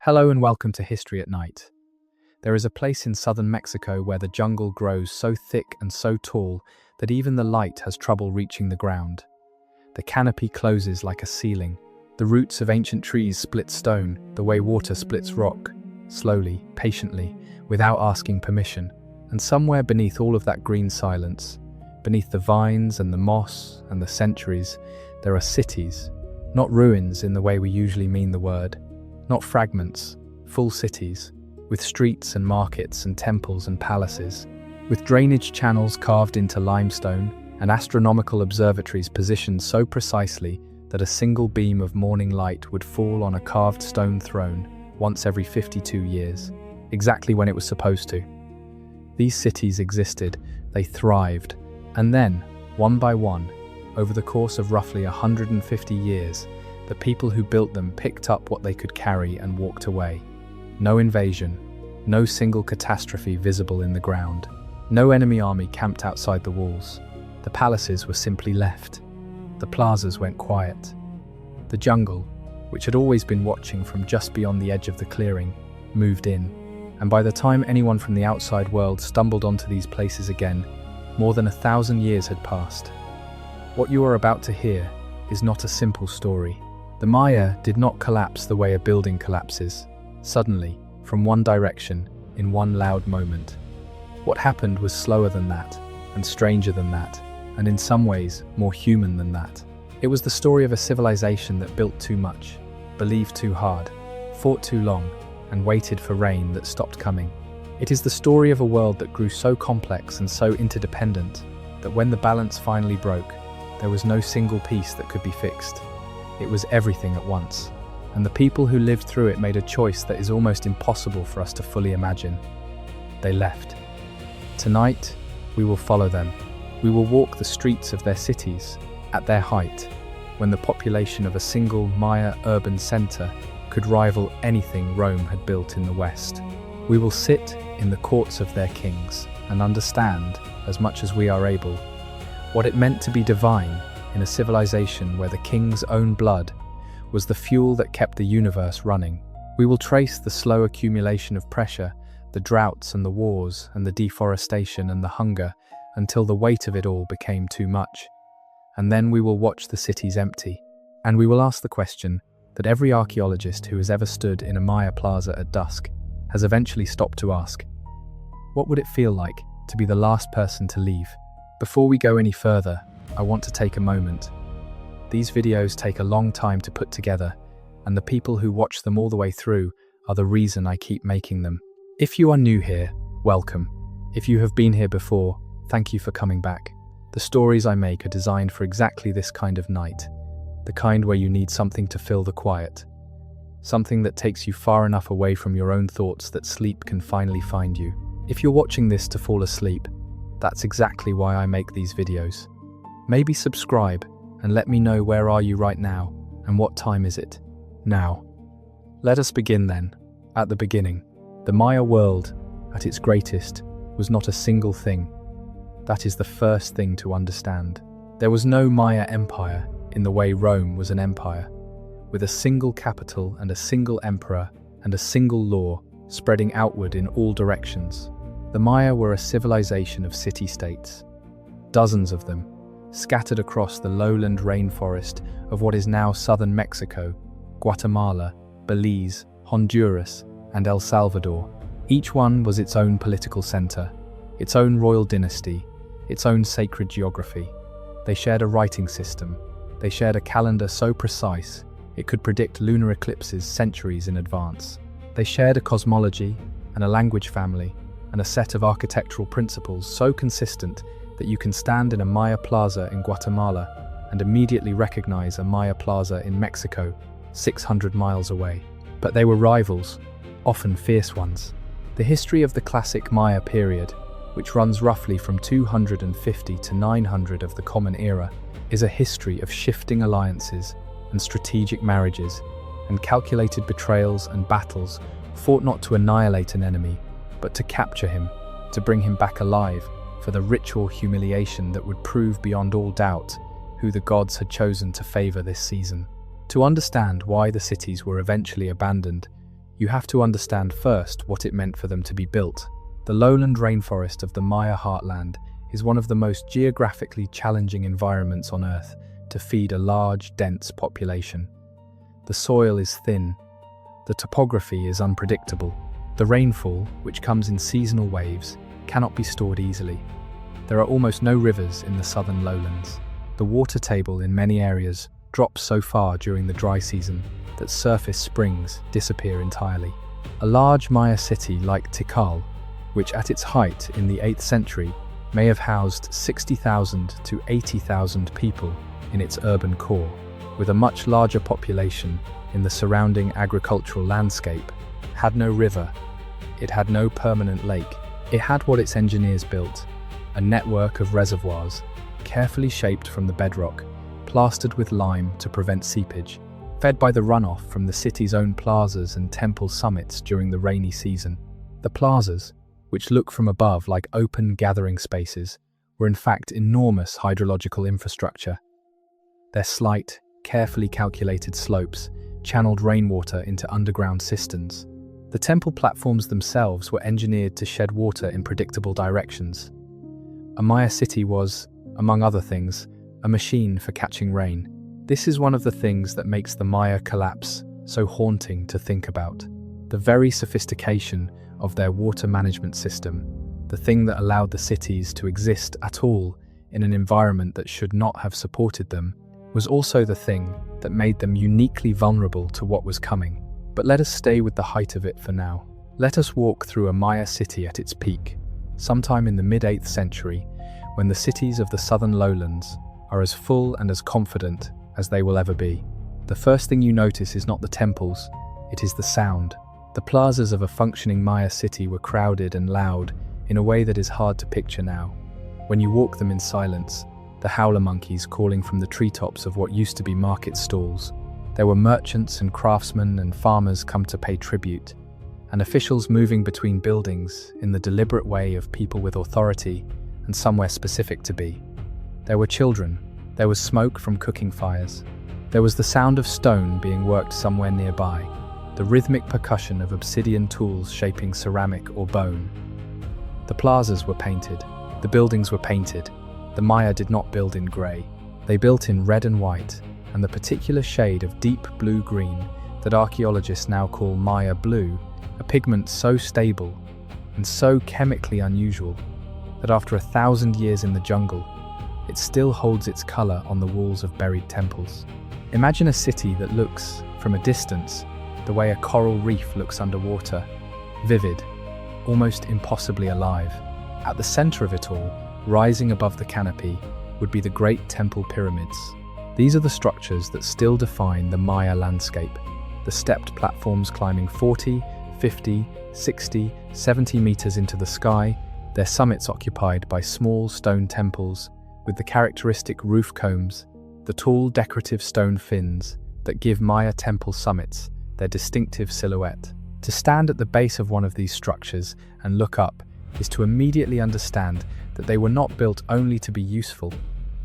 Hello and welcome to History at Night. There is a place in southern Mexico where the jungle grows so thick and so tall that even the light has trouble reaching the ground. The canopy closes like a ceiling. The roots of ancient trees split stone, the way water splits rock, slowly, patiently, without asking permission. And somewhere beneath all of that green silence, beneath the vines and the moss and the centuries, there are cities, not ruins in the way we usually mean the word, not fragments, full cities, with streets and markets and temples and palaces, with drainage channels carved into limestone and astronomical observatories positioned so precisely that a single beam of morning light would fall on a carved stone throne once every 52 years, exactly when it was supposed to. These cities existed, they thrived, and then, one by one, over the course of roughly 150 years, the people who built them picked up what they could carry and walked away. No invasion, no single catastrophe visible in the ground, no enemy army camped outside the walls. The palaces were simply left. The plazas went quiet. The jungle, which had always been watching from just beyond the edge of the clearing, moved in, and by the time anyone from the outside world stumbled onto these places again, more than 1,000 years had passed. What you are about to hear is not a simple story. The Maya did not collapse the way a building collapses, suddenly, from one direction, in one loud moment. What happened was slower than that, and stranger than that, and in some ways, more human than that. It was the story of a civilization that built too much, believed too hard, fought too long, and waited for rain that stopped coming. It is the story of a world that grew so complex and so interdependent that when the balance finally broke, there was no single piece that could be fixed. It was everything at once, and the people who lived through it made a choice that is almost impossible for us to fully imagine. They left. Tonight, we will follow them. We will walk the streets of their cities, at their height, when the population of a single Maya urban center could rival anything Rome had built in the West. We will sit in the courts of their kings and understand, as much as we are able, what it meant to be divine in a civilization where the king's own blood was the fuel that kept the universe running. We will trace the slow accumulation of pressure, the droughts and the wars and the deforestation and the hunger, until the weight of it all became too much. And then we will watch the cities empty, and we will ask the question that every archaeologist who has ever stood in a Maya plaza at dusk has eventually stopped to ask: what would it feel like to be the last person to leave? Before we go any further, I want to take a moment. These videos take a long time to put together, and the people who watch them all the way through are the reason I keep making them. If you are new here, welcome. If you have been here before, thank you for coming back. The stories I make are designed for exactly this kind of night, the kind where you need something to fill the quiet, something that takes you far enough away from your own thoughts that sleep can finally find you. If you're watching this to fall asleep, that's exactly why I make these videos. Maybe subscribe and let me know where are you right now and what time is it now. Let us begin then. At the beginning, the Maya world, at its greatest, was not a single thing. That is the first thing to understand. There was no Maya empire in the way Rome was an empire, with a single capital and a single emperor and a single law spreading outward in all directions. The Maya were a civilization of city-states, dozens of them, scattered across the lowland rainforest of what is now southern Mexico, Guatemala, Belize, Honduras, and El Salvador. Each one was its own political center, its own royal dynasty, its own sacred geography. They shared a writing system. They shared a calendar so precise it could predict lunar eclipses centuries in advance. They shared a cosmology and a language family and a set of architectural principles so consistent that you can stand in a Maya plaza in Guatemala and immediately recognize a Maya plaza in Mexico, 600 miles away. But they were rivals, often fierce ones. The history of the classic Maya period, which runs roughly from 250 to 900 of the Common Era, is a history of shifting alliances and strategic marriages and calculated betrayals and battles fought not to annihilate an enemy, but to capture him, to bring him back alive for the ritual humiliation that would prove beyond all doubt who the gods had chosen to favor this season. To understand why the cities were eventually abandoned, you have to understand first what it meant for them to be built. The lowland rainforest of the Maya heartland is one of the most geographically challenging environments on Earth to feed a large, dense population. The soil is thin. The topography is unpredictable. The rainfall, which comes in seasonal waves, cannot be stored easily. There are almost no rivers in the southern lowlands. The water table in many areas drops so far during the dry season that surface springs disappear entirely. A large Maya city like Tikal, which at its height in the 8th century may have housed 60,000 to 80,000 people in its urban core, with a much larger population in the surrounding agricultural landscape, had no river. It had no permanent lake. It had what its engineers built, a network of reservoirs, carefully shaped from the bedrock, plastered with lime to prevent seepage, fed by the runoff from the city's own plazas and temple summits during the rainy season. The plazas, which look from above like open gathering spaces, were in fact enormous hydrological infrastructure. Their slight, carefully calculated slopes channeled rainwater into underground cisterns. The temple platforms themselves were engineered to shed water in predictable directions. A Maya city was, among other things, a machine for catching rain. This is one of the things that makes the Maya collapse so haunting to think about. The very sophistication of their water management system, the thing that allowed the cities to exist at all in an environment that should not have supported them, was also the thing that made them uniquely vulnerable to what was coming. But let us stay with the height of it for now. Let us walk through a Maya city at its peak, sometime in the mid-8th century, when the cities of the southern lowlands are as full and as confident as they will ever be. The first thing you notice is not the temples, it is the sound. The plazas of a functioning Maya city were crowded and loud in a way that is hard to picture now. When you walk them in silence, the howler monkeys calling from the treetops of what used to be market stalls. There were merchants and craftsmen and farmers come to pay tribute, and officials moving between buildings in the deliberate way of people with authority and somewhere specific to be. There were children, there was smoke from cooking fires, there was the sound of stone being worked somewhere nearby, the rhythmic percussion of obsidian tools shaping ceramic or bone. The plazas were painted, the buildings were painted. The Maya did not build in grey. They built in red and white, and the particular shade of deep blue-green that archaeologists now call Maya blue, a pigment so stable and so chemically unusual that after 1,000 years in the jungle, it still holds its colour on the walls of buried temples. Imagine a city that looks, from a distance, the way a coral reef looks underwater, vivid, almost impossibly alive. At the centre of it all, rising above the canopy, would be the Great Temple Pyramids. These are the structures that still define the Maya landscape. The stepped platforms climbing 40, 50, 60, 70 meters into the sky, their summits occupied by small stone temples with the characteristic roof combs, the tall decorative stone fins that give Maya temple summits their distinctive silhouette. To stand at the base of one of these structures and look up is to immediately understand that they were not built only to be useful,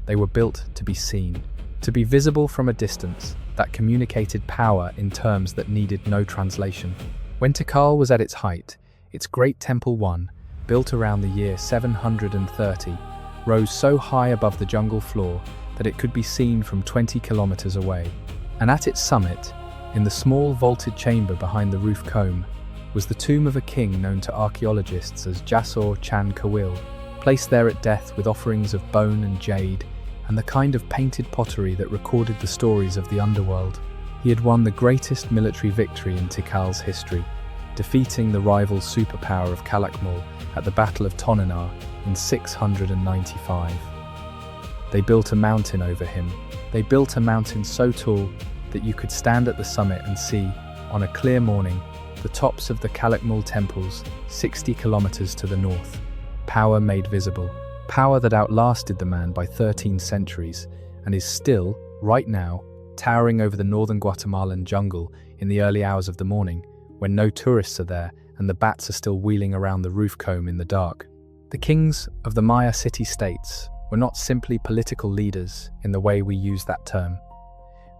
they were built to be seen, to be visible from a distance that communicated power in terms that needed no translation. When Tikal was at its height, its Great Temple 1, built around the year 730, rose so high above the jungle floor that it could be seen from 20 kilometers away. And at its summit, in the small vaulted chamber behind the roof comb, was the tomb of a king known to archaeologists as Jasor Chan Kawil, placed there at death with offerings of bone and jade and the kind of painted pottery that recorded the stories of the underworld. He had won the greatest military victory in Tikal's history, defeating the rival superpower of Calakmul at the Battle of Tonnenar in 695. They built a mountain over him. They built a mountain so tall that you could stand at the summit and see, on a clear morning, the tops of the Calakmul temples 60 kilometers to the north. Power made visible. Power that outlasted the man by 13 centuries and is still, right now, towering over the northern Guatemalan jungle in the early hours of the morning when no tourists are there and the bats are still wheeling around the roof comb in the dark. The kings of the Maya city-states were not simply political leaders in the way we use that term.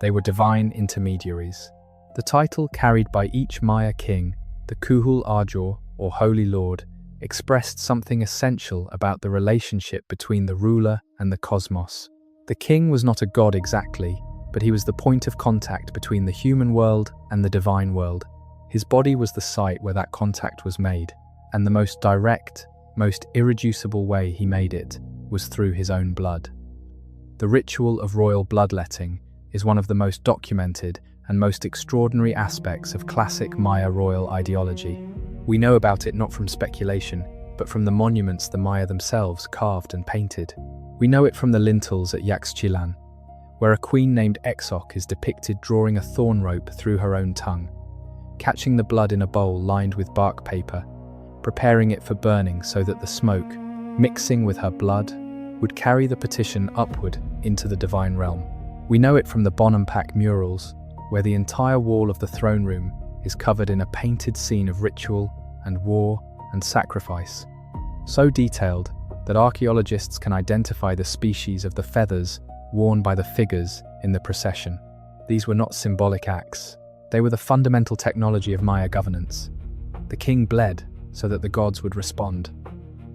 They were divine intermediaries. The title carried by each Maya king, the Kuhul Ajor, or Holy Lord, expressed something essential about the relationship between the ruler and the cosmos. The king was not a god exactly, but he was the point of contact between the human world and the divine world. His body was the site where that contact was made, and the most direct, most irreducible way he made it was through his own blood. The ritual of royal bloodletting is one of the most documented and most extraordinary aspects of classic Maya royal ideology. We know about it not from speculation, but from the monuments the Maya themselves carved and painted. We know it from the lintels at Yaxchilan, where a queen named Exoc is depicted drawing a thorn rope through her own tongue, catching the blood in a bowl lined with bark paper, preparing it for burning so that the smoke, mixing with her blood, would carry the petition upward into the divine realm. We know it from the Bonampak murals, where the entire wall of the throne room is covered in a painted scene of ritual and war and sacrifice, so detailed that archaeologists can identify the species of the feathers worn by the figures in the procession. These were not symbolic acts. They were the fundamental technology of Maya governance. The king bled so that the gods would respond.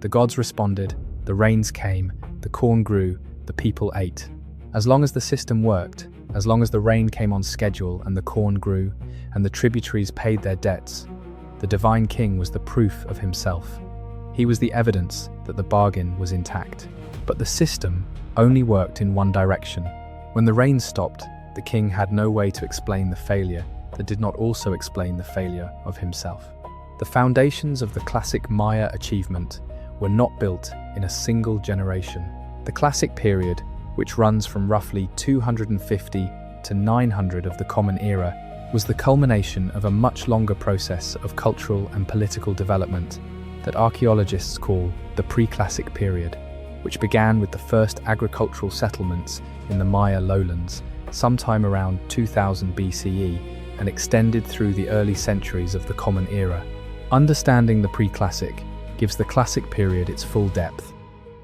The gods responded, the rains came, the corn grew, the people ate. As long as the system worked, as long as the rain came on schedule and the corn grew, and the tributaries paid their debts, the divine king was the proof of himself. He was the evidence that the bargain was intact. But the system only worked in one direction. When the rain stopped, the king had no way to explain the failure that did not also explain the failure of himself. The foundations of the classic Maya achievement were not built in a single generation. The classic period, which runs from roughly 250 to 900 of the Common Era, was the culmination of a much longer process of cultural and political development that archaeologists call the pre-classic period, which began with the first agricultural settlements in the Maya lowlands sometime around 2000 BCE and extended through the early centuries of the Common Era. Understanding the pre-classic gives the classic period its full depth,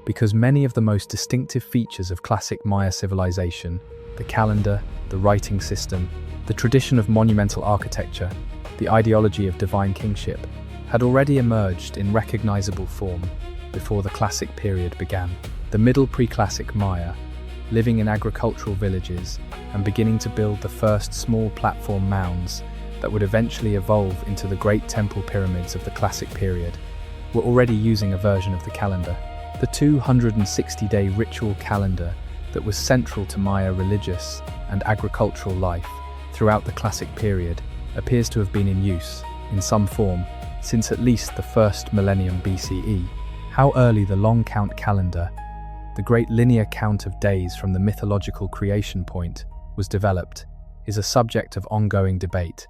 because many of the most distinctive features of classic Maya civilization, the calendar, the writing system, the tradition of monumental architecture, the ideology of divine kingship, had already emerged in recognizable form before the classic period began. The middle pre-classic Maya, living in agricultural villages and beginning to build the first small platform mounds that would eventually evolve into the great temple pyramids of the classic period, were already using a version of the calendar. The 260-day ritual calendar that was central to Maya religious and agricultural life throughout the classic period appears to have been in use, in some form, since at least the first millennium BCE. How early the long count calendar, the great linear count of days from the mythological creation point, was developed is a subject of ongoing debate,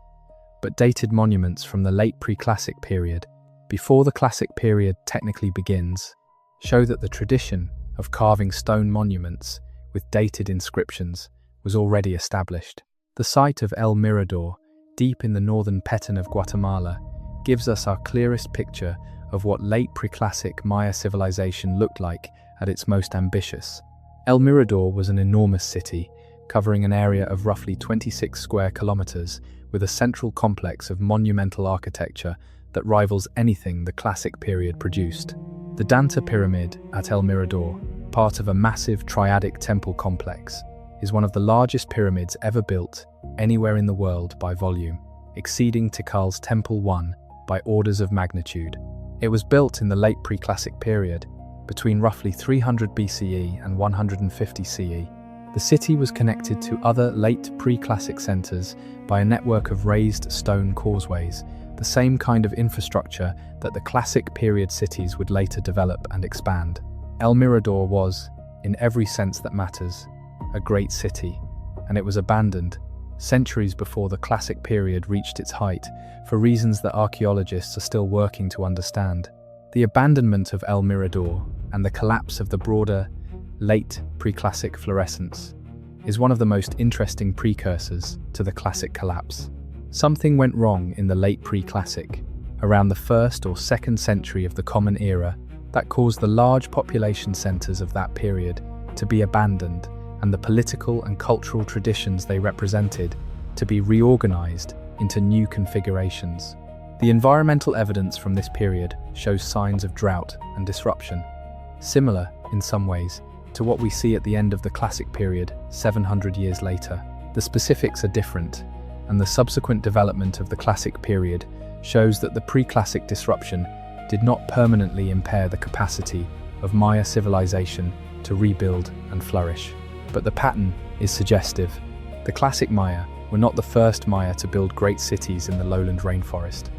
but dated monuments from the late pre-classic period, before the classic period technically begins, show that the tradition of carving stone monuments with dated inscriptions was already established. The site of El Mirador, deep in the northern Petén of Guatemala, gives us our clearest picture of what late pre-classic Maya civilization looked like at its most ambitious. El Mirador was an enormous city, covering an area of roughly 26 square kilometers, with a central complex of monumental architecture that rivals anything the classic period produced. The Danta Pyramid at El Mirador, part of a massive triadic temple complex, is one of the largest pyramids ever built anywhere in the world by volume, exceeding Tikal's Temple 1 by orders of magnitude. It was built in the late pre-classic period, between roughly 300 BCE and 150 CE. The city was connected to other late pre-classic centers by a network of raised stone causeways, the same kind of infrastructure that the classic period cities would later develop and expand. El Mirador was, in every sense that matters, a great city, and it was abandoned centuries before the classic period reached its height, for reasons that archaeologists are still working to understand. The abandonment of El Mirador and the collapse of the broader, late pre-classic fluorescence is one of the most interesting precursors to the classic collapse. Something went wrong in the late pre-classic, around the 1st or 2nd century of the Common Era, that caused the large population centers of that period to be abandoned and the political and cultural traditions they represented to be reorganized into new configurations. The environmental evidence from this period shows signs of drought and disruption, similar, in some ways, to what we see at the end of the Classic period 700 years later. The specifics are different, and the subsequent development of the Classic period shows that the pre-Classic disruption did not permanently impair the capacity of Maya civilization to rebuild and flourish. But the pattern is suggestive. The Classic Maya were not the first Maya to build great cities in the lowland rainforest,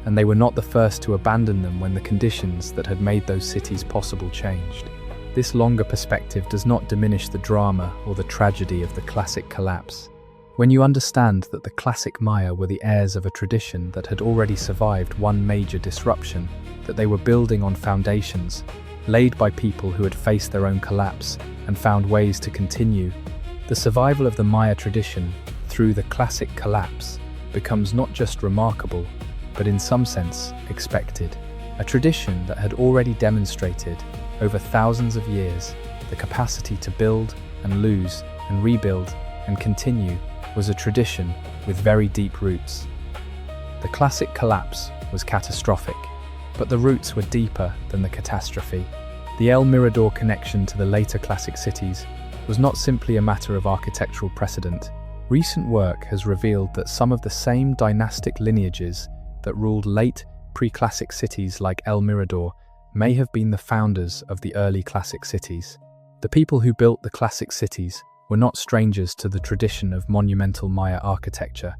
and they were not the first to abandon them when the conditions that had made those cities possible changed. This longer perspective does not diminish the drama or the tragedy of the Classic collapse. When you understand that the Classic Maya were the heirs of a tradition that had already survived one major disruption, that they were building on foundations laid by people who had faced their own collapse and found ways to continue, the survival of the Maya tradition through the Classic collapse becomes not just remarkable, but in some sense expected. A tradition that had already demonstrated over thousands of years the capacity to build and lose and rebuild and continue was a tradition with very deep roots. The Classic collapse was catastrophic, but the roots were deeper than the catastrophe. The El Mirador connection to the later Classic cities was not simply a matter of architectural precedent. Recent work has revealed that some of the same dynastic lineages that ruled late pre-Classic cities like El Mirador may have been the founders of the early Classic cities. The people who built the Classic cities were not strangers to the tradition of monumental Maya architecture.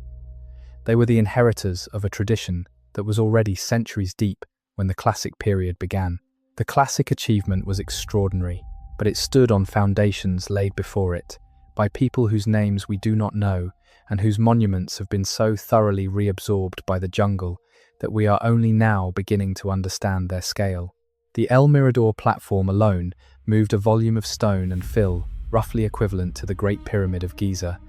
They were the inheritors of a tradition that was already centuries deep when the Classic period began. The Classic achievement was extraordinary, but it stood on foundations laid before it by people whose names we do not know and whose monuments have been so thoroughly reabsorbed by the jungle that we are only now beginning to understand their scale. The El Mirador platform alone moved a volume of stone and fill roughly equivalent to the Great Pyramid of Giza,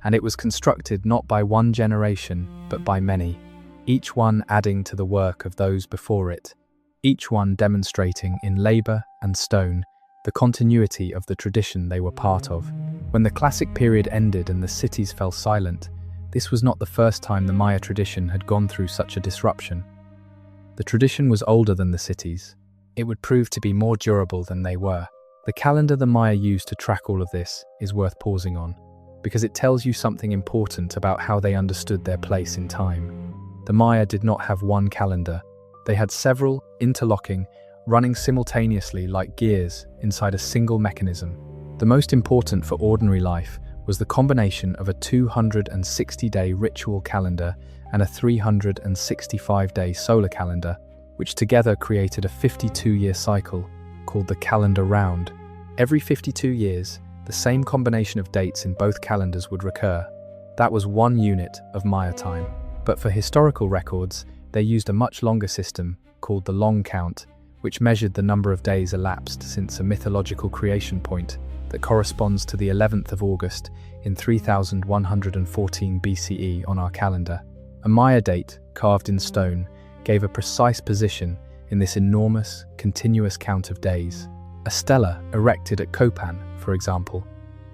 and it was constructed not by one generation but by many, each one adding to the work of those before it, each one demonstrating in labor and stone the continuity of the tradition they were part of. When the Classic period ended and the cities fell silent, this was not the first time the Maya tradition had gone through such a disruption. The tradition was older than the cities. It would prove to be more durable than they were. The calendar the Maya used to track all of this is worth pausing on, because it tells you something important about how they understood their place in time. The Maya did not have one calendar. They had several, interlocking, running simultaneously like gears inside a single mechanism. The most important for ordinary life was the combination of a 260-day ritual calendar and a 365-day solar calendar, which together created a 52-year cycle called the calendar round. Every 52 years, the same combination of dates in both calendars would recur. That was one unit of Maya time. But for historical records, they used a much longer system called the long count, which measured the number of days elapsed since a mythological creation point that corresponds to the 11th of August in 3114 BCE on our calendar. A Maya date, carved in stone, gave a precise position in this enormous, continuous count of days. A stela erected at Copán, for example,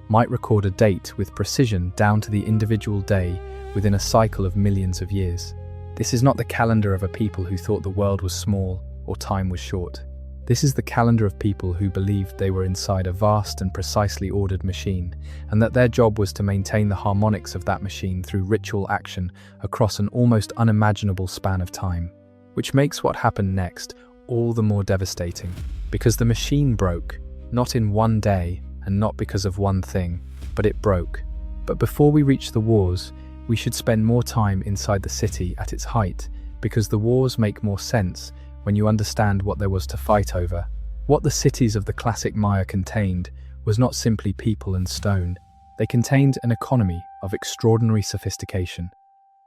might record a date with precision down to the individual day within a cycle of millions of years. This is not the calendar of a people who thought the world was small or time was short. This is the calendar of people who believed they were inside a vast and precisely ordered machine, and that their job was to maintain the harmonics of that machine through ritual action across an almost unimaginable span of time. Which makes what happened next all the more devastating, because the machine broke, not in one day and not because of one thing, but it broke. But before we reach the wars, we should spend more time inside the city at its height, because the wars make more sense when you understand what there was to fight over. What the cities of the Classic Maya contained was not simply people and stone. They contained an economy of extraordinary sophistication,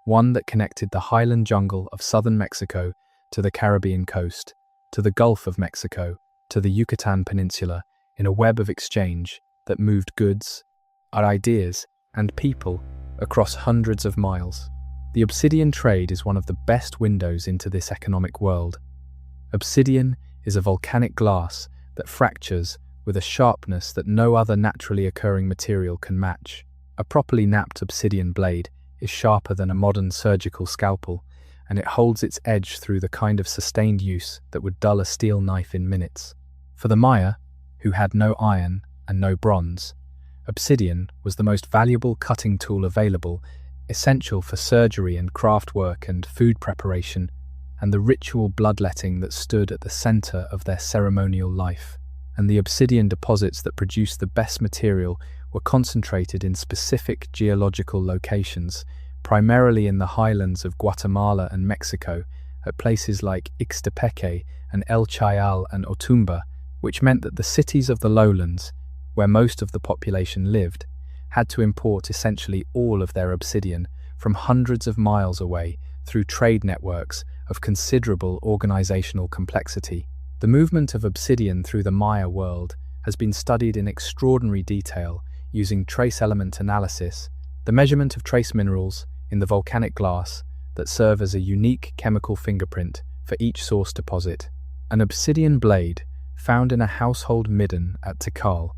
one that connected the highland jungle of southern Mexico to the Caribbean coast, to the Gulf of Mexico, to the Yucatan Peninsula, in a web of exchange that moved goods, our ideas, and people across hundreds of miles. The obsidian trade is one of the best windows into this economic world. Obsidian is a volcanic glass that fractures with a sharpness that no other naturally occurring material can match. A properly knapped obsidian blade is sharper than a modern surgical scalpel, and it holds its edge through the kind of sustained use that would dull a steel knife in minutes. For the Maya, who had no iron and no bronze, obsidian was the most valuable cutting tool available, essential for surgery and craft work and food preparation, and the ritual bloodletting that stood at the center of their ceremonial life. And the obsidian deposits that produced the best material were concentrated in specific geological locations, primarily in the highlands of Guatemala and Mexico, at places like Ixtepeque and El Chayal and Otumba, which meant that the cities of the lowlands, where most of the population lived, had to import essentially all of their obsidian from hundreds of miles away through trade networks of considerable organizational complexity. The movement of obsidian through the Maya world has been studied in extraordinary detail using trace element analysis, the measurement of trace minerals in the volcanic glass that serve as a unique chemical fingerprint for each source deposit. An obsidian blade found in a household midden at Tikal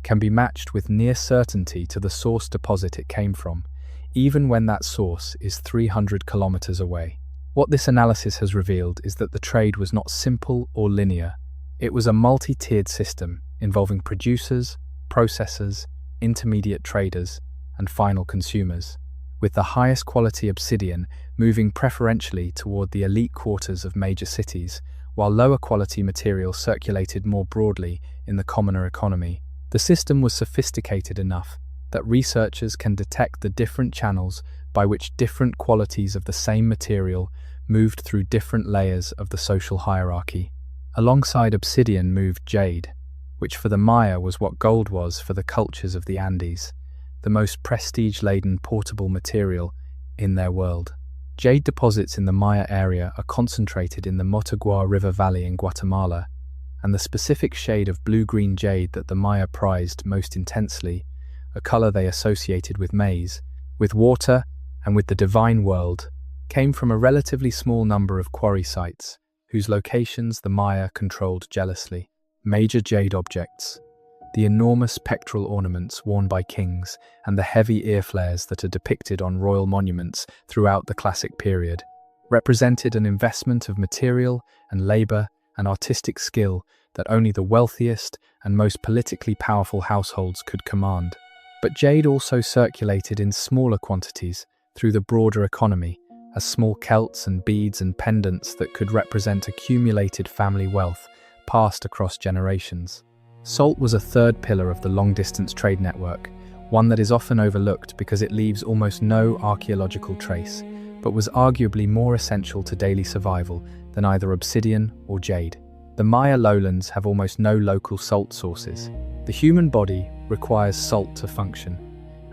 can be matched with near certainty to the source deposit it came from, even when that source is 300 kilometers away. What this analysis has revealed is that the trade was not simple or linear. It was a multi-tiered system involving producers, processors, intermediate traders, and final consumers, with the highest quality obsidian moving preferentially toward the elite quarters of major cities, while lower quality material circulated more broadly in the commoner economy. The system was sophisticated enough that researchers can detect the different channels by which different qualities of the same material moved through different layers of the social hierarchy. Alongside obsidian moved jade, which for the Maya was what gold was for the cultures of the Andes, the most prestige-laden portable material in their world. Jade deposits in the Maya area are concentrated in the Motagua River Valley in Guatemala, and the specific shade of blue-green jade that the Maya prized most intensely, a color they associated with maize, with water, and with the divine world, came from a relatively small number of quarry sites, whose locations the Maya controlled jealously. Major jade objects, the enormous pectoral ornaments worn by kings, and the heavy ear flares that are depicted on royal monuments throughout the classic period, represented an investment of material and labor and artistic skill that only the wealthiest and most politically powerful households could command. But jade also circulated in smaller quantities through the broader economy, as small celts and beads and pendants that could represent accumulated family wealth passed across generations. Salt was a third pillar of the long-distance trade network, one that is often overlooked because it leaves almost no archaeological trace, but was arguably more essential to daily survival than either obsidian or jade. The Maya lowlands have almost no local salt sources. The human body requires salt to function,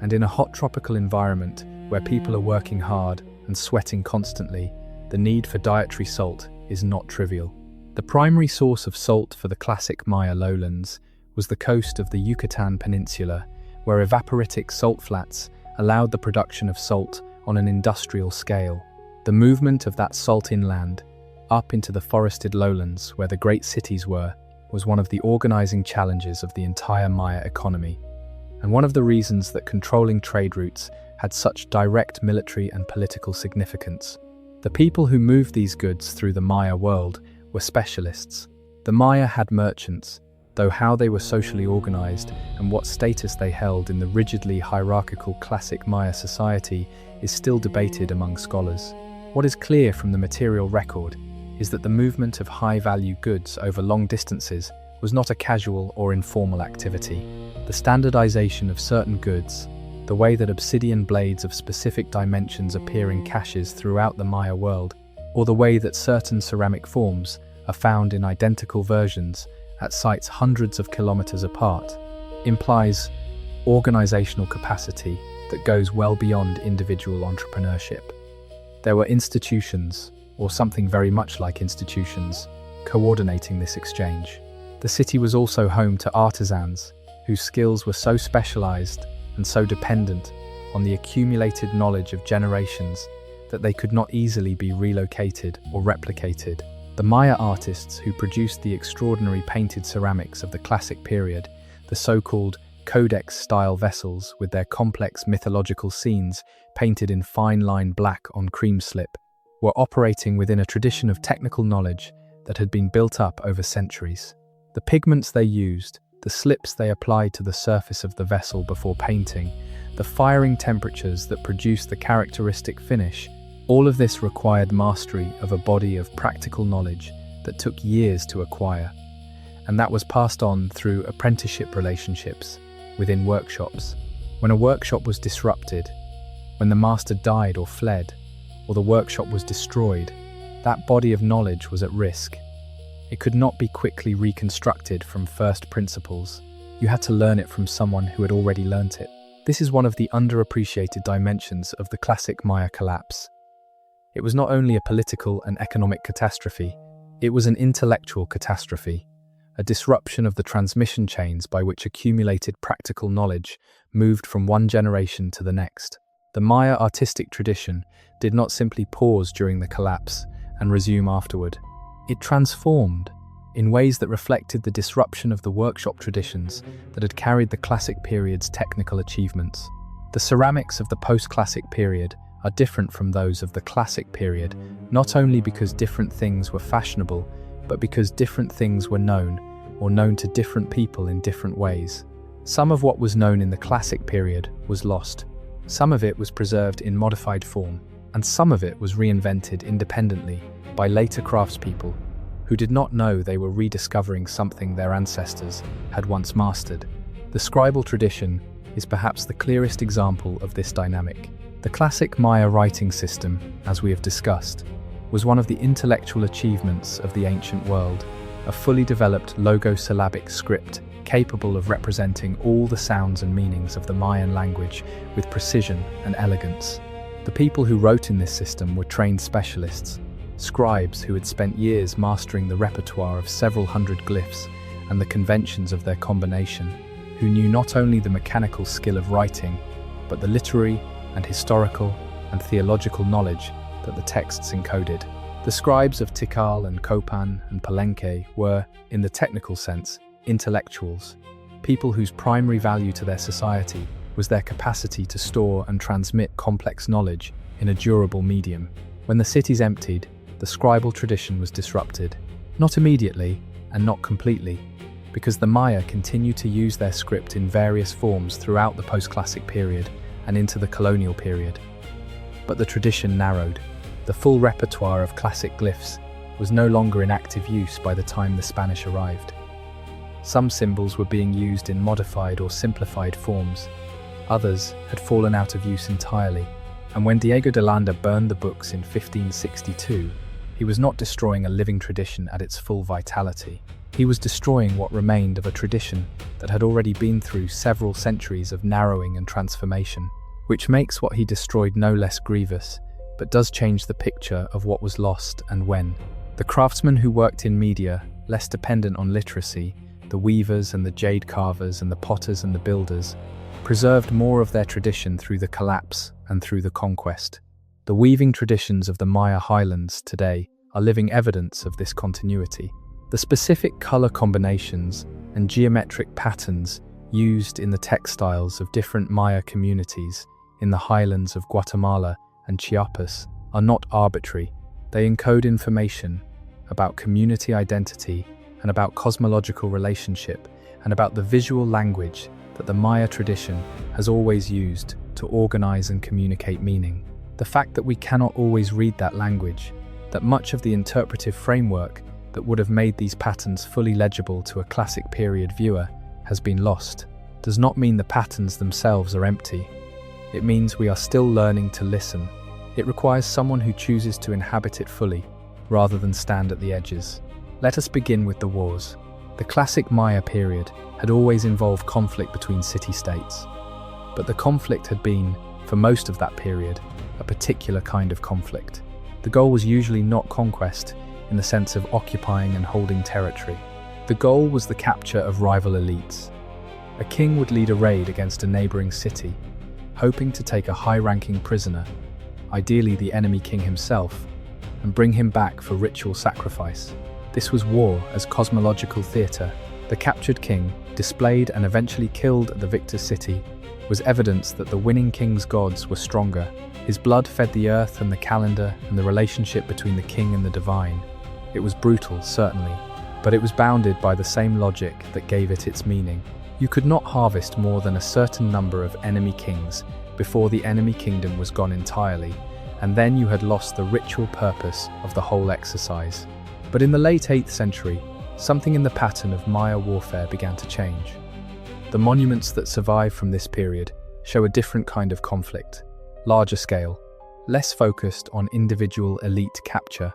and in a hot tropical environment where people are working hard and sweating constantly, the need for dietary salt is not trivial. The primary source of salt for the classic Maya lowlands was the coast of the Yucatan Peninsula, where evaporitic salt flats allowed the production of salt on an industrial scale. The movement of that salt inland, up into the forested lowlands where the great cities were, was one of the organizing challenges of the entire Maya economy, and one of the reasons that controlling trade routes had such direct military and political significance. The people who moved these goods through the Maya world were specialists. The Maya had merchants, though how they were socially organized and what status they held in the rigidly hierarchical classic Maya society is still debated among scholars. What is clear from the material record is that the movement of high-value goods over long distances was not a casual or informal activity. The standardization of certain goods, the way that obsidian blades of specific dimensions appear in caches throughout the Maya world, or the way that certain ceramic forms are found in identical versions at sites hundreds of kilometers apart, implies organizational capacity that goes well beyond individual entrepreneurship. There were institutions, or something very much like institutions, coordinating this exchange. The city was also home to artisans, whose skills were so specialized and so dependent on the accumulated knowledge of generations that they could not easily be relocated or replicated. The Maya artists who produced the extraordinary painted ceramics of the classic period, the so-called codex-style vessels with their complex mythological scenes painted in fine-line black on cream slip, were operating within a tradition of technical knowledge that had been built up over centuries. The pigments they used, the slips they applied to the surface of the vessel before painting, the firing temperatures that produced the characteristic finish, all of this required mastery of a body of practical knowledge that took years to acquire, and that was passed on through apprenticeship relationships within workshops. When a workshop was disrupted, when the master died or fled, or the workshop was destroyed, that body of knowledge was at risk. It could not be quickly reconstructed from first principles. You had to learn it from someone who had already learnt it. This is one of the underappreciated dimensions of the classic Maya collapse. It was not only a political and economic catastrophe, it was an intellectual catastrophe, a disruption of the transmission chains by which accumulated practical knowledge moved from one generation to the next. The Maya artistic tradition did not simply pause during the collapse and resume afterward. It transformed in ways that reflected the disruption of the workshop traditions that had carried the classic period's technical achievements. The ceramics of the post-classic period are different from those of the classic period, not only because different things were fashionable, but because different things were known, or known to different people in different ways. Some of what was known in the classic period was lost. Some of it was preserved in modified form, and some of it was reinvented independently by later craftspeople who did not know they were rediscovering something their ancestors had once mastered. The scribal tradition is perhaps the clearest example of this dynamic. The classic Maya writing system, as we have discussed, was one of the intellectual achievements of the ancient world, a fully developed logosyllabic script capable of representing all the sounds and meanings of the Mayan language with precision and elegance. The people who wrote in this system were trained specialists, scribes who had spent years mastering the repertoire of several hundred glyphs and the conventions of their combination, who knew not only the mechanical skill of writing, but the literary and historical and theological knowledge that the texts encoded. The scribes of Tikal and Copán and Palenque were, in the technical sense, intellectuals, people whose primary value to their society was their capacity to store and transmit complex knowledge in a durable medium. When the cities emptied, the scribal tradition was disrupted, not immediately and not completely, because the Maya continued to use their script in various forms throughout the post-classic period and into the colonial period. But the tradition narrowed. The full repertoire of classic glyphs was no longer in active use by the time the Spanish arrived. Some symbols were being used in modified or simplified forms. Others had fallen out of use entirely. And when Diego de Landa burned the books in 1562, he was not destroying a living tradition at its full vitality. He was destroying what remained of a tradition that had already been through several centuries of narrowing and transformation, which makes what he destroyed no less grievous, but does change the picture of what was lost and when. The craftsmen who worked in media, less dependent on literacy, the weavers and the jade carvers and the potters and the builders, preserved more of their tradition through the collapse and through the conquest. The weaving traditions of the Maya highlands today are living evidence of this continuity. The specific color combinations and geometric patterns used in the textiles of different Maya communities in the highlands of Guatemala and Chiapas are not arbitrary. They encode information about community identity and about cosmological relationship and about the visual language that the Maya tradition has always used to organize and communicate meaning. The fact that we cannot always read that language, that much of the interpretive framework that would have made these patterns fully legible to a classic period viewer has been lost, does not mean the patterns themselves are empty. It means we are still learning to listen. It requires someone who chooses to inhabit it fully, rather than stand at the edges. Let us begin with the wars. The classic Maya period had always involved conflict between city-states, but the conflict had been, for most of that period, a particular kind of conflict. The goal was usually not conquest in the sense of occupying and holding territory. The goal was the capture of rival elites. A king would lead a raid against a neighboring city, hoping to take a high-ranking prisoner, ideally the enemy king himself, and bring him back for ritual sacrifice. This was war as cosmological theatre. The captured king, displayed and eventually killed at the victor city, was evidence that the winning king's gods were stronger. His blood fed the earth and the calendar and the relationship between the king and the divine. It was brutal, certainly, but it was bounded by the same logic that gave it its meaning. You could not harvest more than a certain number of enemy kings before the enemy kingdom was gone entirely, and then you had lost the ritual purpose of the whole exercise. But in the late 8th century, something in the pattern of Maya warfare began to change. The monuments that survive from this period show a different kind of conflict, larger scale, less focused on individual elite capture,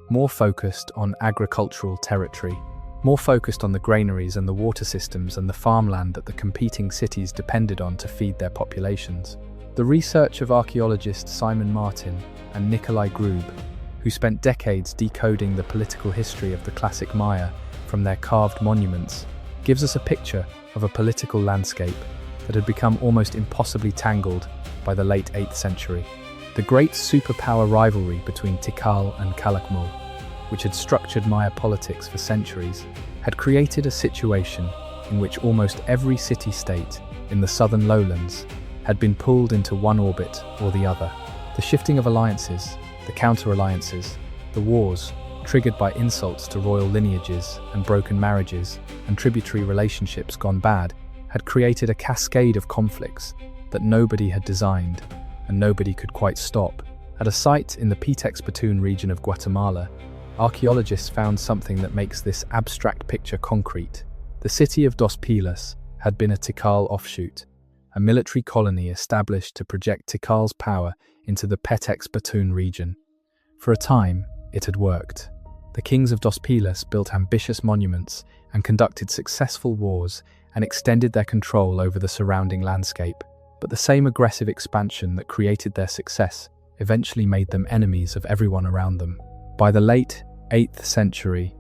more focused on agricultural territory, more focused on the granaries and the water systems and the farmland that the competing cities depended on to feed their populations. The research of archaeologists Simon Martin and Nikolai Grube, who spent decades decoding the political history of the classic Maya from their carved monuments, gives us a picture of a political landscape that had become almost impossibly tangled by the late 8th century. The great superpower rivalry between Tikal and Calakmul, which had structured Maya politics for centuries, had created a situation in which almost every city-state in the southern lowlands had been pulled into one orbit or the other. The shifting of alliances, the counter-alliances, the wars, triggered by insults to royal lineages and broken marriages and tributary relationships gone bad, had created a cascade of conflicts that nobody had designed and nobody could quite stop. At a site in the Pitex-Batún region of Guatemala, archaeologists found something that makes this abstract picture concrete. The city of Dos Pilas had been a Tikal offshoot, a military colony established to project Tikal's power into the Pitex-Batún region. For a time, it had worked. The kings of Dos Pilas built ambitious monuments and conducted successful wars and extended their control over the surrounding landscape. But the same aggressive expansion that created their success eventually made them enemies of everyone around them. By the late 8th century,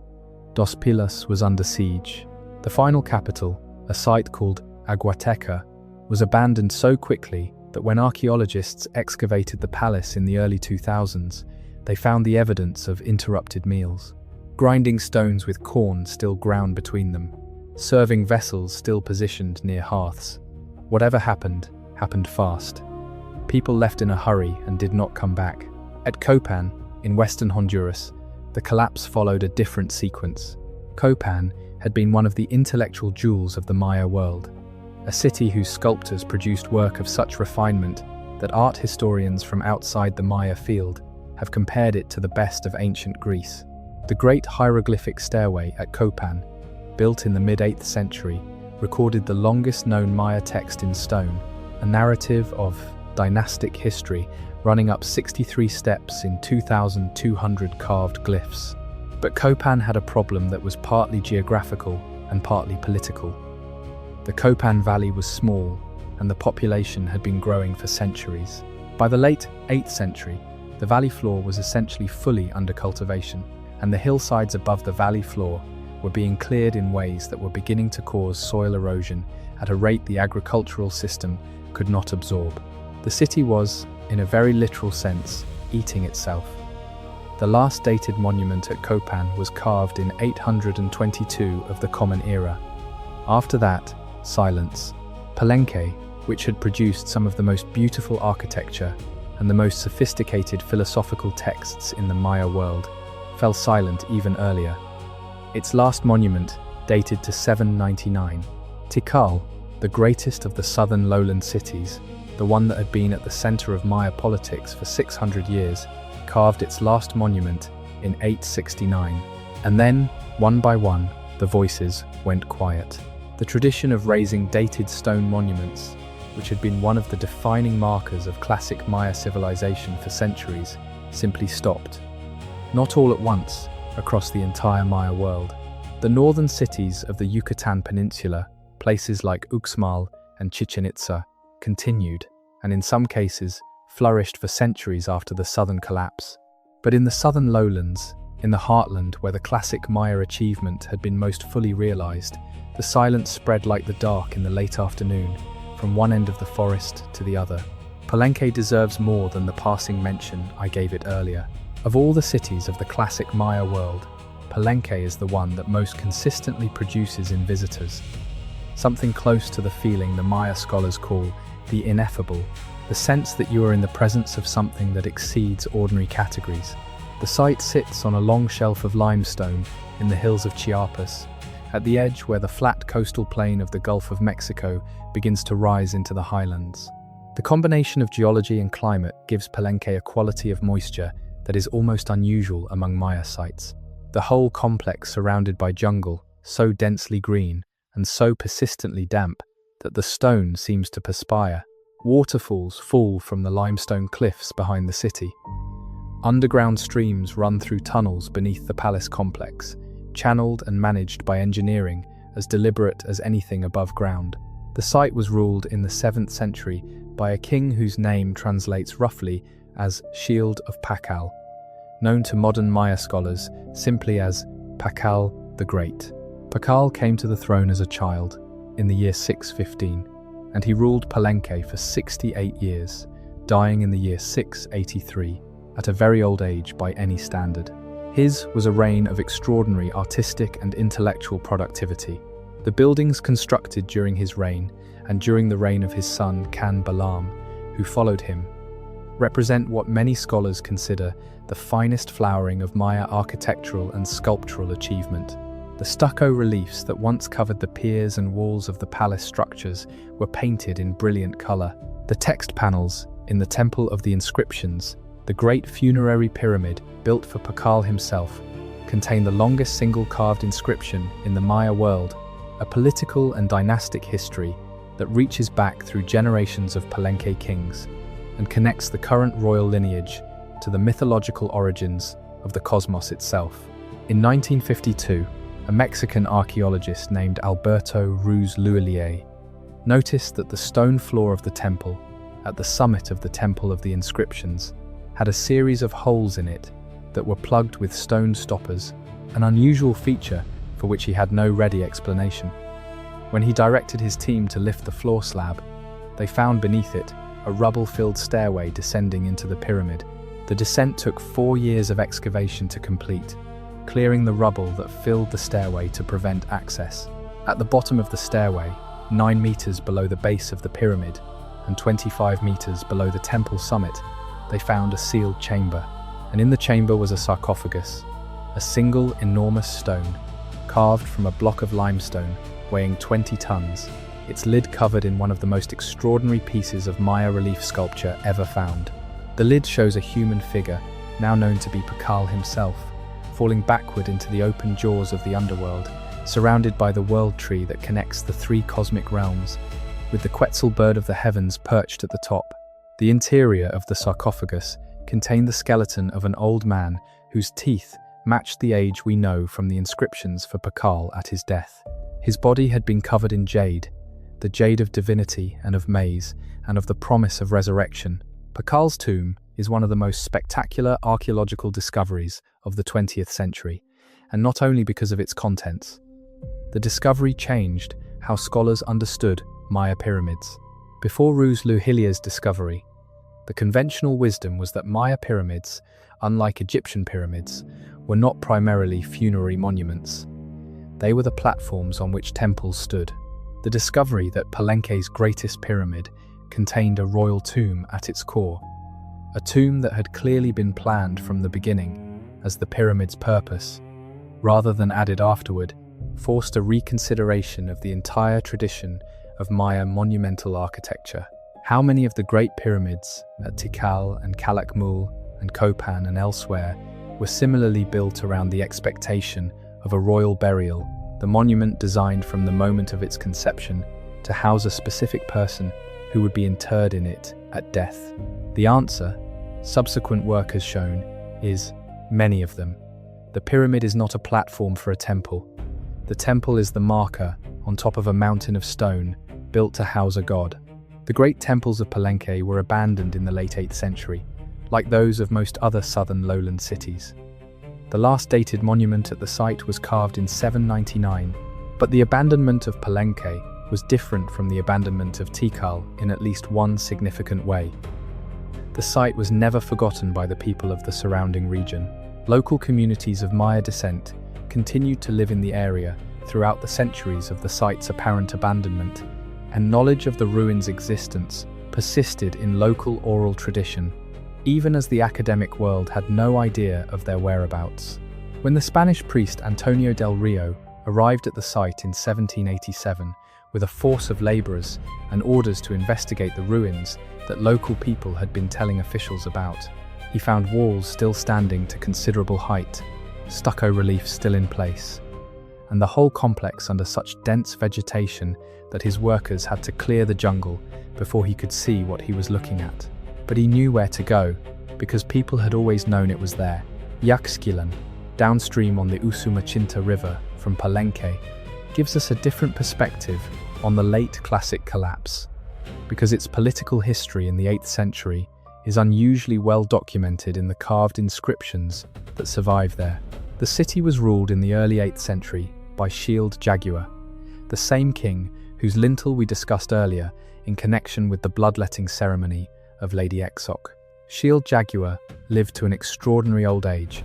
Dos Pilas was under siege. The final capital, a site called Aguateca, was abandoned so quickly that when archaeologists excavated the palace in the early 2000s, they found the evidence of interrupted meals. Grinding stones with corn still ground between them, serving vessels still positioned near hearths. Whatever happened fast. People left in a hurry and did not come back. At Copán, in western Honduras, the collapse followed a different sequence. Copán had been one of the intellectual jewels of the Maya world, a city whose sculptors produced work of such refinement that art historians from outside the Maya field have compared it to the best of ancient Greece. The great hieroglyphic stairway at Copán, built in the mid-8th century, recorded the longest known Maya text in stone, a narrative of dynastic history running up 63 steps in 2,200 carved glyphs. But Copán had a problem that was partly geographical and partly political. The Copán Valley was small, and the population had been growing for centuries. By the late 8th century, the valley floor was essentially fully under cultivation, and the hillsides above the valley floor were being cleared in ways that were beginning to cause soil erosion at a rate the agricultural system could not absorb. The city was, in a very literal sense, eating itself. The last dated monument at Copán was carved in 822 of the Common Era. After that, silence. Palenque, which had produced some of the most beautiful architecture and the most sophisticated philosophical texts in the Maya world, fell silent even earlier. Its last monument dated to 799. Tikal, the greatest of the southern lowland cities, the one that had been at the center of Maya politics for 600 years, carved its last monument in 869. And then, one by one, the voices went quiet. The tradition of raising dated stone monuments, which had been one of the defining markers of classic Maya civilization for centuries, simply stopped. Not all at once, across the entire Maya world. The northern cities of the Yucatan Peninsula, places like Uxmal and Chichen Itza, continued, and in some cases, flourished for centuries after the southern collapse. But in the southern lowlands, in the heartland where the classic Maya achievement had been most fully realized, the silence spread like the dark in the late afternoon, from one end of the forest to the other. Palenque deserves more than the passing mention I gave it earlier. Of all the cities of the classic Maya world, Palenque is the one that most consistently produces in visitors. something close to the feeling the Maya scholars call the ineffable, the sense that you are in the presence of something that exceeds ordinary categories. The site sits on a long shelf of limestone in the hills of Chiapas, at the edge where the flat coastal plain of the Gulf of Mexico begins to rise into the highlands. The combination of geology and climate gives Palenque a quality of moisture that is almost unusual among Maya sites. The whole complex surrounded by jungle, so densely green and so persistently damp that the stone seems to perspire. Waterfalls fall from the limestone cliffs behind the city. Underground streams run through tunnels beneath the palace complex, channeled and managed by engineering as deliberate as anything above ground. The site was ruled in the 7th century by a king whose name translates roughly as Shield of Tikal, known to modern Maya scholars simply as Tikal the Great. Tikal came to the throne as a child in the year 615, and he ruled Palenque for 68 years, dying in the year 683, at a very old age by any standard. His was a reign of extraordinary artistic and intellectual productivity. The buildings constructed during his reign and during the reign of his son Can Balam, who followed him, represent what many scholars consider the finest flowering of Maya architectural and sculptural achievement. The stucco reliefs that once covered the piers and walls of the palace structures were painted in brilliant color. The text panels in the Temple of the Inscriptions, the great funerary pyramid built for Tikal himself, contain the longest single carved inscription in the Maya world, a political and dynastic history that reaches back through generations of Palenque kings and connects the current royal lineage to the mythological origins of the cosmos itself. In 1952, a Mexican archaeologist named Alberto Ruiz Luillier noticed that the stone floor of the temple, at the summit of the Temple of the Inscriptions, had a series of holes in it that were plugged with stone stoppers, an unusual feature for which he had no ready explanation. When he directed his team to lift the floor slab, they found beneath it a rubble-filled stairway descending into the pyramid. The descent took 4 years of excavation to complete, clearing the rubble that filled the stairway to prevent access. At the bottom of the stairway, 9 meters below the base of the pyramid and 25 meters below the temple summit, they found a sealed chamber, and in the chamber was a sarcophagus, a single enormous stone, carved from a block of limestone weighing 20 tons, its lid covered in one of the most extraordinary pieces of Maya relief sculpture ever found. The lid shows a human figure, now known to be Tikal himself, falling backward into the open jaws of the underworld, surrounded by the world tree that connects the 3 cosmic realms, with the Quetzal bird of the heavens perched at the top. The interior of the sarcophagus contained the skeleton of an old man whose teeth matched the age we know from the inscriptions for Tikal at his death. His body had been covered in jade, the jade of divinity and of maize, and of the promise of resurrection. Tikal's tomb is one of the most spectacular archaeological discoveries of the 20th century, and not only because of its contents. The discovery changed how scholars understood Maya pyramids. Before Ruiz Luillier's discovery, the conventional wisdom was that Maya pyramids, unlike Egyptian pyramids, were not primarily funerary monuments. They were the platforms on which temples stood. The discovery that Palenque's greatest pyramid contained a royal tomb at its core, a tomb that had clearly been planned from the beginning as the pyramid's purpose, rather than added afterward, forced a reconsideration of the entire tradition of Maya monumental architecture. How many of the great pyramids at Tikal and Calakmul and Copán and elsewhere were similarly built around the expectation of a royal burial, the monument designed from the moment of its conception to house a specific person who would be interred in it at death? The answer, subsequent work has shown, is many of them. The pyramid is not a platform for a temple. The temple is the marker on top of a mountain of stone built to house a god. The great temples of Palenque were abandoned in the late 8th century, like those of most other southern lowland cities. The last dated monument at the site was carved in 799, but the abandonment of Palenque was different from the abandonment of Tikal in at least one significant way. The site was never forgotten by the people of the surrounding region. Local communities of Maya descent continued to live in the area throughout the centuries of the site's apparent abandonment, and knowledge of the ruins' existence persisted in local oral tradition, even as the academic world had no idea of their whereabouts. When the Spanish priest Antonio del Rio arrived at the site in 1787 with a force of laborers and orders to investigate the ruins that local people had been telling officials about, he found walls still standing to considerable height, stucco reliefs still in place, and the whole complex under such dense vegetation that his workers had to clear the jungle before he could see what he was looking at. But he knew where to go, because people had always known it was there. Yaxchilan, downstream on the Usumacinta River from Palenque, gives us a different perspective on the late classic collapse, because its political history in the 8th century is unusually well documented in the carved inscriptions that survive there. The city was ruled in the early 8th century by Shield Jaguar, the same king whose lintel we discussed earlier in connection with the bloodletting ceremony of Lady Exoc. Shield Jaguar lived to an extraordinary old age,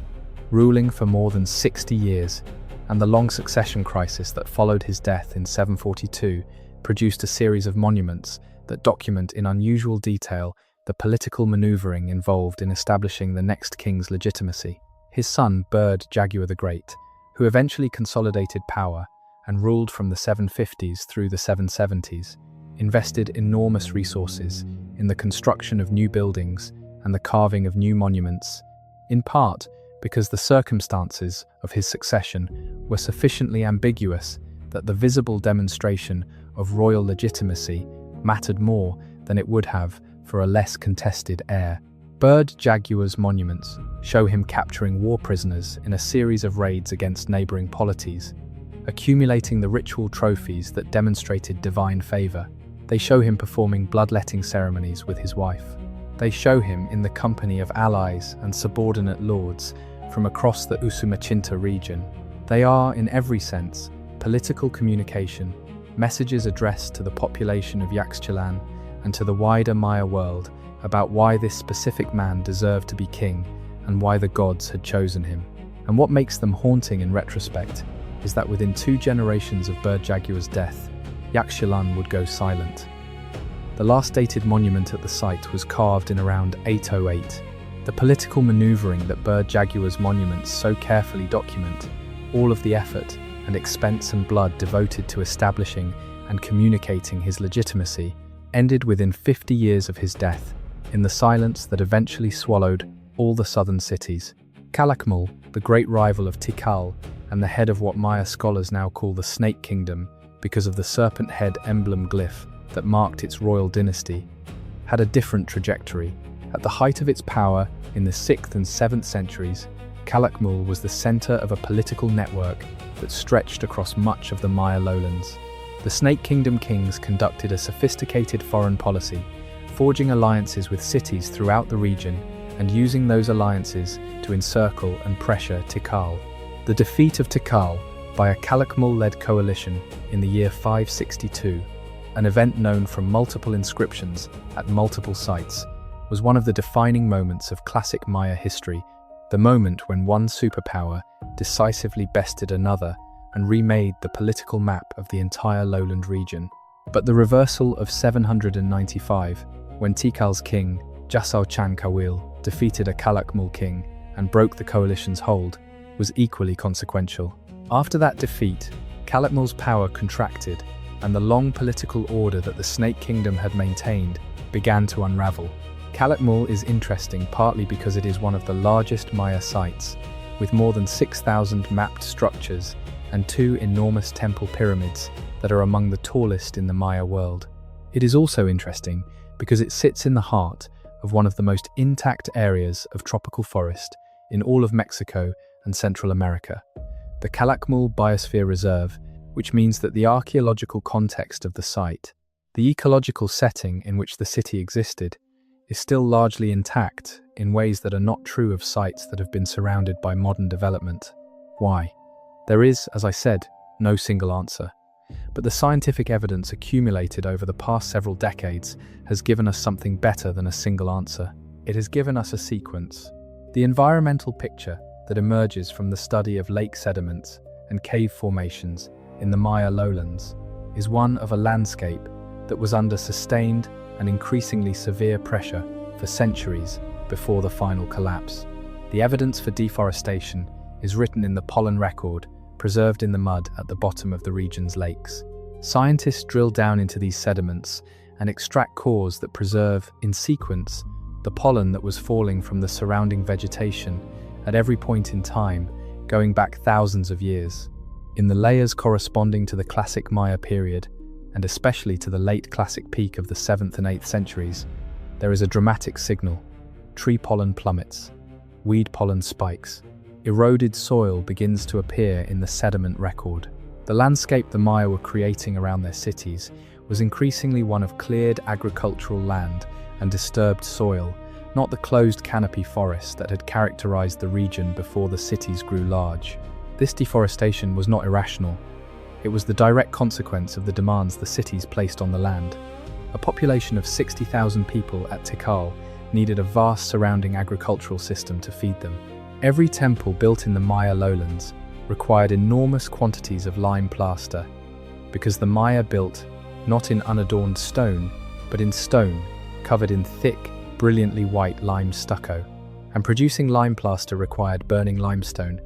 ruling for more than 60 years, and the long succession crisis that followed his death in 742 produced a series of monuments that document in unusual detail the political maneuvering involved in establishing the next king's legitimacy. His son, Byrd Jaguar the Great, who eventually consolidated power and ruled from the 750s through the 770s, invested enormous resources in the construction of new buildings and the carving of new monuments, in part because the circumstances of his succession were sufficiently ambiguous that the visible demonstration of royal legitimacy mattered more than it would have for a less contested heir. Byrd Jaguar's monuments show him capturing war prisoners in a series of raids against neighbouring polities, accumulating the ritual trophies that demonstrated divine favour. They show him performing bloodletting ceremonies with his wife. They show him in the company of allies and subordinate lords from across the Usumacinta region. They are, in every sense, political communication, messages addressed to the population of Yaxchilan and to the wider Maya world about why this specific man deserved to be king and why the gods had chosen him. And what makes them haunting in retrospect is that within 2 generations of Byrd Jaguar's death, Yaxchilan would go silent. The last dated monument at the site was carved in around 808. The political maneuvering that Byrd Jaguar's monuments so carefully document, all of the effort and expense and blood devoted to establishing and communicating his legitimacy, ended within 50 years of his death, in the silence that eventually swallowed all the southern cities. Calakmul, the great rival of Tikal and the head of what Maya scholars now call the Snake Kingdom because of the serpent head emblem glyph that marked its royal dynasty, had a different trajectory. At the height of its power in the 6th and 7th centuries, Calakmul was the center of a political network that stretched across much of the Maya lowlands. The Snake Kingdom kings conducted a sophisticated foreign policy, forging alliances with cities throughout the region and using those alliances to encircle and pressure Tikal. The defeat of Tikal by a Calakmul-led coalition in the year 562, an event known from multiple inscriptions at multiple sites, was one of the defining moments of classic Maya history, the moment when one superpower decisively bested another and remade the political map of the entire lowland region. But the reversal of 795, when Tikal's king, Jasau Chan Kawil, defeated a Calakmul king and broke the coalition's hold, was equally consequential. After that defeat, Calakmul's power contracted, and the long political order that the Snake Kingdom had maintained began to unravel. Calakmul is interesting partly because it is one of the largest Maya sites, with more than 6,000 mapped structures and 2 enormous temple pyramids that are among the tallest in the Maya world. It is also interesting because it sits in the heart of one of the most intact areas of tropical forest in all of Mexico and Central America, the Calakmul Biosphere Reserve, which means that the archaeological context of the site, the ecological setting in which the city existed, is still largely intact in ways that are not true of sites that have been surrounded by modern development. Why? There is, as I said, no single answer. But the scientific evidence accumulated over the past several decades has given us something better than a single answer. It has given us a sequence. The environmental picture that emerges from the study of lake sediments and cave formations in the Maya lowlands is one of a landscape that was under sustained and increasingly severe pressure for centuries before the final collapse. The evidence for deforestation is written in the pollen record preserved in the mud at the bottom of the region's lakes. Scientists drill down into these sediments and extract cores that preserve, in sequence, the pollen that was falling from the surrounding vegetation at every point in time, going back thousands of years. In the layers corresponding to the classic Maya period, and especially to the late classic peak of the 7th and 8th centuries, there is a dramatic signal. Tree pollen plummets, weed pollen spikes. Eroded soil begins to appear in the sediment record. The landscape the Maya were creating around their cities was increasingly one of cleared agricultural land and disturbed soil, not the closed canopy forest that had characterized the region before the cities grew large. This deforestation was not irrational. It was the direct consequence of the demands the cities placed on the land. A population of 60,000 people at Tikal needed a vast surrounding agricultural system to feed them. Every temple built in the Maya lowlands required enormous quantities of lime plaster, because the Maya built not in unadorned stone, but in stone covered in thick, brilliantly white lime stucco. And producing lime plaster required burning limestone,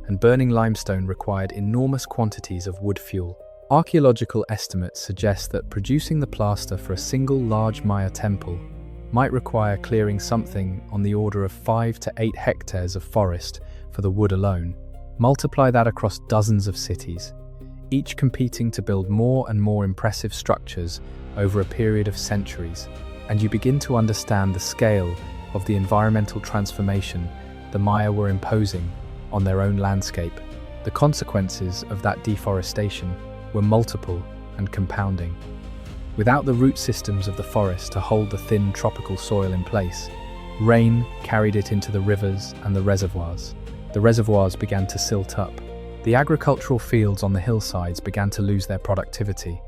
and burning limestone required enormous quantities of wood fuel. Archaeological estimates suggest that producing the plaster for a single large Maya temple might require clearing something on the order of 5 to 8 hectares of forest for the wood alone. Multiply that across dozens of cities, each competing to build more and more impressive structures over a period of centuries, and you begin to understand the scale of the environmental transformation the Maya were imposing on their own landscape. The consequences of that deforestation were multiple and compounding. Without the root systems of the forest to hold the thin tropical soil in place, rain carried it into the rivers and the reservoirs. The reservoirs began to silt up. The agricultural fields on the hillsides began to lose their productivity.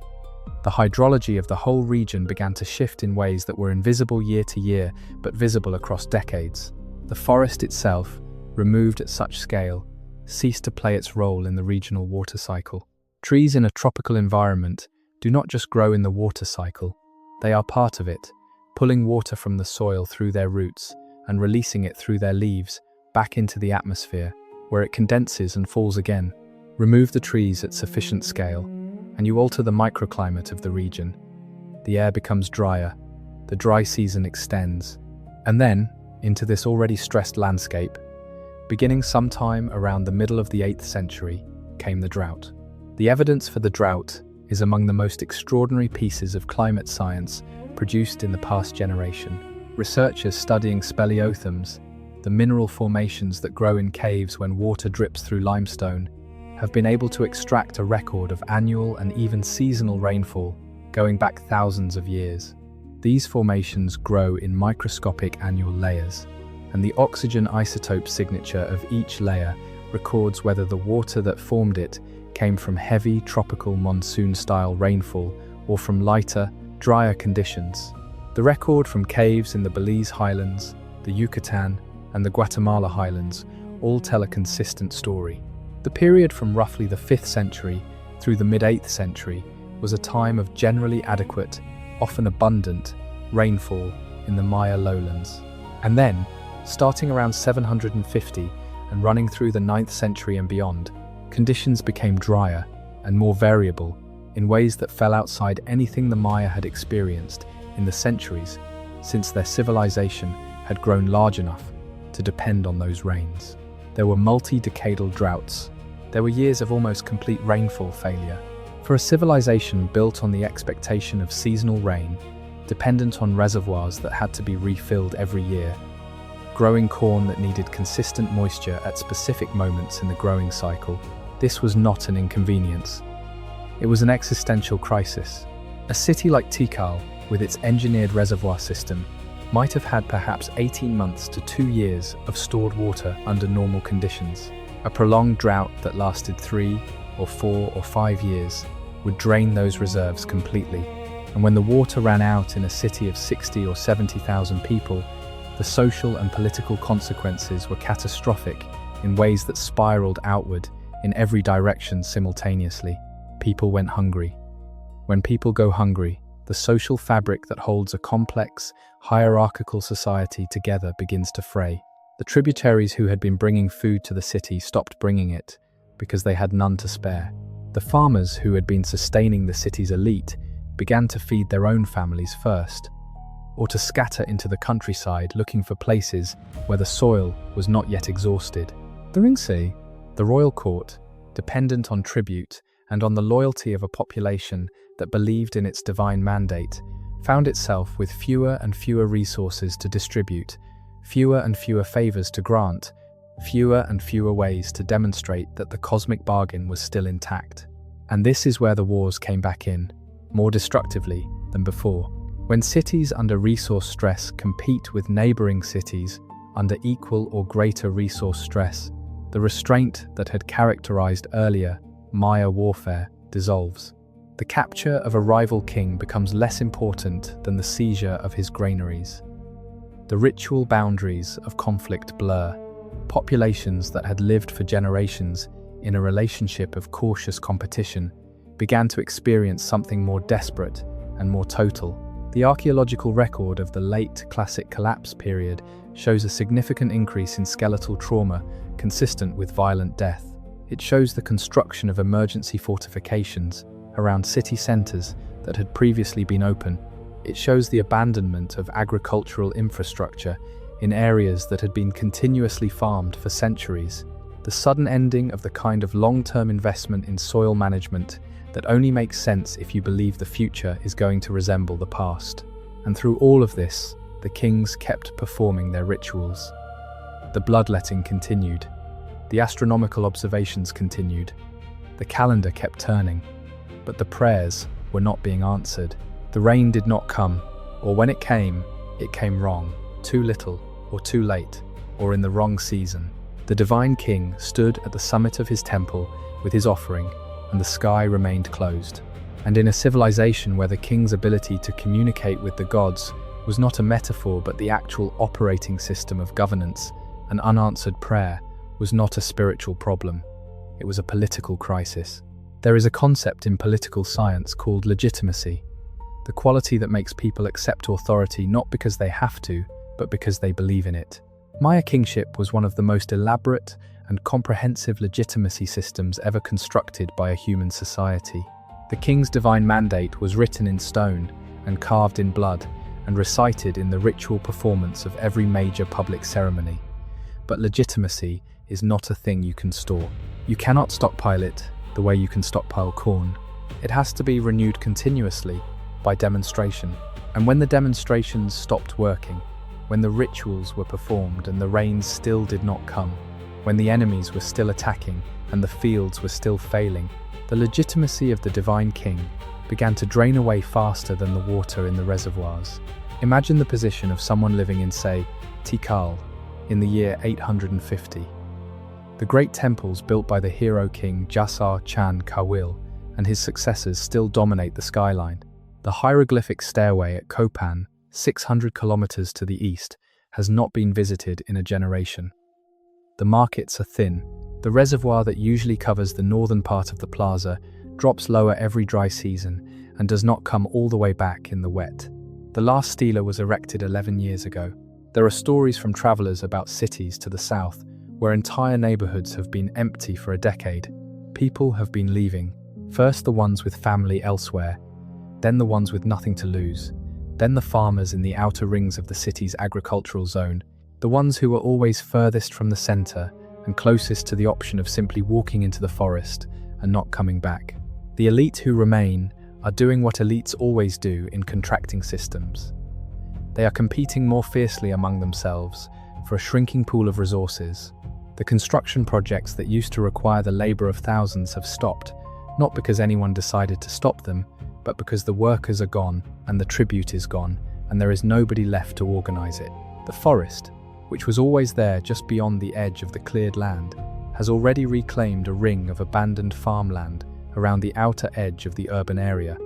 The hydrology of the whole region began to shift in ways that were invisible year to year, but visible across decades. The forest itself, removed at such scale, ceased to play its role in the regional water cycle. Trees in a tropical environment do not just grow in the water cycle, they are part of it, pulling water from the soil through their roots and releasing it through their leaves back into the atmosphere, where it condenses and falls again. Remove the trees at sufficient scale, and you alter the microclimate of the region. The air becomes drier, the dry season extends, and then, into this already stressed landscape, beginning sometime around the middle of the 8th century, came the drought. The evidence for the drought is among the most extraordinary pieces of climate science produced in the past generation. Researchers studying speleothems, the mineral formations that grow in caves when water drips through limestone, have been able to extract a record of annual and even seasonal rainfall going back thousands of years. These formations grow in microscopic annual layers, and the oxygen isotope signature of each layer records whether the water that formed it came from heavy tropical monsoon-style rainfall or from lighter, drier conditions. The record from caves in the Belize Highlands, the Yucatan, and the Guatemala Highlands all tell a consistent story. The period from roughly the 5th century through the mid-8th century was a time of generally adequate, often abundant, rainfall in the Maya lowlands. And then, starting around 750 and running through the 9th century and beyond, conditions became drier and more variable in ways that fell outside anything the Maya had experienced in the centuries since their civilization had grown large enough to depend on those rains. There were multi-decadal droughts. There were years of almost complete rainfall failure. For a civilization built on the expectation of seasonal rain, dependent on reservoirs that had to be refilled every year, growing corn that needed consistent moisture at specific moments in the growing cycle, this was not an inconvenience. It was an existential crisis. A city like Tikal, with its engineered reservoir system, might have had perhaps 18 months to 2 years of stored water under normal conditions. A prolonged drought that lasted 3 or 4 or 5 years would drain those reserves completely. And when the water ran out in a city of 60 or 70,000 people, the social and political consequences were catastrophic in ways that spiraled outward in every direction simultaneously. people went hungry. When people go hungry, the social fabric that holds a complex, hierarchical society together begins to fray. The tributaries who had been bringing food to the city stopped bringing it because they had none to spare. The farmers who had been sustaining the city's elite began to feed their own families first, or to scatter into the countryside looking for places where the soil was not yet exhausted. The Ringse, the royal court, dependent on tribute and on the loyalty of a population that believed in its divine mandate, found itself with fewer and fewer resources to distribute, fewer and fewer favors to grant, fewer and fewer ways to demonstrate that the cosmic bargain was still intact. And this is where the wars came back in, more destructively than before. When cities under resource stress compete with neighboring cities under equal or greater resource stress, the restraint that had characterized earlier Maya warfare dissolves. The capture of a rival king becomes less important than the seizure of his granaries. The ritual boundaries of conflict blur. Populations that had lived for generations in a relationship of cautious competition began to experience something more desperate and more total. The archaeological record of the late classic collapse period shows a significant increase in skeletal trauma consistent with violent death. It shows the construction of emergency fortifications around city centers that had previously been open. It shows the abandonment of agricultural infrastructure in areas that had been continuously farmed for centuries. The sudden ending of the kind of long-term investment in soil management that only makes sense if you believe the future is going to resemble the past. And through all of this, the kings kept performing their rituals. The bloodletting continued. The astronomical observations continued. The calendar kept turning. But the prayers were not being answered. The rain did not come, or when it came wrong, too little, or too late, or in the wrong season. The divine king stood at the summit of his temple with his offering, and the sky remained closed. And in a civilization where the king's ability to communicate with the gods was not a metaphor but the actual operating system of governance, an unanswered prayer was not a spiritual problem. It was a political crisis. There is a concept in political science called legitimacy, the quality that makes people accept authority not because they have to, but because they believe in it. Maya kingship was one of the most elaborate and comprehensive legitimacy systems ever constructed by a human society. The king's divine mandate was written in stone and carved in blood and recited in the ritual performance of every major public ceremony. But legitimacy is not a thing you can store. You cannot stockpile it the way you can stockpile corn. It has to be renewed continuously by demonstration. And when the demonstrations stopped working, when the rituals were performed and the rains still did not come, when the enemies were still attacking and the fields were still failing, the legitimacy of the divine king began to drain away faster than the water in the reservoirs. Imagine the position of someone living in, say, Tikal, in the year 850. The great temples built by the hero king Jasar Chan Kawil and his successors still dominate the skyline. The hieroglyphic stairway at Copán, 600 kilometers to the east, has not been visited in a generation. The markets are thin. The reservoir that usually covers the northern part of the plaza drops lower every dry season and does not come all the way back in the wet. The last stela was erected 11 years ago. There are stories from travelers about cities to the south where entire neighborhoods have been empty for a decade. People have been leaving, first the ones with family elsewhere, then the ones with nothing to lose, then the farmers in the outer rings of the city's agricultural zone, the ones who were always furthest from the center and closest to the option of simply walking into the forest and not coming back. The elite who remain are doing what elites always do in contracting systems. They are competing more fiercely among themselves for a shrinking pool of resources. The construction projects that used to require the labor of thousands have stopped, not because anyone decided to stop them, but because the workers are gone and the tribute is gone and there is nobody left to organize it. The forest, which was always there just beyond the edge of the cleared land, has already reclaimed a ring of abandoned farmland around the outer edge of the urban area.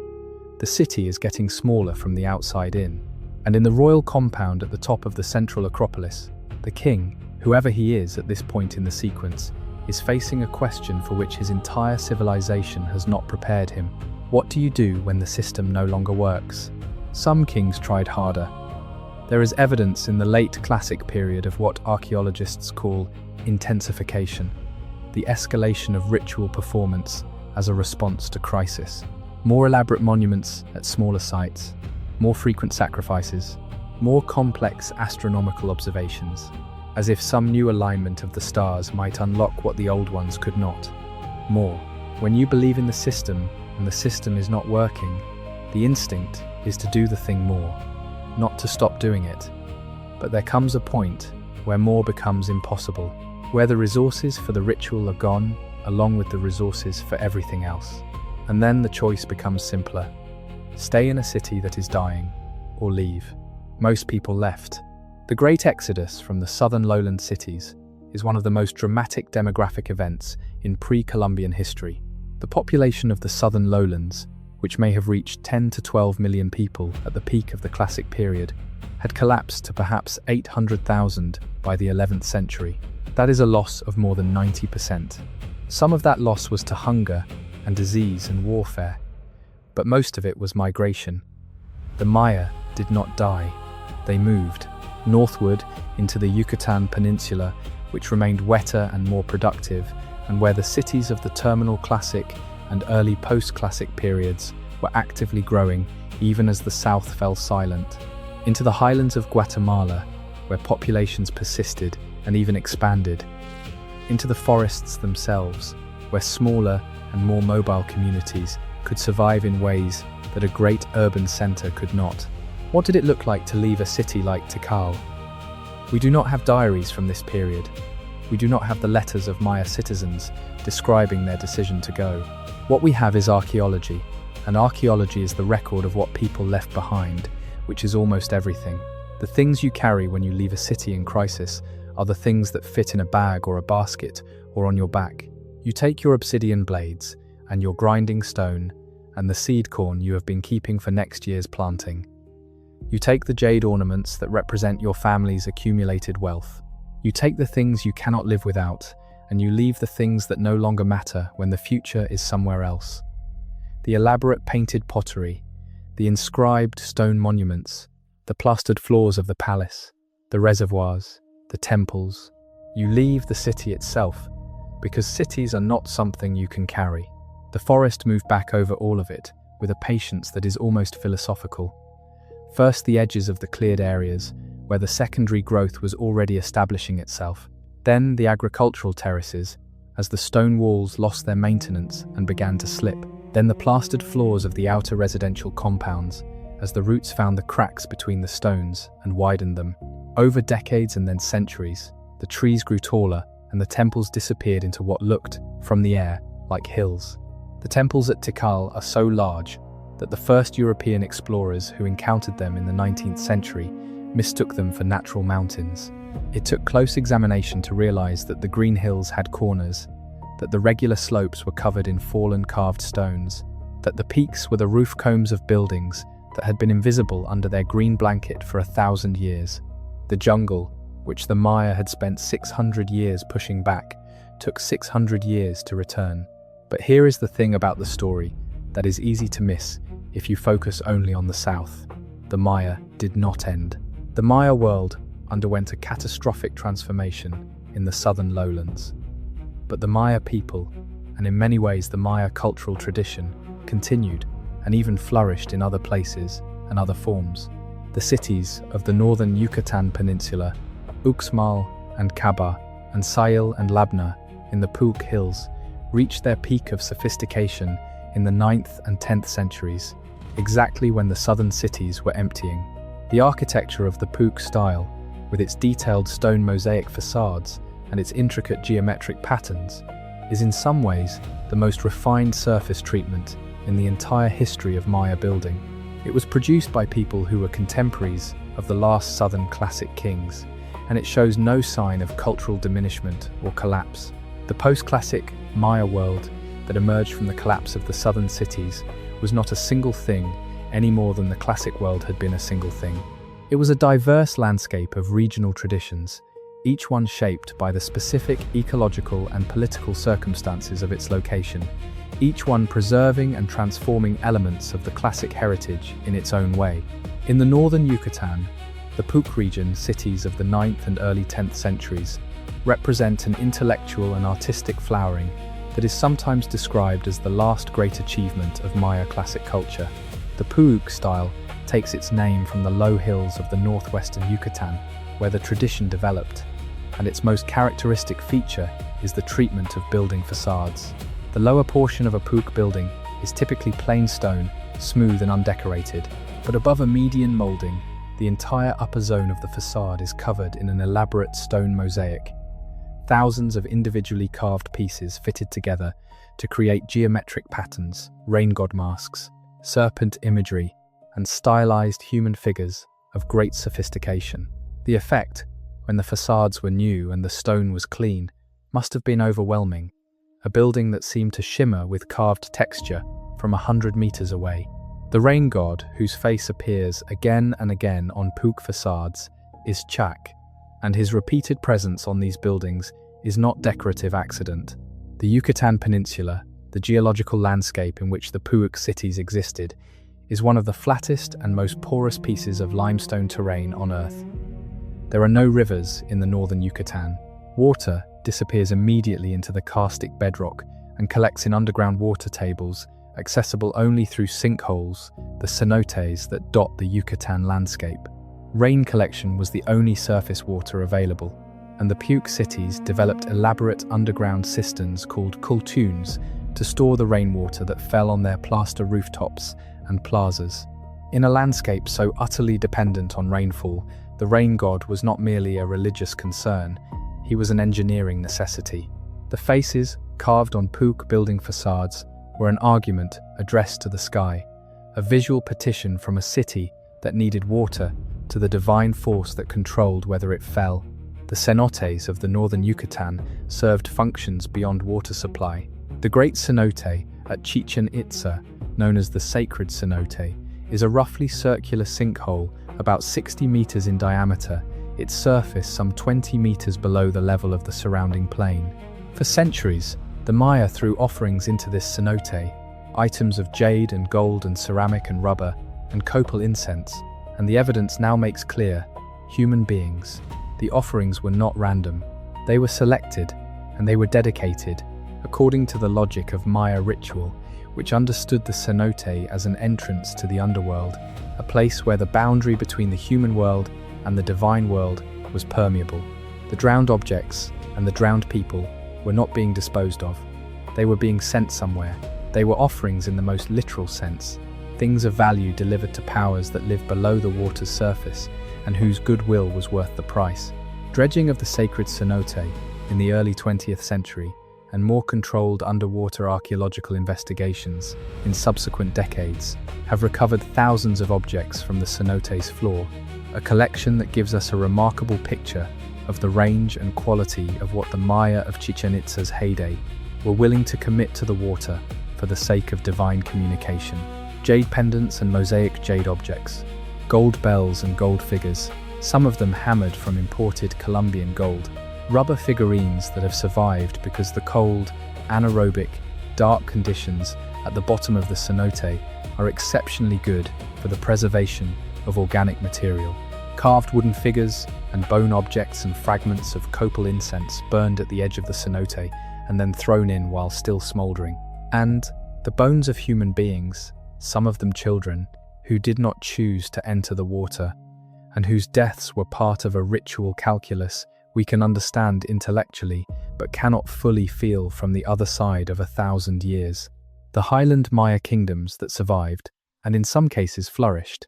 The city is getting smaller from the outside in, and in the royal compound at the top of the central Acropolis, the king, whoever he is at this point in the sequence, is facing a question for which his entire civilization has not prepared him. What do you do when the system no longer works? Some kings tried harder. There is evidence in the late classic period of what archaeologists call intensification, the escalation of ritual performance as a response to crisis. More elaborate monuments at smaller sites, more frequent sacrifices, more complex astronomical observations, as if some new alignment of the stars might unlock what the old ones could not. More. When you believe in the system and the system is not working, the instinct is to do the thing more, not to stop doing it. But there comes a point where more becomes impossible, where the resources for the ritual are gone, along with the resources for everything else. And then the choice becomes simpler. Stay in a city that is dying, or leave. Most people left. The Great Exodus from the southern lowland cities is one of the most dramatic demographic events in pre-Columbian history. The population of the southern lowlands, which may have reached 10 to 12 million people at the peak of the classic period, had collapsed to perhaps 800,000 by the 11th century. That is a loss of more than 90%. Some of that loss was to hunger and disease and warfare, but most of it was migration. The Maya did not die. They moved northward into the Yucatan Peninsula, which remained wetter and more productive, and where the cities of the terminal classic and early post-classic periods were actively growing even as the south fell silent. Into the highlands of Guatemala, where populations persisted and even expanded. Into the forests themselves, where smaller and more mobile communities could survive in ways that a great urban center could not. What did it look like to leave a city like Tikal? We do not have diaries from this period. We do not have the letters of Maya citizens describing their decision to go. What we have is archaeology, and archaeology is the record of what people left behind, which is almost everything. The things you carry when you leave a city in crisis are the things that fit in a bag or a basket or on your back. You take your obsidian blades and your grinding stone and the seed corn you have been keeping for next year's planting. You take the jade ornaments that represent your family's accumulated wealth. You take the things you cannot live without, and you leave the things that no longer matter when the future is somewhere else. The elaborate painted pottery, the inscribed stone monuments, the plastered floors of the palace, the reservoirs, the temples. You leave the city itself, because cities are not something you can carry. The forest moved back over all of it, with a patience that is almost philosophical. First the edges of the cleared areas, where the secondary growth was already establishing itself. Then the agricultural terraces, as the stone walls lost their maintenance and began to slip. Then the plastered floors of the outer residential compounds, as the roots found the cracks between the stones and widened them. Over decades and then centuries, the trees grew taller and the temples disappeared into what looked, from the air, like hills. The temples at Tikal are so large that the first European explorers who encountered them in the 19th century mistook them for natural mountains. It took close examination to realize that the green hills had corners, that the regular slopes were covered in fallen carved stones, that the peaks were the roof combs of buildings that had been invisible under their green blanket for 1,000 years. The jungle, which the Maya had spent 600 years pushing back, took 600 years to return. But here is the thing about the story that is easy to miss if you focus only on the south. The Maya did not end. The Maya world underwent a catastrophic transformation in the southern lowlands. But the Maya people, and in many ways the Maya cultural tradition, continued and even flourished in other places and other forms. The cities of the northern Yucatan Peninsula, Uxmal and Caba, and Sayil and Labna in the Puuc Hills, reached their peak of sophistication in the 9th and 10th centuries, exactly when the southern cities were emptying. The architecture of the Puuc style, with its detailed stone mosaic facades and its intricate geometric patterns, is in some ways the most refined surface treatment in the entire history of Maya building. It was produced by people who were contemporaries of the last southern classic kings, and it shows no sign of cultural diminishment or collapse. The post-classic Maya world that emerged from the collapse of the southern cities was not a single thing any more than the classic world had been a single thing. It was a diverse landscape of regional traditions, each one shaped by the specific ecological and political circumstances of its location, each one preserving and transforming elements of the classic heritage in its own way. In the northern Yucatan, the Puc region cities of the 9th and early 10th centuries represent an intellectual and artistic flowering that is sometimes described as the last great achievement of Maya classic culture. The Puc style takes its name from the low hills of the northwestern Yucatan, where the tradition developed, and its most characteristic feature is the treatment of building facades. The lower portion of a Puc building is typically plain stone, smooth and undecorated, but above a median molding, the entire upper zone of the facade is covered in an elaborate stone mosaic. Thousands of individually carved pieces fitted together to create geometric patterns, rain god masks, serpent imagery, and stylized human figures of great sophistication. The effect, when the facades were new and the stone was clean, must have been overwhelming. A building that seemed to shimmer with carved texture from 100 meters away. The rain god, whose face appears again and again on Puc facades, is Chak, and his repeated presence on these buildings is not decorative accident. The Yucatan Peninsula, the geological landscape in which the Puc cities existed, is one of the flattest and most porous pieces of limestone terrain on Earth. There are no rivers in the northern Yucatan. Water disappears immediately into the karstic bedrock and collects in underground water tables, accessible only through sinkholes, the cenotes that dot the Yucatan landscape. Rain collection was the only surface water available, and the Puc cities developed elaborate underground cisterns called kultuns to store the rainwater that fell on their plaster rooftops and plazas. In a landscape so utterly dependent on rainfall, the rain god was not merely a religious concern, he was an engineering necessity. The faces, carved on Puc building facades, were an argument addressed to the sky, a visual petition from a city that needed water to the divine force that controlled whether it fell. The cenotes of the northern Yucatan served functions beyond water supply. The great cenote at Chichen Itza, known as the Sacred Cenote, is a roughly circular sinkhole about 60 meters in diameter, its surface some 20 meters below the level of the surrounding plain. For centuries, the Maya threw offerings into this cenote, items of jade and gold and ceramic and rubber, and copal incense, and the evidence now makes clear: human beings. The offerings were not random. They were selected, and they were dedicated, according to the logic of Maya ritual, which understood the cenote as an entrance to the underworld, a place where the boundary between the human world and the divine world was permeable. The drowned objects and the drowned people were not being disposed of. They were being sent somewhere. They were offerings in the most literal sense, things of value delivered to powers that live below the water's surface and whose goodwill was worth the price. Dredging of the sacred cenote in the early 20th century and more controlled underwater archaeological investigations in subsequent decades have recovered thousands of objects from the cenote's floor, a collection that gives us a remarkable picture of the range and quality of what the Maya of Chichen Itza's heyday were willing to commit to the water for the sake of divine communication. Jade pendants and mosaic jade objects, gold bells and gold figures, some of them hammered from imported Colombian gold, rubber figurines that have survived because the cold, anaerobic, dark conditions at the bottom of the cenote are exceptionally good for the preservation of organic material. Carved wooden figures and bone objects and fragments of copal incense burned at the edge of the cenote and then thrown in while still smouldering. And the bones of human beings, some of them children, who did not choose to enter the water, and whose deaths were part of a ritual calculus we can understand intellectually, but cannot fully feel from the other side of 1,000 years. The highland Maya kingdoms that survived, and in some cases flourished,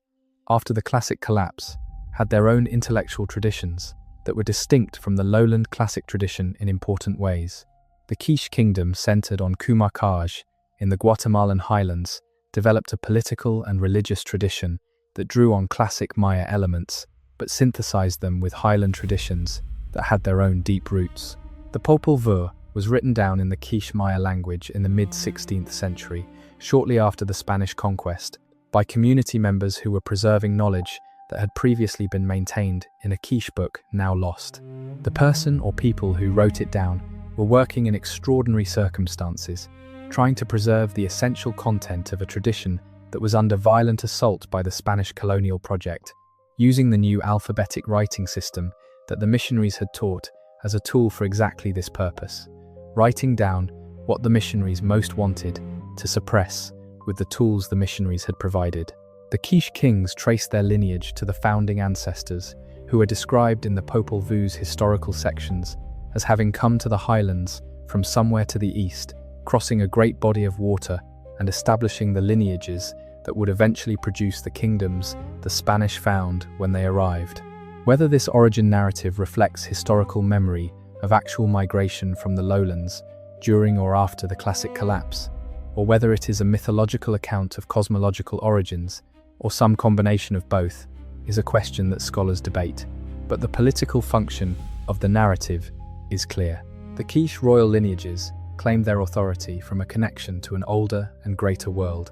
after the classic collapse, had their own intellectual traditions that were distinct from the lowland classic tradition in important ways. The Quiche kingdom, centered on Cumacaj in the Guatemalan highlands, developed a political and religious tradition that drew on classic Maya elements, but synthesized them with highland traditions that had their own deep roots. The Popol Vuh was written down in the Quiche Maya language in the mid-16th century, shortly after the Spanish conquest, by community members who were preserving knowledge that had previously been maintained in a quiche book now lost. The person or people who wrote it down were working in extraordinary circumstances, trying to preserve the essential content of a tradition that was under violent assault by the Spanish colonial project, using the new alphabetic writing system that the missionaries had taught as a tool for exactly this purpose, writing down what the missionaries most wanted to suppress with the tools the missionaries had provided. The quiche kings traced their lineage to the founding ancestors, who are described in the Popol Vuh's historical sections as having come to the highlands from somewhere to the east, crossing a great body of water and establishing the lineages that would eventually produce the kingdoms the Spanish found when they arrived. Whether this origin narrative reflects historical memory of actual migration from the lowlands during or after the classic collapse, or whether it is a mythological account of cosmological origins, or some combination of both, is a question that scholars debate. But the political function of the narrative is clear. The quiche royal lineages claimed their authority from a connection to an older and greater world,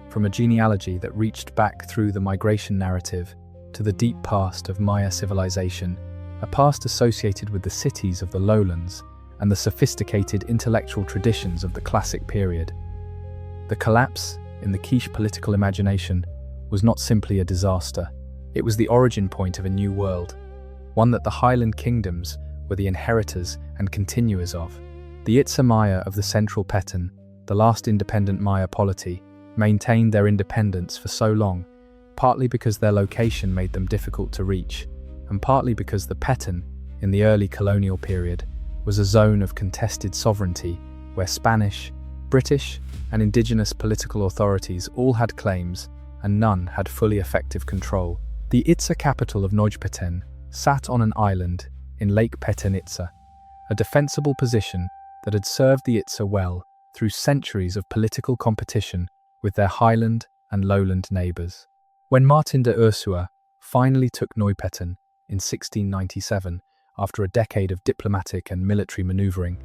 from a genealogy that reached back through the migration narrative to the deep past of Maya civilization, a past associated with the cities of the lowlands and the sophisticated intellectual traditions of the classic period. The collapse in the quiche political imagination was not simply a disaster. It was the origin point of a new world, one that the highland kingdoms were the inheritors and continuers of. The Itza Maya of the Central Petén, the last independent Maya polity, maintained their independence for so long, partly because their location made them difficult to reach, and partly because the Petén, in the early colonial period, was a zone of contested sovereignty where Spanish, British, and indigenous political authorities all had claims and none had fully effective control. The Itza capital of Nojpeten sat on an island in Lake Petén Itza, a defensible position that had served the Itza well through centuries of political competition with their highland and lowland neighbours. When Martin de Ursua finally took Nojpeten in 1697, after a decade of diplomatic and military manoeuvring,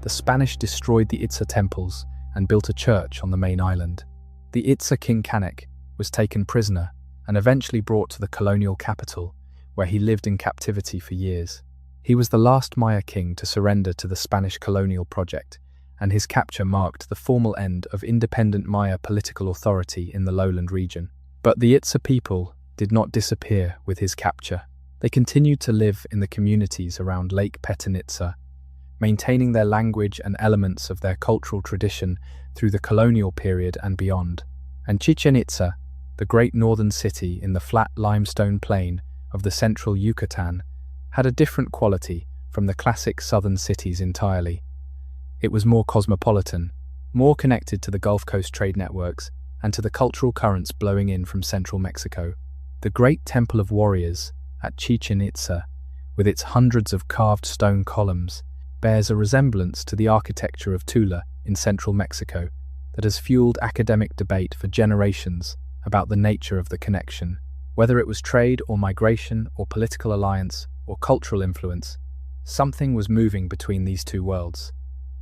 the Spanish destroyed the Itza temples and built a church on the main island. The Itza king Canek was taken prisoner and eventually brought to the colonial capital, where he lived in captivity for years. He was the last Maya king to surrender to the Spanish colonial project, and his capture marked the formal end of independent Maya political authority in the lowland region. But the Itza people did not disappear with his capture. They continued to live in the communities around Lake Petén Itza, maintaining their language and elements of their cultural tradition through the colonial period and beyond. And Chichen Itza, the great northern city in the flat limestone plain of the central Yucatan, had a different quality from the classic southern cities entirely. It was more cosmopolitan, more connected to the Gulf Coast trade networks and to the cultural currents blowing in from central Mexico. The Great Temple of Warriors at Chichen Itza, with its hundreds of carved stone columns, bears a resemblance to the architecture of Tula in central Mexico that has fueled academic debate for generations about the nature of the connection. Whether it was trade or migration or political alliance or cultural influence, something was moving between these two worlds,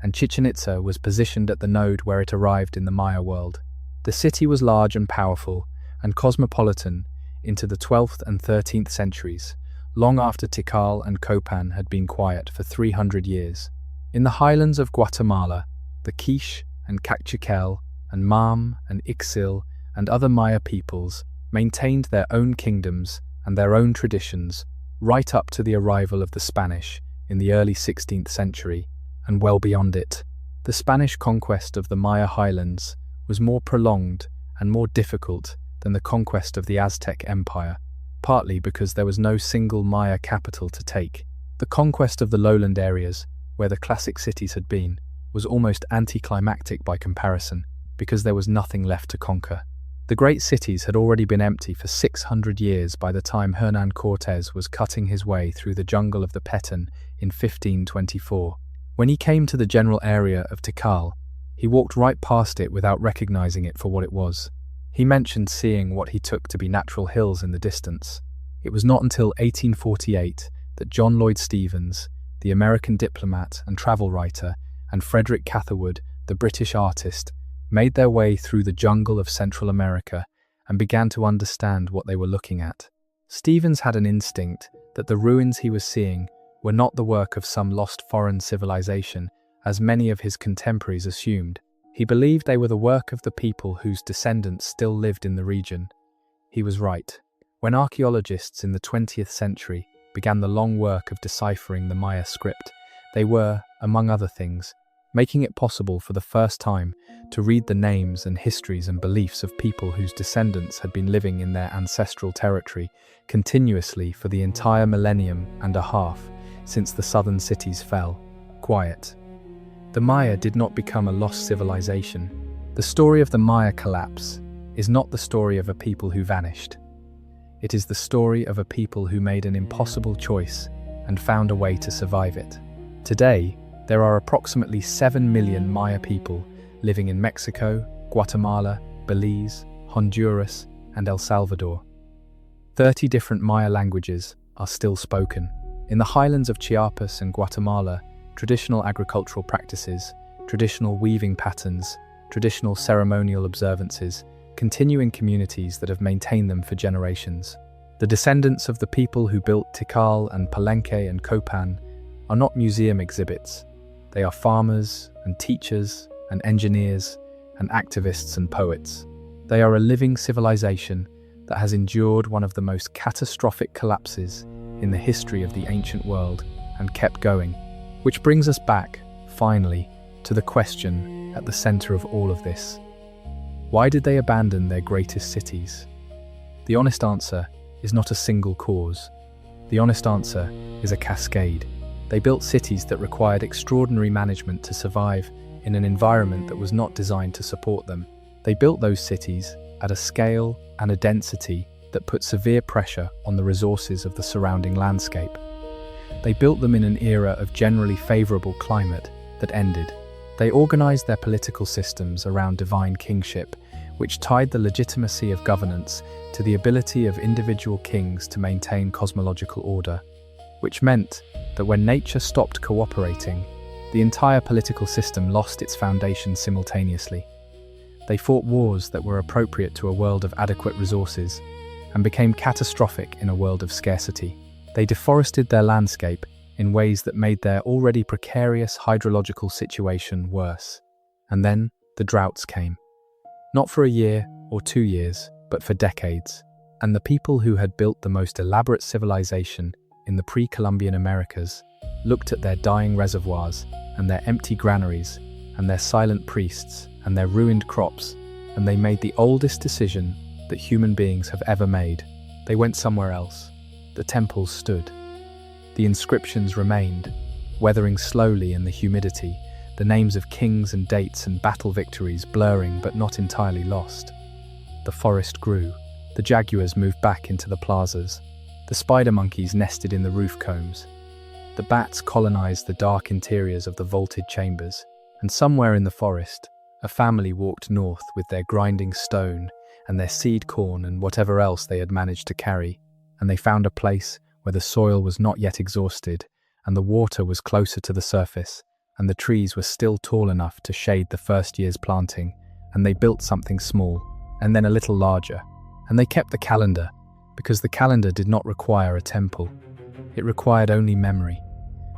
and Chichen Itza was positioned at the node where it arrived in the Maya world. The city was large and powerful and cosmopolitan into the 12th and 13th centuries, long after Tikal and Copán had been quiet for 300 years. In the highlands of Guatemala, the Quiche and Cachiquel and Mam and Ixil and other Maya peoples maintained their own kingdoms and their own traditions right up to the arrival of the Spanish in the early 16th century and well beyond it. The Spanish conquest of the Maya highlands was more prolonged and more difficult than the conquest of the Aztec Empire, partly because there was no single Maya capital to take. The conquest of the lowland areas, where the classic cities had been, was almost anticlimactic by comparison, because there was nothing left to conquer. The great cities had already been empty for 600 years by the time Hernán Cortés was cutting his way through the jungle of the Petén in 1524. When he came to the general area of Tikal, he walked right past it without recognizing it for what it was. He mentioned seeing what he took to be natural hills in the distance. It was not until 1848 that John Lloyd Stevens, the American diplomat and travel writer, and Frederick Catherwood, the British artist, made their way through the jungle of Central America and began to understand what they were looking at. Stevens had an instinct that the ruins he was seeing were not the work of some lost foreign civilization, as many of his contemporaries assumed. He believed they were the work of the people whose descendants still lived in the region. He was right. When archaeologists in the 20th century began the long work of deciphering the Maya script, they were, among other things, making it possible for the first time to read the names and histories and beliefs of people whose descendants had been living in their ancestral territory continuously for the entire millennium and a half since the southern cities fell quiet. The Maya did not become a lost civilization. The story of the Maya collapse is not the story of a people who vanished. It is the story of a people who made an impossible choice and found a way to survive it. Today, there are approximately 7 million Maya people living in Mexico, Guatemala, Belize, Honduras, and El Salvador. 30 different Maya languages are still spoken. In the highlands of Chiapas and Guatemala, traditional agricultural practices, traditional weaving patterns, traditional ceremonial observances continue in communities that have maintained them for generations. The descendants of the people who built Tikal and Palenque and Copán are not museum exhibits. They are farmers and teachers and engineers and activists and poets. They are a living civilization that has endured one of the most catastrophic collapses in the history of the ancient world and kept going. Which brings us back, finally, to the question at the center of all of this. Why did they abandon their greatest cities? The honest answer is not a single cause. The honest answer is a cascade. They built cities that required extraordinary management to survive in an environment that was not designed to support them. They built those cities at a scale and a density that put severe pressure on the resources of the surrounding landscape. They built them in an era of generally favorable climate that ended. They organized their political systems around divine kingship, which tied the legitimacy of governance to the ability of individual kings to maintain cosmological order, which meant that when nature stopped cooperating, the entire political system lost its foundation simultaneously. They fought wars that were appropriate to a world of adequate resources and became catastrophic in a world of scarcity. They deforested their landscape in ways that made their already precarious hydrological situation worse. And then the droughts came. Not for a year or 2 years, but for decades. And the people who had built the most elaborate civilization in the pre-Columbian Americas looked at their dying reservoirs and their empty granaries and their silent priests and their ruined crops, and they made the oldest decision that human beings have ever made. They went somewhere else. The temples stood. The inscriptions remained, weathering slowly in the humidity, the names of kings and dates and battle victories blurring but not entirely lost. The forest grew. The jaguars moved back into the plazas. The spider monkeys nested in the roof combs. The bats colonized the dark interiors of the vaulted chambers. And somewhere in the forest, a family walked north with their grinding stone and their seed corn and whatever else they had managed to carry. And they found a place where the soil was not yet exhausted, and the water was closer to the surface, and the trees were still tall enough to shade the first year's planting, and they built something small, and then a little larger. And they kept the calendar, because the calendar did not require a temple. It required only memory.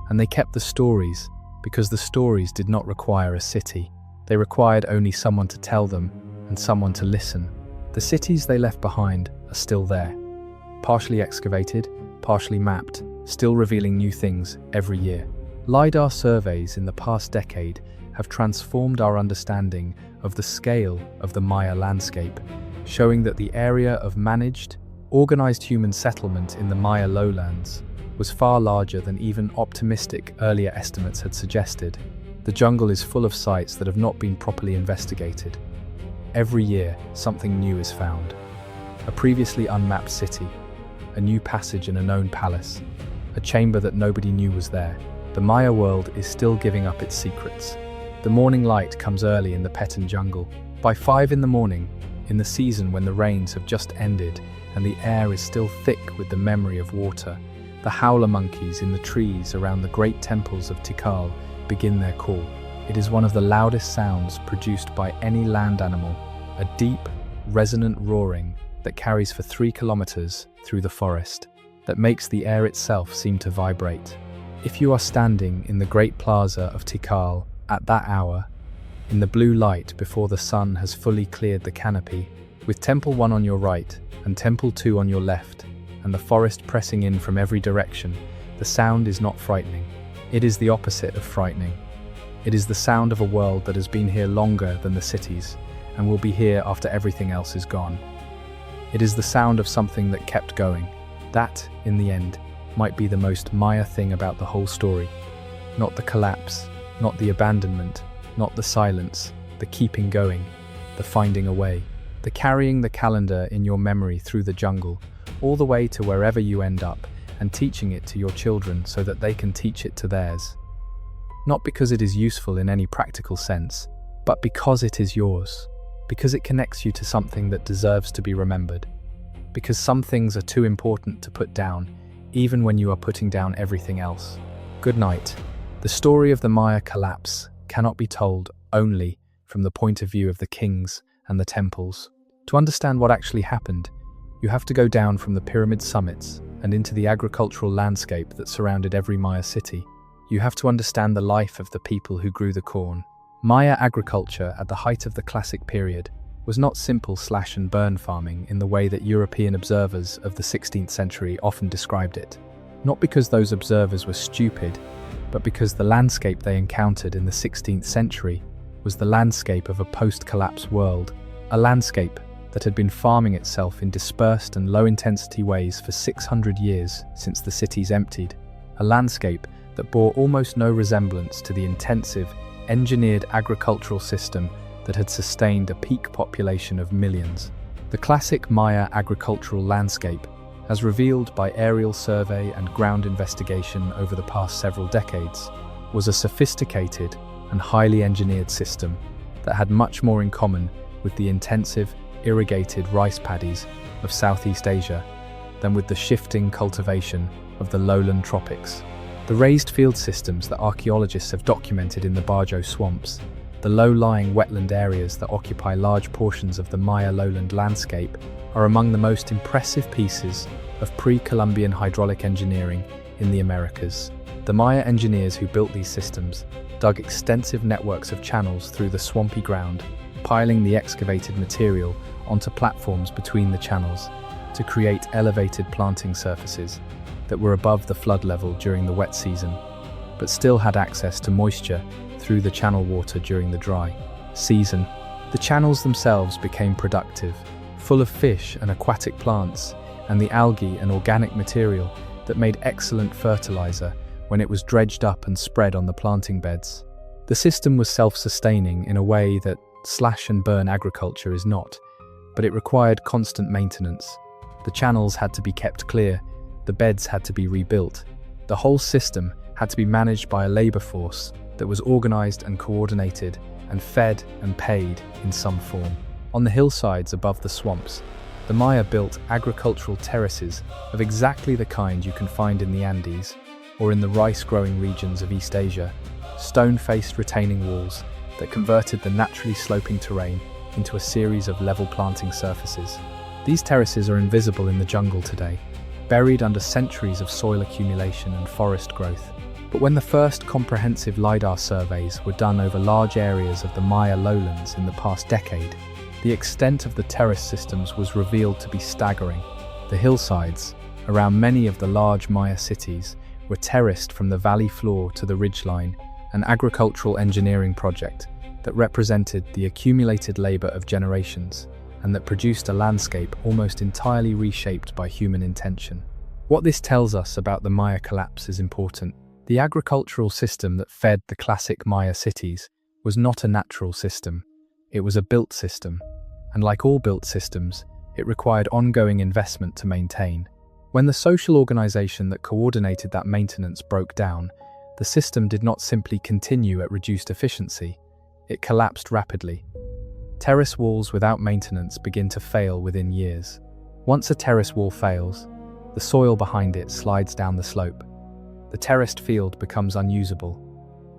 And they kept the stories, because the stories did not require a city. They required only someone to tell them, and someone to listen. The cities they left behind are still there. Partially excavated, partially mapped, still revealing new things every year. LiDAR surveys in the past decade have transformed our understanding of the scale of the Maya landscape, showing that the area of managed, organized human settlement in the Maya lowlands was far larger than even optimistic earlier estimates had suggested. The jungle is full of sites that have not been properly investigated. Every year, something new is found. A previously unmapped city, a new passage in a known palace, a chamber that nobody knew was there. The Maya world is still giving up its secrets. The morning light comes early in the Petan jungle. By 5 in the morning, in the season when the rains have just ended and the air is still thick with the memory of water, the howler monkeys in the trees around the great temples of Tikal begin their call. It is one of the loudest sounds produced by any land animal, a deep, resonant roaring that carries for 3 kilometers through the forest, that makes the air itself seem to vibrate. If you are standing in the great plaza of Tikal at that hour, in the blue light before the sun has fully cleared the canopy, with Temple 1 on your right and Temple 2 on your left, and the forest pressing in from every direction, the sound is not frightening. It is the opposite of frightening. It is the sound of a world that has been here longer than the cities, and will be here after everything else is gone. It is the sound of something that kept going. That, in the end, might be the most Maya thing about the whole story. Not the collapse, not the abandonment, not the silence, the keeping going, the finding a way, the carrying the calendar in your memory through the jungle, all the way to wherever you end up, and teaching it to your children so that they can teach it to theirs. Not because it is useful in any practical sense, but because it is yours, because it connects you to something that deserves to be remembered, because some things are too important to put down, even when you are putting down everything else. Good night. The story of the Maya collapse cannot be told only from the point of view of the kings and the temples. To understand what actually happened, you have to go down from the pyramid summits and into the agricultural landscape that surrounded every Maya city. You have to understand the life of the people who grew the corn. Maya agriculture at the height of the classic period was not simple slash and burn farming in the way that European observers of the 16th century often described it. Not because those observers were stupid, but because the landscape they encountered in the 16th century was the landscape of a post-collapse world, a landscape that had been farming itself in dispersed and low-intensity ways for 600 years since the cities emptied, a landscape that bore almost no resemblance to the intensive, engineered agricultural system that had sustained a peak population of millions. The classic Maya agricultural landscape, as revealed by aerial survey and ground investigation over the past several decades, was a sophisticated and highly engineered system that had much more in common with the intensive, irrigated rice paddies of Southeast Asia than with the shifting cultivation of the lowland tropics. The raised field systems that archaeologists have documented in the Bajo swamps, the low-lying wetland areas that occupy large portions of the Maya lowland landscape, are among the most impressive pieces of pre-Columbian hydraulic engineering in the Americas. The Maya engineers who built these systems dug extensive networks of channels through the swampy ground, piling the excavated material onto platforms between the channels to create elevated planting surfaces that were above the flood level during the wet season, but still had access to moisture through the channel water during the dry season. The channels themselves became productive, full of fish and aquatic plants, and the algae and organic material that made excellent fertilizer when it was dredged up and spread on the planting beds. The system was self-sustaining in a way that slash-and-burn agriculture is not, but it required constant maintenance. The channels had to be kept clear, the beds had to be rebuilt. The whole system had to be managed by a labor force that was organized and coordinated and fed and paid in some form. On the hillsides above the swamps, the Maya built agricultural terraces of exactly the kind you can find in the Andes or in the rice-growing regions of East Asia, stone-faced retaining walls that converted the naturally sloping terrain into a series of level planting surfaces. These terraces are invisible in the jungle today, buried under centuries of soil accumulation and forest growth. But when the first comprehensive LiDAR surveys were done over large areas of the Maya lowlands in the past decade, the extent of the terrace systems was revealed to be staggering. The hillsides around many of the large Maya cities were terraced from the valley floor to the ridgeline, an agricultural engineering project that represented the accumulated labor of generations and that produced a landscape almost entirely reshaped by human intention. What this tells us about the Maya collapse is important. The agricultural system that fed the classic Maya cities was not a natural system. It was a built system, and like all built systems, it required ongoing investment to maintain. When the social organization that coordinated that maintenance broke down, the system did not simply continue at reduced efficiency, it collapsed rapidly. Terrace walls without maintenance begin to fail within years. Once a terrace wall fails, the soil behind it slides down the slope. The terraced field becomes unusable,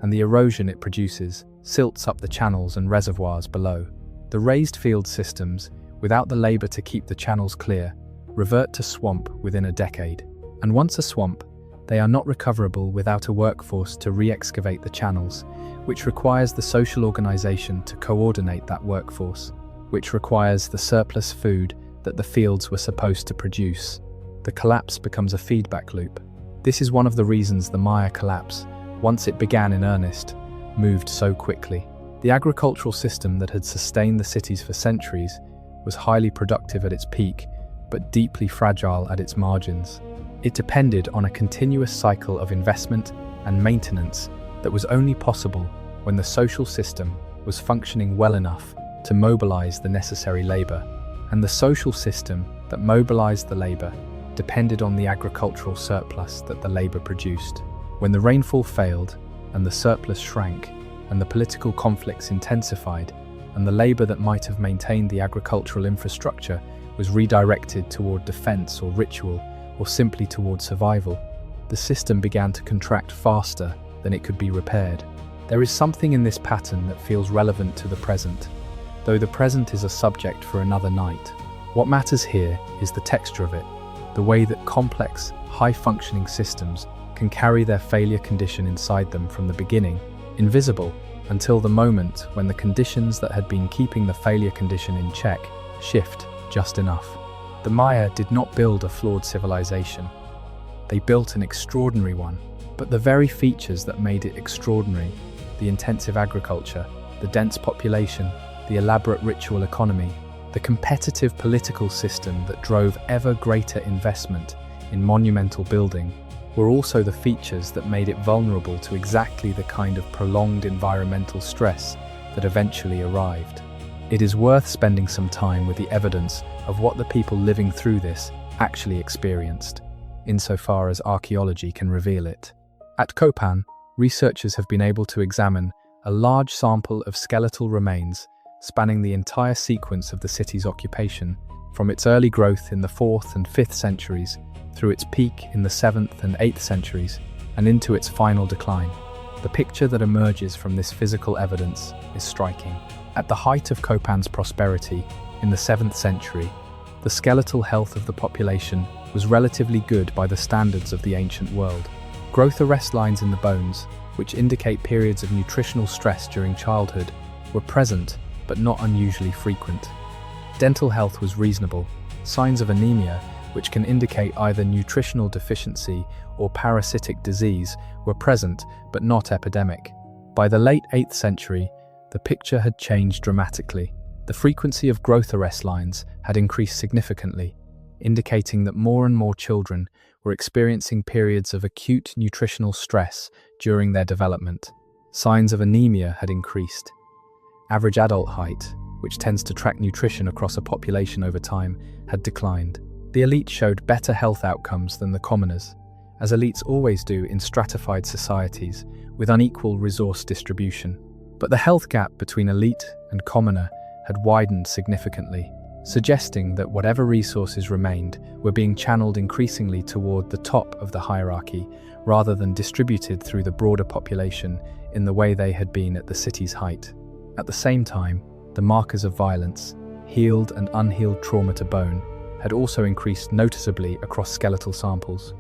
and the erosion it produces silts up the channels and reservoirs below. The raised field systems, without the labor to keep the channels clear, revert to swamp within a decade. And once a swamp, they are not recoverable without a workforce to re-excavate the channels, which requires the social organization to coordinate that workforce, which requires the surplus food that the fields were supposed to produce. The collapse becomes a feedback loop. This is one of the reasons the Maya collapse, once it began in earnest, moved so quickly. The agricultural system that had sustained the cities for centuries was highly productive at its peak, but deeply fragile at its margins. It depended on a continuous cycle of investment and maintenance that was only possible when the social system was functioning well enough to mobilize the necessary labor. And the social system that mobilized the labor depended on the agricultural surplus that the labor produced. When the rainfall failed and the surplus shrank and the political conflicts intensified and the labor that might have maintained the agricultural infrastructure was redirected toward defense or ritual or simply toward survival, the system began to contract faster than it could be repaired. There is something in this pattern that feels relevant to the present, though the present is a subject for another night. What matters here is the texture of it, the way that complex, high-functioning systems can carry their failure condition inside them from the beginning, invisible, until the moment when the conditions that had been keeping the failure condition in check shift just enough. The Maya did not build a flawed civilization. They built an extraordinary one, but the very features that made it extraordinary, the intensive agriculture, the dense population, the elaborate ritual economy, the competitive political system that drove ever greater investment in monumental building, were also the features that made it vulnerable to exactly the kind of prolonged environmental stress that eventually arrived. It is worth spending some time with the evidence of what the people living through this actually experienced, insofar as archaeology can reveal it. At Copán, researchers have been able to examine a large sample of skeletal remains spanning the entire sequence of the city's occupation, from its early growth in the 4th and 5th centuries, through its peak in the 7th and 8th centuries, and into its final decline. The picture that emerges from this physical evidence is striking. At the height of Copán's prosperity, in the 7th century, the skeletal health of the population was relatively good by the standards of the ancient world. Growth arrest lines in the bones, which indicate periods of nutritional stress during childhood, were present but not unusually frequent. Dental health was reasonable. Signs of anemia, which can indicate either nutritional deficiency or parasitic disease, were present but not epidemic. By the late 8th century, the picture had changed dramatically. The frequency of growth arrest lines had increased significantly, indicating that more and more children were experiencing periods of acute nutritional stress during their development. Signs of anemia had increased. Average adult height, which tends to track nutrition across a population over time, had declined. The elite showed better health outcomes than the commoners, as elites always do in stratified societies with unequal resource distribution. But the health gap between elite and commoner had widened significantly, suggesting that whatever resources remained were being channeled increasingly toward the top of the hierarchy rather than distributed through the broader population in the way they had been at the city's height. At the same time, the markers of violence, healed and unhealed trauma to bone, had also increased noticeably across skeletal samples.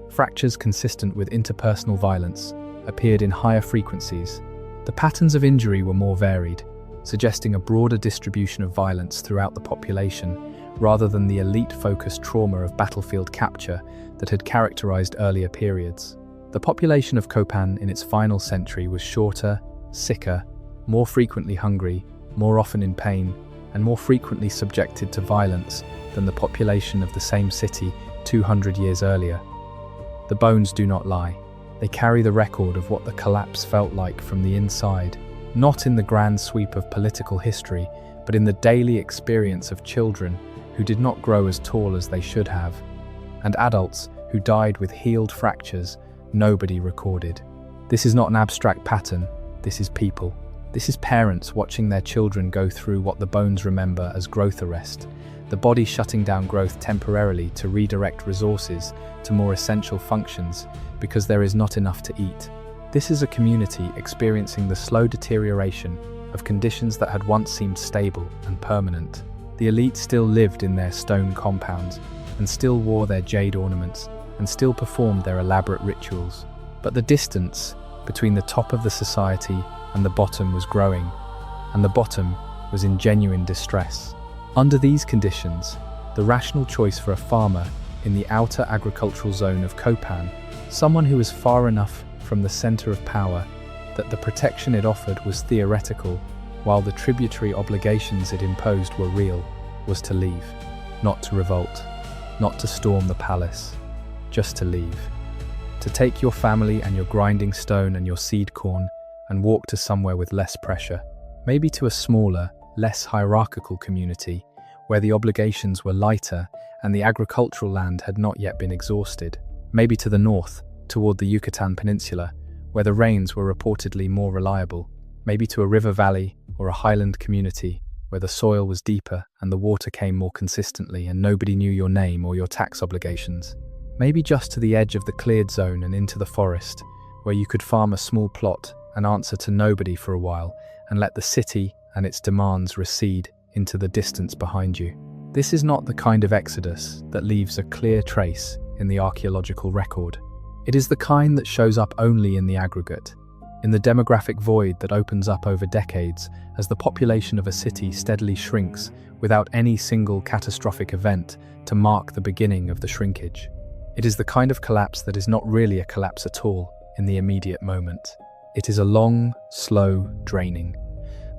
Fractures consistent with interpersonal violence appeared in higher frequencies. The patterns of injury were more varied, suggesting a broader distribution of violence throughout the population, rather than the elite-focused trauma of battlefield capture that had characterized earlier periods. The population of Copán in its final century was shorter, sicker, more frequently hungry, more often in pain, and more frequently subjected to violence than the population of the same city 200 years earlier. The bones do not lie. They carry the record of what the collapse felt like from the inside, not in the grand sweep of political history, but in the daily experience of children who did not grow as tall as they should have, and adults who died with healed fractures nobody recorded. This is not an abstract pattern, this is people. This is parents watching their children go through what the bones remember as growth arrest, the body shutting down growth temporarily to redirect resources to more essential functions because there is not enough to eat. This is a community experiencing the slow deterioration of conditions that had once seemed stable and permanent. The elite still lived in their stone compounds, and still wore their jade ornaments, and still performed their elaborate rituals. But the distance between the top of the society and the bottom was growing, and the bottom was in genuine distress. Under these conditions, the rational choice for a farmer in the outer agricultural zone of Copán, someone who was far enough from the center of power that the protection it offered was theoretical, while the tributary obligations it imposed were real, was to leave, not to revolt, not to storm the palace, just to leave. To take your family and your grinding stone and your seed corn and walk to somewhere with less pressure, maybe to a smaller, less hierarchical community where the obligations were lighter and the agricultural land had not yet been exhausted. Maybe to the north, toward the Yucatan Peninsula, where the rains were reportedly more reliable. Maybe to a river valley or a highland community where the soil was deeper and the water came more consistently and nobody knew your name or your tax obligations. Maybe just to the edge of the cleared zone and into the forest, where you could farm a small plot and answer to nobody for a while and let the city and its demands recede into the distance behind you. This is not the kind of exodus that leaves a clear trace in the archaeological record. It is the kind that shows up only in the aggregate, in the demographic void that opens up over decades as the population of a city steadily shrinks without any single catastrophic event to mark the beginning of the shrinkage. It is the kind of collapse that is not really a collapse at all in the immediate moment. It is a long, slow draining.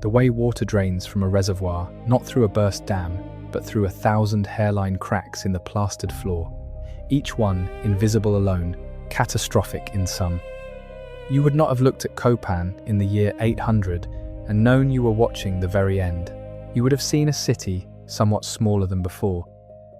The way water drains from a reservoir, not through a burst dam, but through 1,000 hairline cracks in the plastered floor, each one invisible alone, catastrophic in sum. You would not have looked at Copán in the year 800 and known you were watching the very end. You would have seen a city somewhat smaller than before,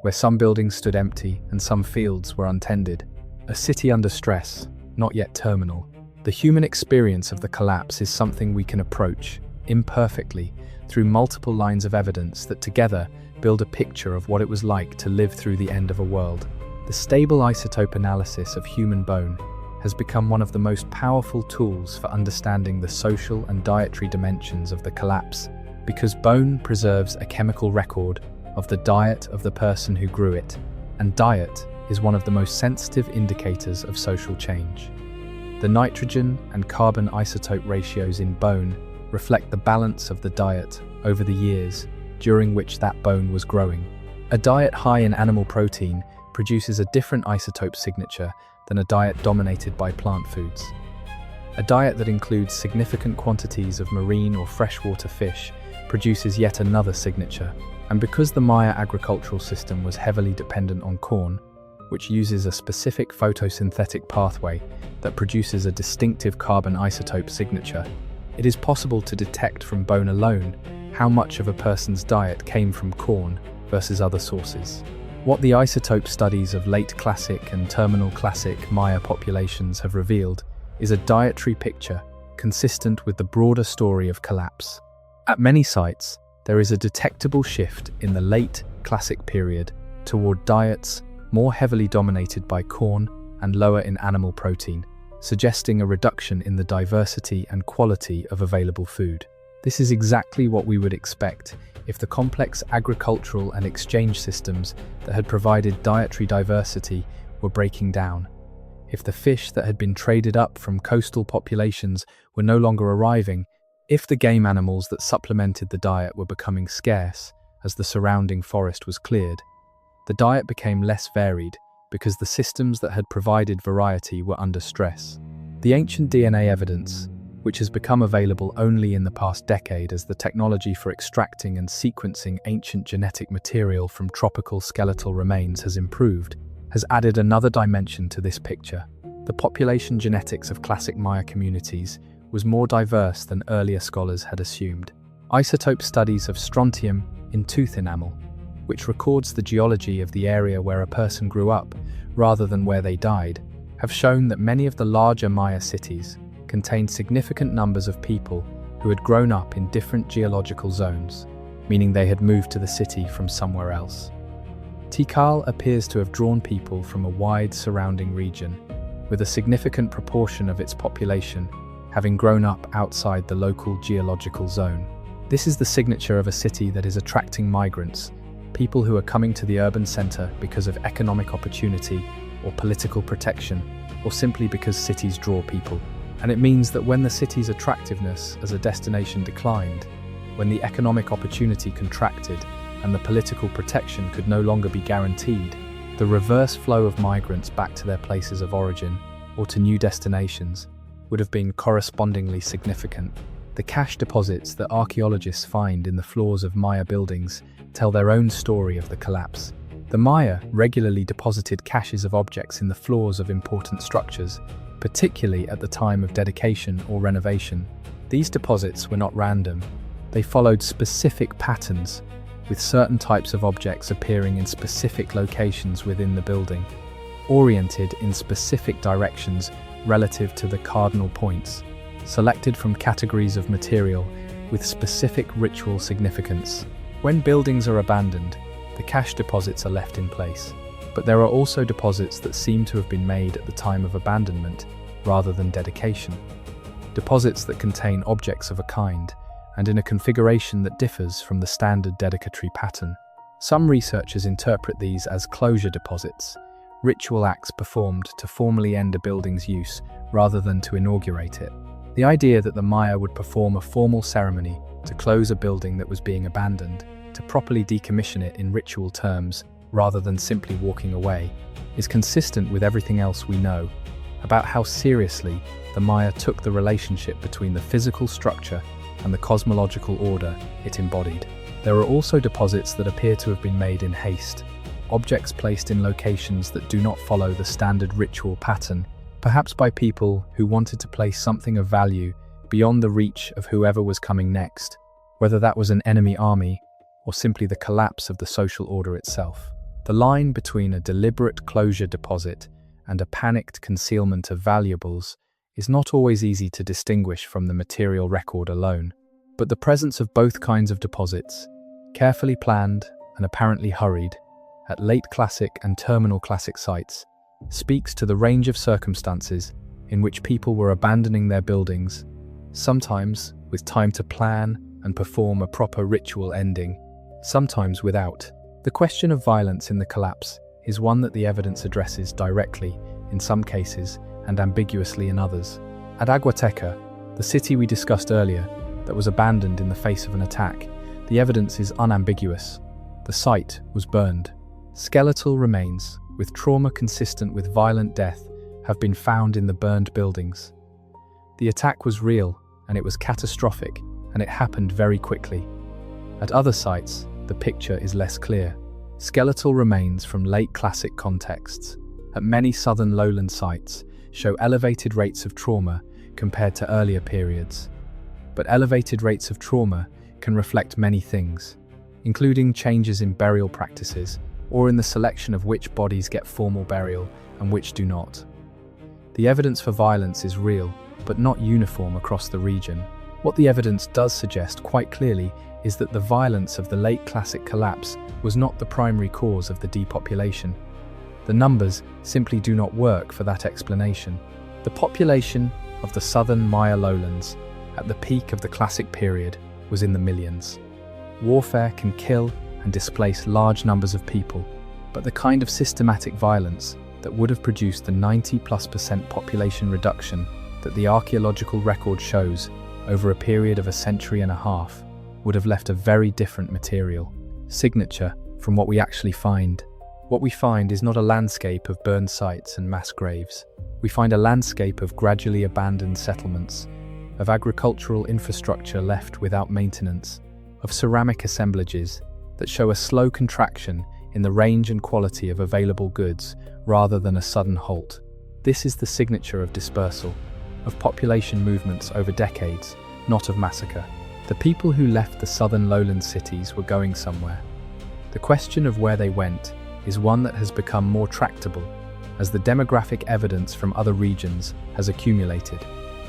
where some buildings stood empty and some fields were untended. A city under stress, not yet terminal. The human experience of the collapse is something we can approach, imperfectly, through multiple lines of evidence that together build a picture of what it was like to live through the end of a world. The stable isotope analysis of human bone has become one of the most powerful tools for understanding the social and dietary dimensions of the collapse, because bone preserves a chemical record of the diet of the person who grew it, and diet is one of the most sensitive indicators of social change. The nitrogen and carbon isotope ratios in bone reflect the balance of the diet over the years during which that bone was growing. A diet high in animal protein produces a different isotope signature than a diet dominated by plant foods. A diet that includes significant quantities of marine or freshwater fish produces yet another signature, and because the Maya agricultural system was heavily dependent on corn, which uses a specific photosynthetic pathway that produces a distinctive carbon isotope signature, it is possible to detect from bone alone how much of a person's diet came from corn versus other sources. What the isotope studies of late classic and terminal classic Maya populations have revealed is a dietary picture consistent with the broader story of collapse. At many sites, there is a detectable shift in the late classic period toward diets more heavily dominated by corn and lower in animal protein, suggesting a reduction in the diversity and quality of available food. This is exactly what we would expect if the complex agricultural and exchange systems that had provided dietary diversity were breaking down. If the fish that had been traded up from coastal populations were no longer arriving, if the game animals that supplemented the diet were becoming scarce as the surrounding forest was cleared, the diet became less varied because the systems that had provided variety were under stress. The ancient DNA evidence, which has become available only in the past decade as the technology for extracting and sequencing ancient genetic material from tropical skeletal remains has improved, has added another dimension to this picture. The population genetics of classic Maya communities was more diverse than earlier scholars had assumed. Isotope studies of strontium in tooth enamel, which records the geology of the area where a person grew up rather than where they died, have shown that many of the larger Maya cities contained significant numbers of people who had grown up in different geological zones, meaning they had moved to the city from somewhere else. Tikal appears to have drawn people from a wide surrounding region, with a significant proportion of its population having grown up outside the local geological zone. This is the signature of a city that is attracting migrants, people who are coming to the urban center because of economic opportunity or political protection, or simply because cities draw people. And it means that when the city's attractiveness as a destination declined, when the economic opportunity contracted and the political protection could no longer be guaranteed, the reverse flow of migrants back to their places of origin or to new destinations would have been correspondingly significant. The cache deposits that archaeologists find in the floors of Maya buildings tell their own story of the collapse. The Maya regularly deposited caches of objects in the floors of important structures, particularly at the time of dedication or renovation. These deposits were not random. They followed specific patterns, with certain types of objects appearing in specific locations within the building, oriented in specific directions relative to the cardinal points, selected from categories of material with specific ritual significance. When buildings are abandoned, the cache deposits are left in place, but there are also deposits that seem to have been made at the time of abandonment rather than dedication. Deposits that contain objects of a kind and in a configuration that differs from the standard dedicatory pattern. Some researchers interpret these as closure deposits, ritual acts performed to formally end a building's use rather than to inaugurate it. The idea that the Maya would perform a formal ceremony to close a building that was being abandoned, to properly decommission it in ritual terms rather than simply walking away, is consistent with everything else we know about how seriously the Maya took the relationship between the physical structure and the cosmological order it embodied. There are also deposits that appear to have been made in haste, objects placed in locations that do not follow the standard ritual pattern, perhaps by people who wanted to place something of value beyond the reach of whoever was coming next, whether that was an enemy army or simply the collapse of the social order itself. The line between a deliberate closure deposit and a panicked concealment of valuables is not always easy to distinguish from the material record alone, but the presence of both kinds of deposits, carefully planned and apparently hurried, at late classic and terminal classic sites, speaks to the range of circumstances in which people were abandoning their buildings, sometimes with time to plan and perform a proper ritual ending, sometimes without. The question of violence in the collapse is one that the evidence addresses directly in some cases and ambiguously in others. At Aguateca, the city we discussed earlier that was abandoned in the face of an attack, the evidence is unambiguous. The site was burned. Skeletal remains, with trauma consistent with violent death, have been found in the burned buildings. The attack was real, and it was catastrophic, and it happened very quickly. At other sites, the picture is less clear. Skeletal remains from late classic contexts at many southern lowland sites show elevated rates of trauma compared to earlier periods. But elevated rates of trauma can reflect many things, including changes in burial practices or in the selection of which bodies get formal burial and which do not. The evidence for violence is real, but not uniform across the region. What the evidence does suggest quite clearly is that the violence of the late classic collapse was not the primary cause of the depopulation. The numbers simply do not work for that explanation. The population of the southern Maya lowlands at the peak of the classic period was in the millions. Warfare can kill and displace large numbers of people, but the kind of systematic violence that would have produced the 90+% population reduction that the archaeological record shows over a period of a century and a half would have left a very different material signature from what we actually find. What we find is not a landscape of burned sites and mass graves. We find a landscape of gradually abandoned settlements, of agricultural infrastructure left without maintenance, of ceramic assemblages that show a slow contraction in the range and quality of available goods rather than a sudden halt. This is the signature of dispersal, of population movements over decades, not of massacre. The people who left the southern lowland cities were going somewhere. The question of where they went is one that has become more tractable as the demographic evidence from other regions has accumulated.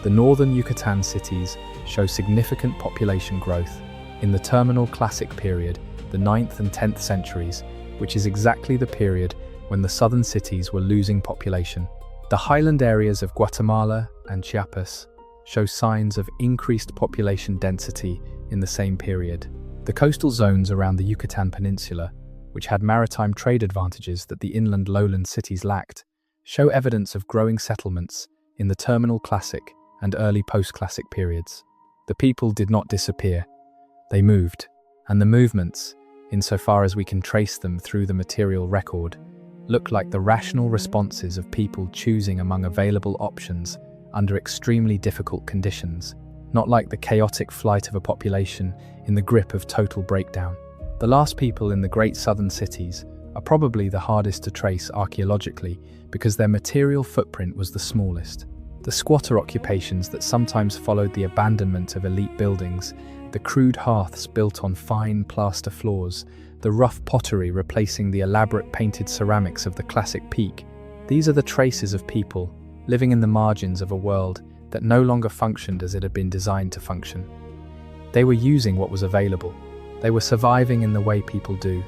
The northern Yucatan cities show significant population growth in the terminal classic period, the 9th and 10th centuries, which is exactly the period when the southern cities were losing population. The highland areas of Guatemala and Chiapas show signs of increased population density in the same period. The coastal zones around the Yucatan Peninsula, which had maritime trade advantages that the inland lowland cities lacked, show evidence of growing settlements in the terminal classic and early post-classic periods. The people did not disappear, they moved, and the movements, insofar as we can trace them through the material record, look like the rational responses of people choosing among available options under extremely difficult conditions, not like the chaotic flight of a population in the grip of total breakdown. The last people in the great southern cities are probably the hardest to trace archaeologically because their material footprint was the smallest. The squatter occupations that sometimes followed the abandonment of elite buildings, the crude hearths built on fine plaster floors, the rough pottery replacing the elaborate painted ceramics of the classic peak, these are the traces of people living in the margins of a world that no longer functioned as it had been designed to function. They were using what was available. They were surviving in the way people do,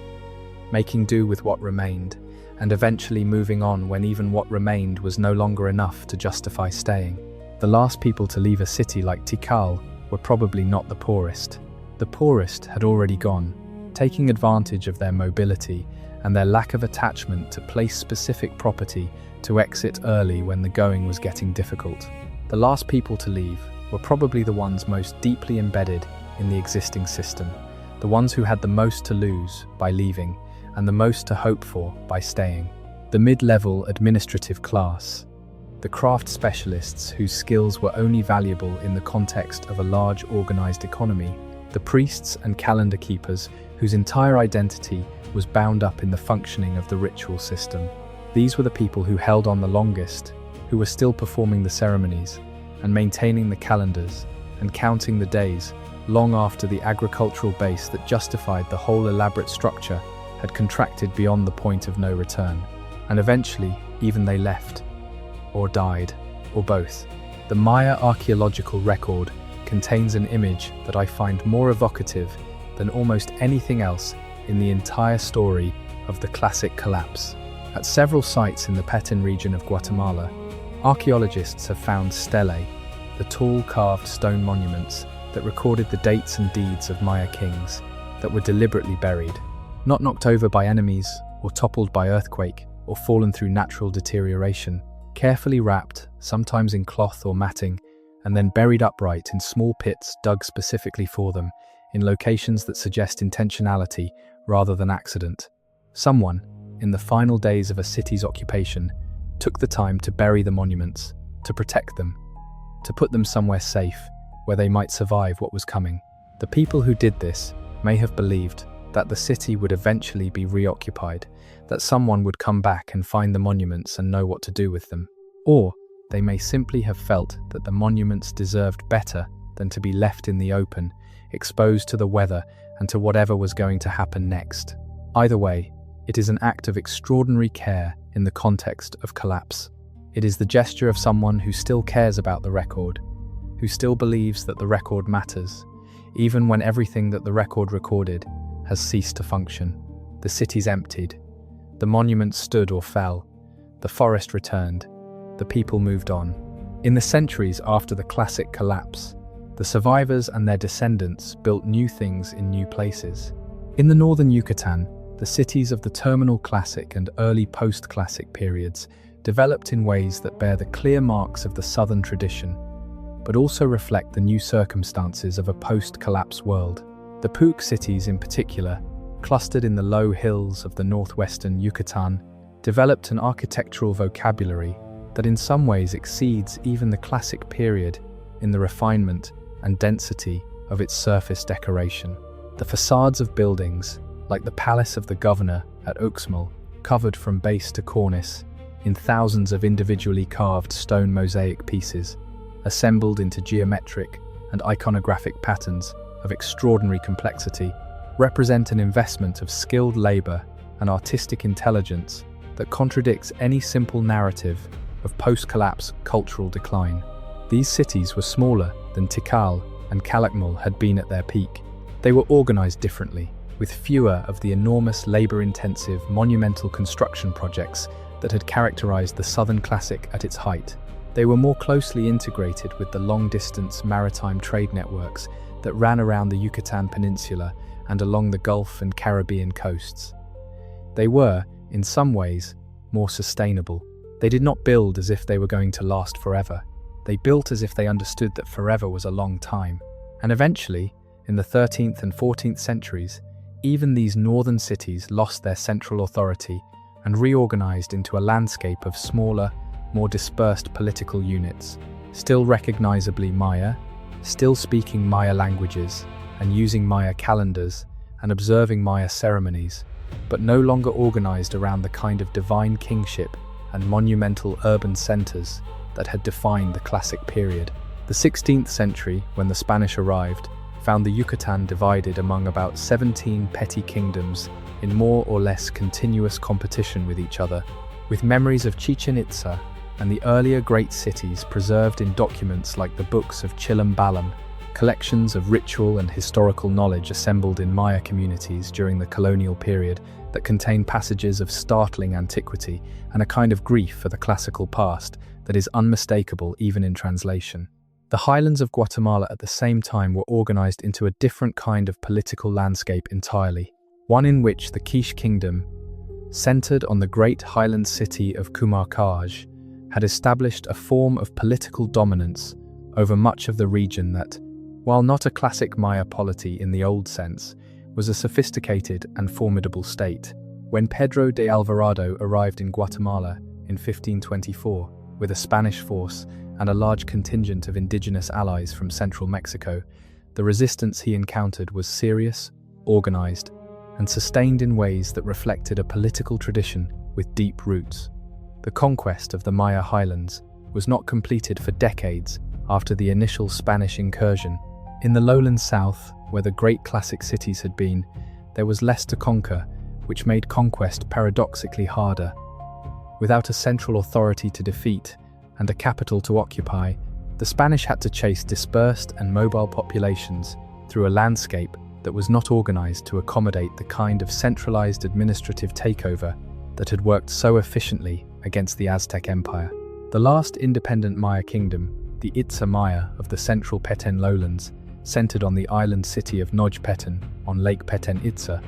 making do with what remained, and eventually moving on when even what remained was no longer enough to justify staying. The last people to leave a city like Tikal were probably not the poorest. The poorest had already gone, taking advantage of their mobility and their lack of attachment to place-specific property to exit early when the going was getting difficult. The last people to leave were probably the ones most deeply embedded in the existing system, the ones who had the most to lose by leaving and the most to hope for by staying. The mid-level administrative class, the craft specialists whose skills were only valuable in the context of a large organized economy, the priests and calendar keepers whose entire identity was bound up in the functioning of the ritual system. These were the people who held on the longest, who were still performing the ceremonies and maintaining the calendars and counting the days long after the agricultural base that justified the whole elaborate structure had contracted beyond the point of no return. And eventually, even they left, or died, or both. The Maya archaeological record contains an image that I find more evocative than almost anything else in the entire story of the classic collapse. At several sites in the Petén region of Guatemala, archaeologists have found stelae, the tall carved stone monuments that recorded the dates and deeds of Maya kings that were deliberately buried, not knocked over by enemies or toppled by earthquake or fallen through natural deterioration, carefully wrapped, sometimes in cloth or matting, and then buried upright in small pits dug specifically for them, in locations that suggest intentionality rather than accident. Someone, in the final days of a city's occupation, took the time to bury the monuments, to protect them, to put them somewhere safe, where they might survive what was coming. The people who did this may have believed that the city would eventually be reoccupied, that someone would come back and find the monuments and know what to do with them. Or they may simply have felt that the monuments deserved better than to be left in the open, exposed to the weather and to whatever was going to happen next. Either way, it is an act of extraordinary care in the context of collapse. It is the gesture of someone who still cares about the record, who still believes that the record matters, even when everything that the record recorded has ceased to function. The cities emptied, the monuments stood or fell, the forest returned, the people moved on. In the centuries after the classic collapse, the survivors and their descendants built new things in new places. In the northern Yucatan, the cities of the terminal classic and early post-classic periods developed in ways that bear the clear marks of the southern tradition, but also reflect the new circumstances of a post-collapse world. The Puuc cities in particular, clustered in the low hills of the northwestern Yucatan, developed an architectural vocabulary that in some ways exceeds even the classic period in the refinement and density of its surface decoration. The facades of buildings, like the Palace of the Governor at Uxmal, covered from base to cornice in thousands of individually carved stone mosaic pieces, assembled into geometric and iconographic patterns of extraordinary complexity, represent an investment of skilled labor and artistic intelligence that contradicts any simple narrative of post-collapse cultural decline. These cities were smaller than Tikal and Calakmul had been at their peak. They were organized differently, with fewer of the enormous labor-intensive monumental construction projects that had characterized the Southern Classic at its height. They were more closely integrated with the long-distance maritime trade networks that ran around the Yucatan Peninsula and along the Gulf and Caribbean coasts. They were, in some ways, more sustainable. They did not build as if they were going to last forever. They built as if they understood that forever was a long time. And eventually, in the 13th and 14th centuries, even these northern cities lost their central authority and reorganized into a landscape of smaller, more dispersed political units, still recognizably Maya, still speaking Maya languages and using Maya calendars and observing Maya ceremonies, but no longer organized around the kind of divine kingship and monumental urban centers that had defined the classic period. The 16th century, when the Spanish arrived, found the Yucatan divided among about 17 petty kingdoms in more or less continuous competition with each other, with memories of Chichen Itza and the earlier great cities preserved in documents like the books of Chilam Balam, collections of ritual and historical knowledge assembled in Maya communities during the colonial period that contain passages of startling antiquity and a kind of grief for the classical past that is unmistakable even in translation. The highlands of Guatemala at the same time were organized into a different kind of political landscape entirely, one in which the Quiche kingdom, centered on the great highland city of Cumarcaj, had established a form of political dominance over much of the region that, while not a classic Maya polity in the old sense, was a sophisticated and formidable state. When Pedro de Alvarado arrived in Guatemala in 1524 with a Spanish force and a large contingent of indigenous allies from central Mexico, the resistance he encountered was serious, organized, and sustained in ways that reflected a political tradition with deep roots. The conquest of the Maya highlands was not completed for decades after the initial Spanish incursion. In the lowland south, where the great classic cities had been, there was less to conquer, which made conquest paradoxically harder. Without a central authority to defeat and a capital to occupy, the Spanish had to chase dispersed and mobile populations through a landscape that was not organized to accommodate the kind of centralized administrative takeover that had worked so efficiently against the Aztec Empire. The last independent Maya kingdom, the Itza Maya of the central Petén lowlands, centered on the island city of Nojpetén on Lake Petén Itza,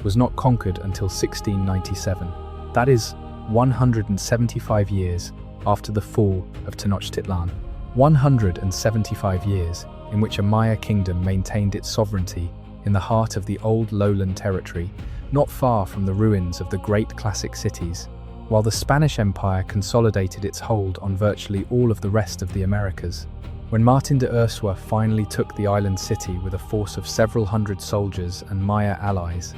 was not conquered until 1697. That is 175 years after the fall of Tenochtitlan. 175 years in which a Maya kingdom maintained its sovereignty in the heart of the old lowland territory, not far from the ruins of the great classic cities, while the Spanish Empire consolidated its hold on virtually all of the rest of the Americas. When Martin de Ursua finally took the island city with a force of several hundred soldiers and Maya allies,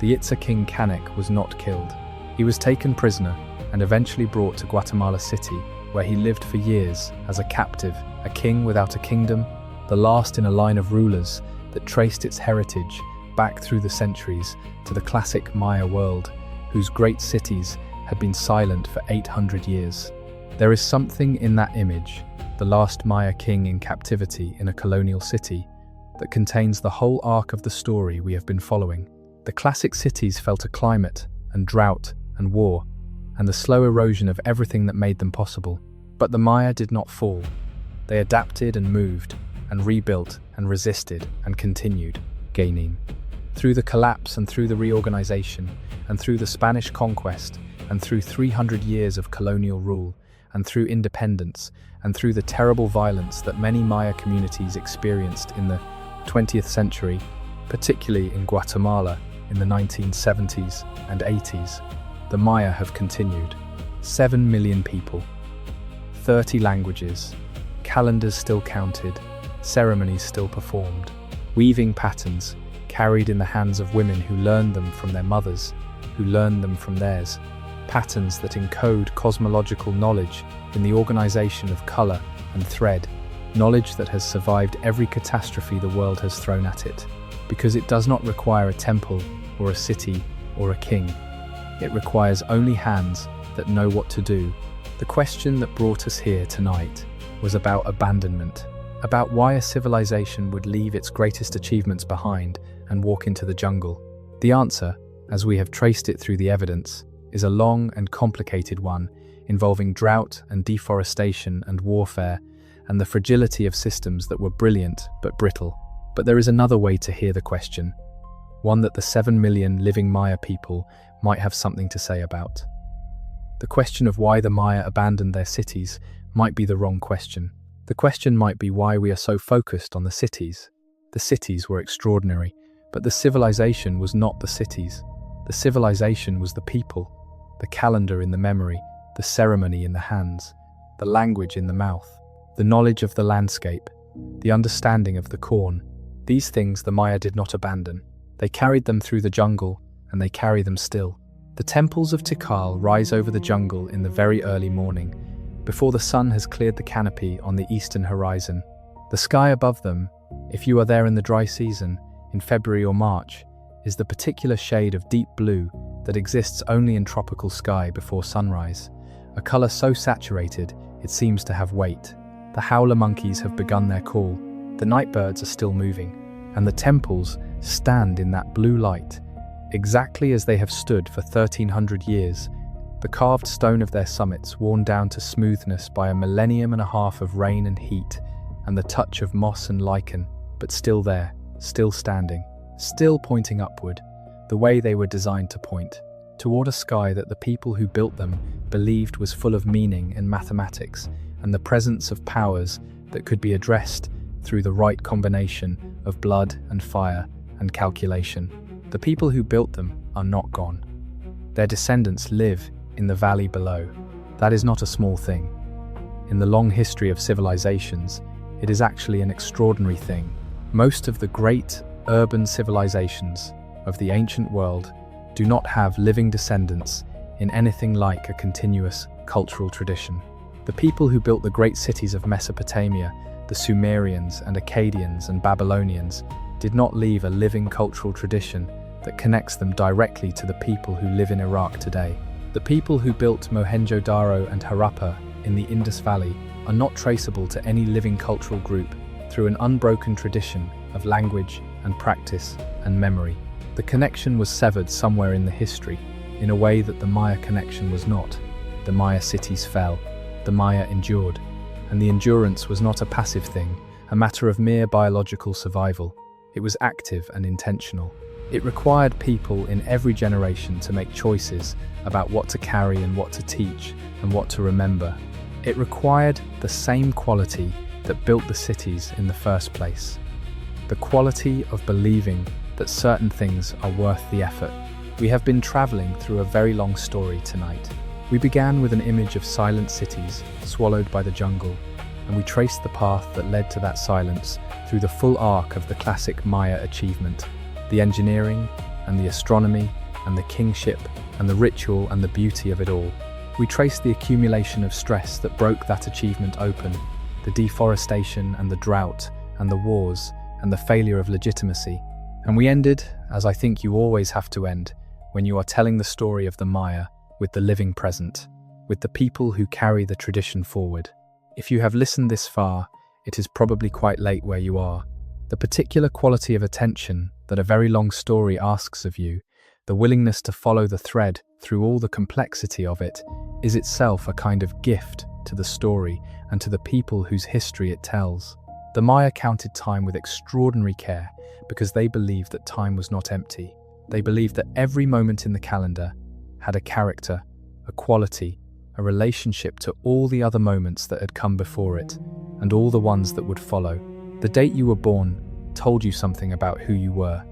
the Itza king Canek was not killed. He was taken prisoner and eventually brought to Guatemala City, where he lived for years as a captive, a king without a kingdom, the last in a line of rulers that traced its heritage back through the centuries to the classic Maya world, whose great cities had been silent for 800 years. There is something in that image, the last Maya king in captivity in a colonial city, that contains the whole arc of the story we have been following. The classic cities felt a climate and drought and war, and the slow erosion of everything that made them possible. But the Maya did not fall. They adapted and moved, and rebuilt and resisted and continued, gaining. Through the collapse and through the reorganization, and through the Spanish conquest, and through 300 years of colonial rule, and through independence, and through the terrible violence that many Maya communities experienced in the 20th century, particularly in Guatemala in the 1970s and 80s, the Maya have continued. 7 million people, 30 languages, calendars still counted, ceremonies still performed, weaving patterns carried in the hands of women who learned them from their mothers, who learned them from theirs, patterns that encode cosmological knowledge in the organization of color and thread, knowledge that has survived every catastrophe the world has thrown at it, because it does not require a temple or a city or a king. It requires only hands that know what to do. The question that brought us here tonight was about abandonment, about why a civilization would leave its greatest achievements behind and walk into the jungle. The answer, as we have traced it through the evidence, is a long and complicated one, involving drought and deforestation and warfare, and the fragility of systems that were brilliant but brittle. But there is another way to hear the question, one that the 7 million living Maya people might have something to say about. The question of why the Maya abandoned their cities might be the wrong question. The question might be why we are so focused on the cities. The cities were extraordinary, but the civilization was not the cities. The civilization was the people, the calendar in the memory, the ceremony in the hands, the language in the mouth, the knowledge of the landscape, the understanding of the corn. These things the Maya did not abandon. They carried them through the jungle, and they carry them still. The temples of Tikal rise over the jungle in the very early morning, before the sun has cleared the canopy on the eastern horizon. The sky above them, if you are there in the dry season, in February or March, is the particular shade of deep blue that exists only in tropical sky before sunrise, a color so saturated it seems to have weight. The howler monkeys have begun their call, the night birds are still moving, and the temples stand in that blue light, exactly as they have stood for 1300 years, the carved stone of their summits worn down to smoothness by a millennium and a half of rain and heat, and the touch of moss and lichen, but still there, still standing, still pointing upward, the way they were designed to point, toward a sky that the people who built them believed was full of meaning and mathematics, and the presence of powers that could be addressed through the right combination of blood and fire and calculation. The people who built them are not gone. Their descendants live in the valley below. That is not a small thing. In the long history of civilizations, it is actually an extraordinary thing. Most of the great urban civilizations of the ancient world do not have living descendants in anything like a continuous cultural tradition. The people who built the great cities of Mesopotamia, the Sumerians and Akkadians and Babylonians, did not leave a living cultural tradition that connects them directly to the people who live in Iraq today. The people who built Mohenjo-Daro and Harappa in the Indus Valley are not traceable to any living cultural group through an unbroken tradition of language and practice and memory. The connection was severed somewhere in the history, in a way that the Maya connection was not. The Maya cities fell, the Maya endured, and the endurance was not a passive thing, a matter of mere biological survival. It was active and intentional. It required people in every generation to make choices about what to carry and what to teach and what to remember. It required the same quality that built the cities in the first place. The quality of believing that certain things are worth the effort. We have been traveling through a very long story tonight. We began with an image of silent cities swallowed by the jungle, and we traced the path that led to that silence through the full arc of the classic Maya achievement, the engineering and the astronomy and the kingship and the ritual and the beauty of it all. We traced the accumulation of stress that broke that achievement open, the deforestation and the drought and the wars and the failure of legitimacy. And we ended, as I think you always have to end, when you are telling the story of the Maya, with the living present, with the people who carry the tradition forward. If you have listened this far, it is probably quite late where you are. The particular quality of attention that a very long story asks of you, the willingness to follow the thread through all the complexity of it, is itself a kind of gift to the story and to the people whose history it tells. The Maya counted time with extraordinary care because they believed that time was not empty. They believed that every moment in the calendar had a character, a quality, a relationship to all the other moments that had come before it, and all the ones that would follow. The date you were born told you something about who you were.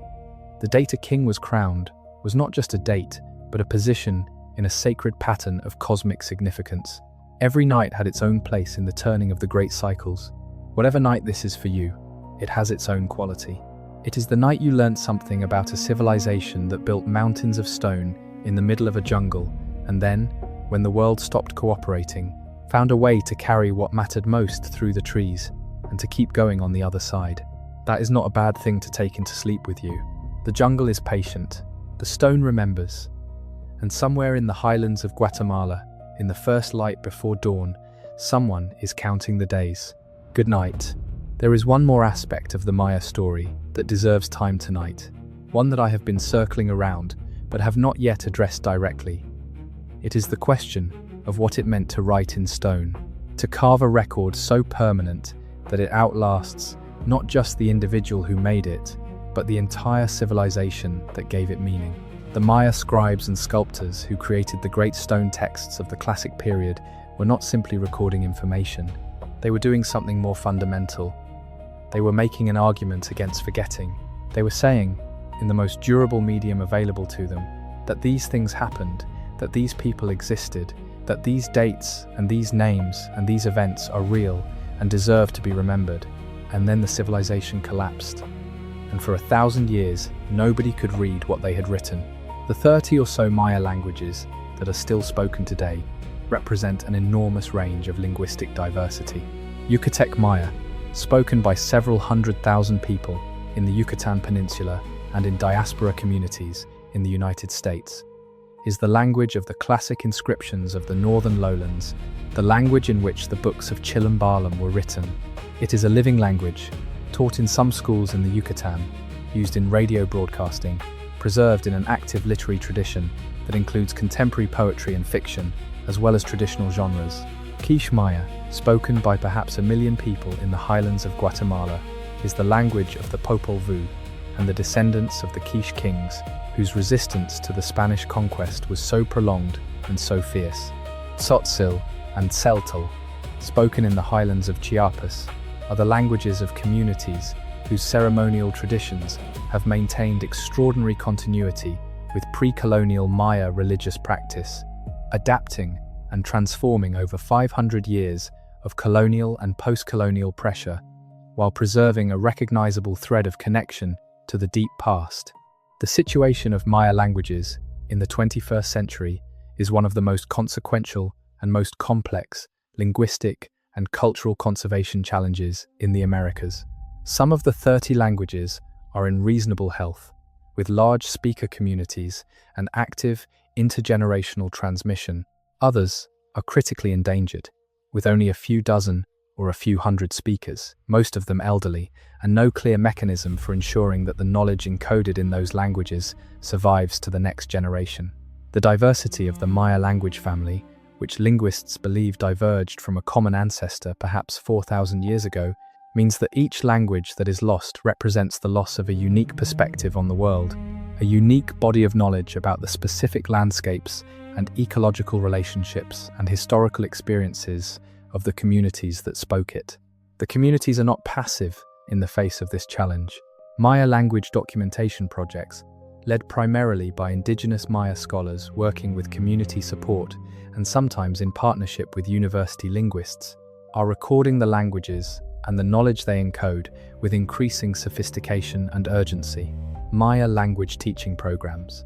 The date a king was crowned was not just a date, but a position in a sacred pattern of cosmic significance. Every night had its own place in the turning of the great cycles. Whatever night this is for you, it has its own quality. It is the night you learnt something about a civilization that built mountains of stone in the middle of a jungle, and then, when the world stopped cooperating, found a way to carry what mattered most through the trees, and to keep going on the other side. That is not a bad thing to take into sleep with you. The jungle is patient, the stone remembers, and somewhere in the highlands of Guatemala, in the first light before dawn, someone is counting the days. Good night. There is one more aspect of the Maya story that deserves time tonight, one that I have been circling around but have not yet addressed directly. It is the question, of what it meant to write in stone, to carve a record so permanent that it outlasts not just the individual who made it, but the entire civilization that gave it meaning. The Maya scribes and sculptors who created the great stone texts of the classic period were not simply recording information. They were doing something more fundamental. They were making an argument against forgetting. They were saying, in the most durable medium available to them, that these things happened, that these people existed, that these dates and these names and these events are real and deserve to be remembered. And then the civilization collapsed. And for 1,000 years, nobody could read what they had written. The 30 or so Maya languages that are still spoken today represent an enormous range of linguistic diversity. Yucatec Maya, spoken by several 100,000 people in the Yucatan Peninsula and in diaspora communities in the United States, is the language of the classic inscriptions of the northern lowlands, the language in which the books of Chilambalam were written. It is a living language, taught in some schools in the Yucatan, used in radio broadcasting, preserved in an active literary tradition that includes contemporary poetry and fiction, as well as traditional genres. Quiche Maya, spoken by perhaps 1 million people in the highlands of Guatemala, is the language of the Popol Vuh and the descendants of the Quiche kings, whose resistance to the Spanish conquest was so prolonged and so fierce. Tzotzil and Tzeltal, spoken in the highlands of Chiapas, are the languages of communities whose ceremonial traditions have maintained extraordinary continuity with pre-colonial Maya religious practice, adapting and transforming over 500 years of colonial and post-colonial pressure, while preserving a recognizable thread of connection to the deep past. The situation of Maya languages in the 21st century is one of the most consequential and most complex linguistic and cultural conservation challenges in the Americas. Some of the 30 languages are in reasonable health, with large speaker communities and active intergenerational transmission. Others are critically endangered, with only a few dozen or a few hundred speakers, most of them elderly, and no clear mechanism for ensuring that the knowledge encoded in those languages survives to the next generation. The diversity of the Maya language family, which linguists believe diverged from a common ancestor perhaps 4,000 years ago, means that each language that is lost represents the loss of a unique perspective on the world, a unique body of knowledge about the specific landscapes and ecological relationships and historical experiences of the communities that spoke it. The communities are not passive in the face of this challenge. Maya language documentation projects, led primarily by indigenous Maya scholars working with community support and sometimes in partnership with university linguists, are recording the languages and the knowledge they encode with increasing sophistication and urgency. Maya language teaching programs,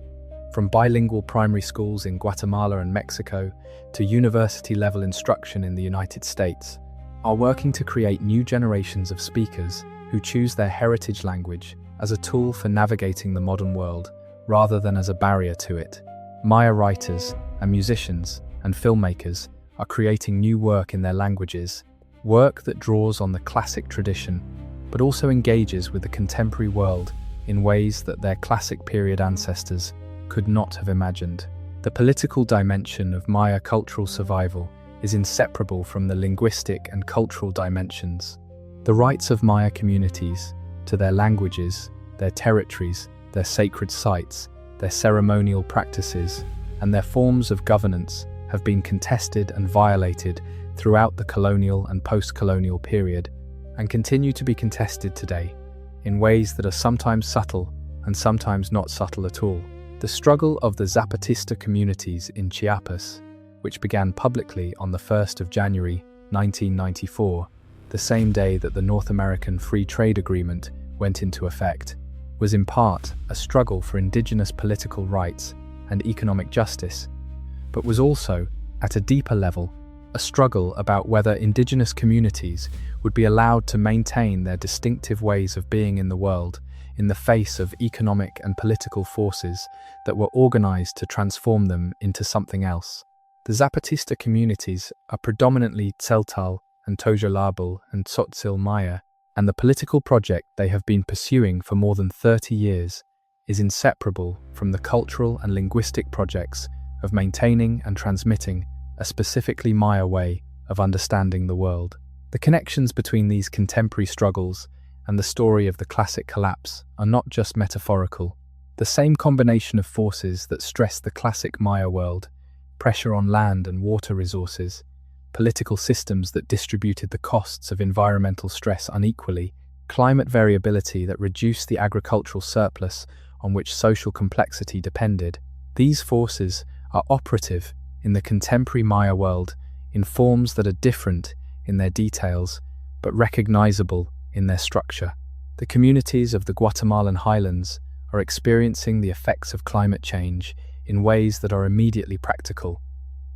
from bilingual primary schools in Guatemala and Mexico to university-level instruction in the United States, are working to create new generations of speakers who choose their heritage language as a tool for navigating the modern world rather than as a barrier to it. Maya writers and musicians and filmmakers are creating new work in their languages, work that draws on the classic tradition but also engages with the contemporary world in ways that their classic period ancestors could not have imagined. The political dimension of Maya cultural survival is inseparable from the linguistic and cultural dimensions. The rights of Maya communities to their languages, their territories, their sacred sites, their ceremonial practices, and their forms of governance have been contested and violated throughout the colonial and post-colonial period, and continue to be contested today, in ways that are sometimes subtle and sometimes not subtle at all. The struggle of the Zapatista communities in Chiapas, which began publicly on the 1st of January 1994, the same day that the North American Free Trade Agreement went into effect, was in part a struggle for indigenous political rights and economic justice, but was also, at a deeper level, a struggle about whether indigenous communities would be allowed to maintain their distinctive ways of being in the world in the face of economic and political forces that were organized to transform them into something else. The Zapatista communities are predominantly Tzeltal and Tojolabal and Tzotzil Maya, and the political project they have been pursuing for more than 30 years is inseparable from the cultural and linguistic projects of maintaining and transmitting a specifically Maya way of understanding the world. The connections between these contemporary struggles and the story of the classic collapse are not just metaphorical. The same combination of forces that stressed the classic Maya world, pressure on land and water resources, political systems that distributed the costs of environmental stress unequally, climate variability that reduced the agricultural surplus on which social complexity depended. These forces are operative in the contemporary Maya world in forms that are different in their details, but recognizable in their structure. The communities of the Guatemalan highlands are experiencing the effects of climate change in ways that are immediately practical.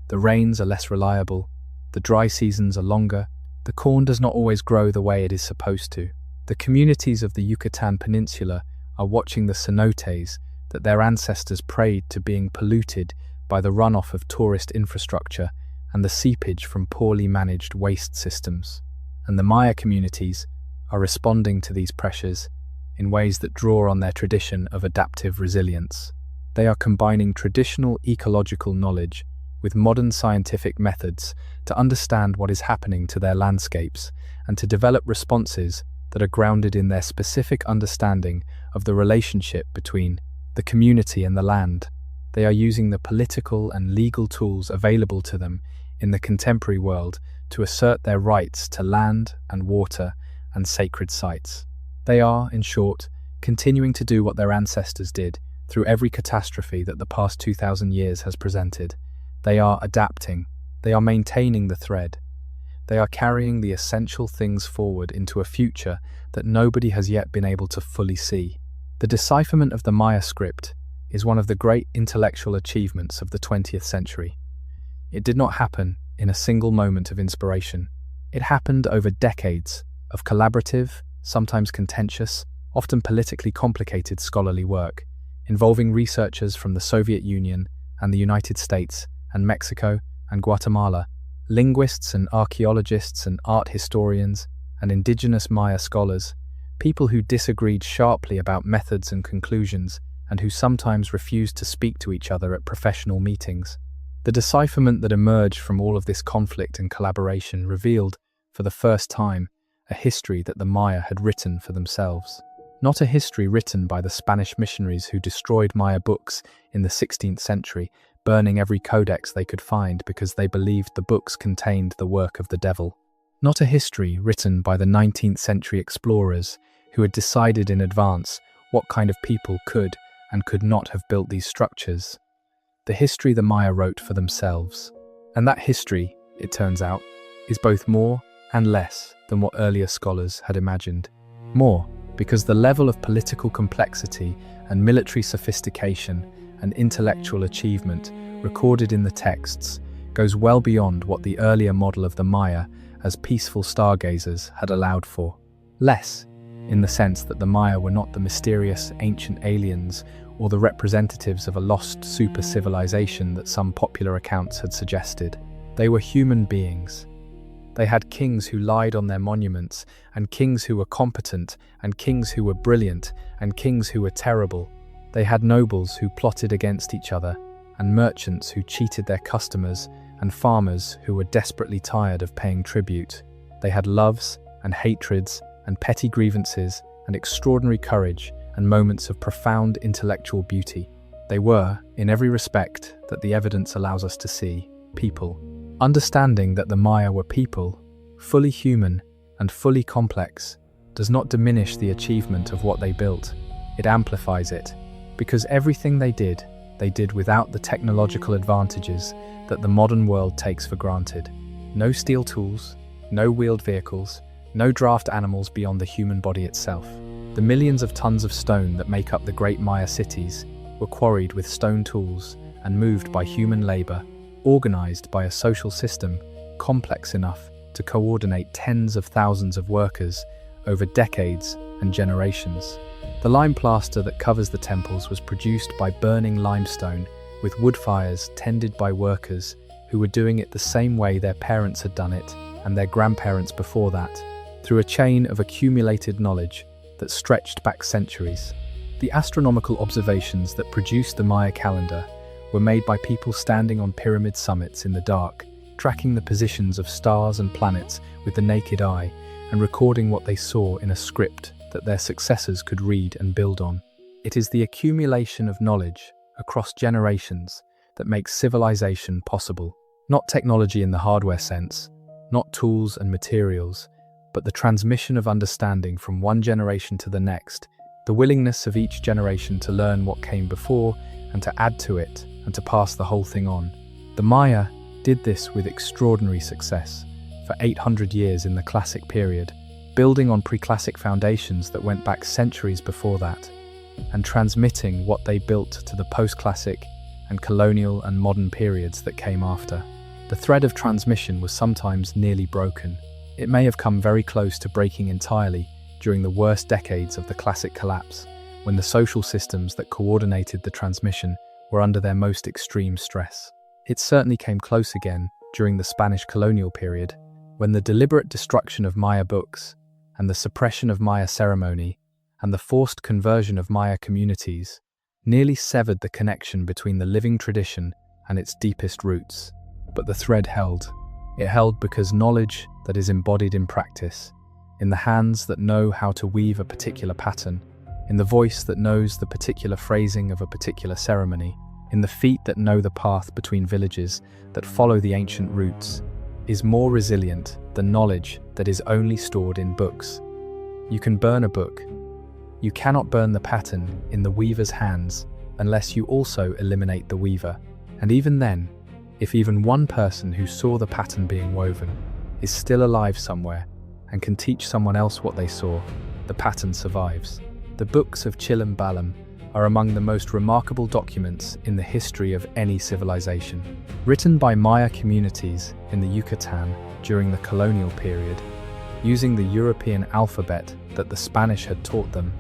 The rains are less reliable, the dry seasons are longer, the corn does not always grow the way it is supposed to. The communities of the Yucatan Peninsula are watching the cenotes that their ancestors prayed to being polluted by the runoff of tourist infrastructure and the seepage from poorly managed waste systems. And the Maya communities are responding to these pressures in ways that draw on their tradition of adaptive resilience. They are combining traditional ecological knowledge with modern scientific methods to understand what is happening to their landscapes and to develop responses that are grounded in their specific understanding of the relationship between the community and the land. They are using the political and legal tools available to them in the contemporary world to assert their rights to land and water and sacred sites. They are, in short, continuing to do what their ancestors did through every catastrophe that the past 2,000 years has presented. They are adapting. They are maintaining the thread. They are carrying the essential things forward into a future that nobody has yet been able to fully see. The decipherment of the Maya script is one of the great intellectual achievements of the 20th century. It did not happen in a single moment of inspiration. It happened over decades of collaborative, sometimes contentious, often politically complicated scholarly work, involving researchers from the Soviet Union and the United States and Mexico and Guatemala, linguists and archaeologists and art historians and indigenous Maya scholars, people who disagreed sharply about methods and conclusions and who sometimes refused to speak to each other at professional meetings. The decipherment that emerged from all of this conflict and collaboration revealed, for the first time, a history that the Maya had written for themselves. Not a history written by the Spanish missionaries who destroyed Maya books in the 16th century, burning every codex they could find because they believed the books contained the work of the devil. Not a history written by the 19th century explorers who had decided in advance what kind of people could and could not have built these structures. The history the Maya wrote for themselves. And that history, it turns out, is both more and less than what earlier scholars had imagined. More, because the level of political complexity and military sophistication and intellectual achievement recorded in the texts goes well beyond what the earlier model of the Maya as peaceful stargazers had allowed for. Less, in the sense that the Maya were not the mysterious ancient aliens or the representatives of a lost super-civilization that some popular accounts had suggested. They were human beings. They had kings who lied on their monuments, and kings who were competent, and kings who were brilliant, and kings who were terrible. They had nobles who plotted against each other, and merchants who cheated their customers, and farmers who were desperately tired of paying tribute. They had loves and hatreds and petty grievances and extraordinary courage and moments of profound intellectual beauty. They were, in every respect that the evidence allows us to see, people. Understanding that the Maya were people, fully human and fully complex, does not diminish the achievement of what they built. It amplifies it, because everything they did without the technological advantages that the modern world takes for granted. No steel tools, no wheeled vehicles, no draft animals beyond the human body itself. The millions of tons of stone that make up the great Maya cities were quarried with stone tools and moved by human labor, organized by a social system complex enough to coordinate tens of thousands of workers over decades and generations. The lime plaster that covers the temples was produced by burning limestone with wood fires tended by workers who were doing it the same way their parents had done it and their grandparents before that, through a chain of accumulated knowledge that stretched back centuries. The astronomical observations that produced the Maya calendar were made by people standing on pyramid summits in the dark tracking the positions of stars and planets with the naked eye and recording what they saw in a script that their successors could read and build on. It is the accumulation of knowledge across generations that makes civilization possible. Not technology in the hardware sense, not tools and materials, but the transmission of understanding from one generation to the next, the willingness of each generation to learn what came before and to add to it and to pass the whole thing on. The Maya did this with extraordinary success for 800 years in the Classic period, building on pre-classic foundations that went back centuries before that, and transmitting what they built to the post-classic and colonial and modern periods that came after. The thread of transmission was sometimes nearly broken. It may have come very close to breaking entirely during the worst decades of the Classic collapse, when the social systems that coordinated the transmission were under their most extreme stress. It certainly came close again during the Spanish colonial period, when the deliberate destruction of Maya books and the suppression of Maya ceremony and the forced conversion of Maya communities nearly severed the connection between the living tradition and its deepest roots. But the thread held. It held because knowledge that is embodied in practice, in the hands that know how to weave a particular pattern, in the voice that knows the particular phrasing of a particular ceremony, in the feet that know the path between villages that follow the ancient roots, is more resilient than knowledge that is only stored in books. You can burn a book. You cannot burn the pattern in the weaver's hands unless you also eliminate the weaver. And even then, if even one person who saw the pattern being woven is still alive somewhere and can teach someone else what they saw, the pattern survives. The books of Chilam Balam are among the most remarkable documents in the history of any civilization. Written by Maya communities in the Yucatan during the colonial period, using the European alphabet that the Spanish had taught them,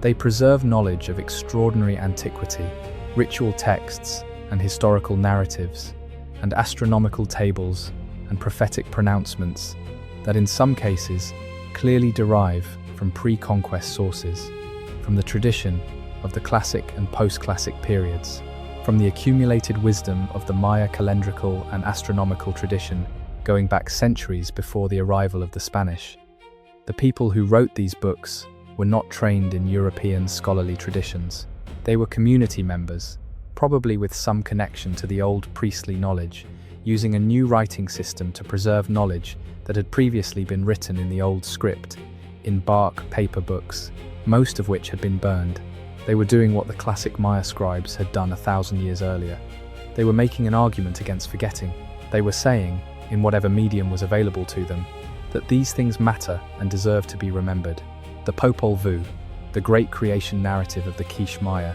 they preserve knowledge of extraordinary antiquity, ritual texts and historical narratives, and astronomical tables and prophetic pronouncements that in some cases clearly derive from pre-conquest sources, from the tradition of the Classic and post-Classic periods, from the accumulated wisdom of the Maya calendrical and astronomical tradition going back centuries before the arrival of the Spanish. The people who wrote these books were not trained in European scholarly traditions. They were community members, probably with some connection to the old priestly knowledge, using a new writing system to preserve knowledge that had previously been written in the old script, in bark paper books, most of which had been burned. They were doing what the classic Maya scribes had done 1,000 years earlier. They were making an argument against forgetting. They were saying, in whatever medium was available to them, that these things matter and deserve to be remembered. The Popol Vuh, the great creation narrative of the Quiche Maya,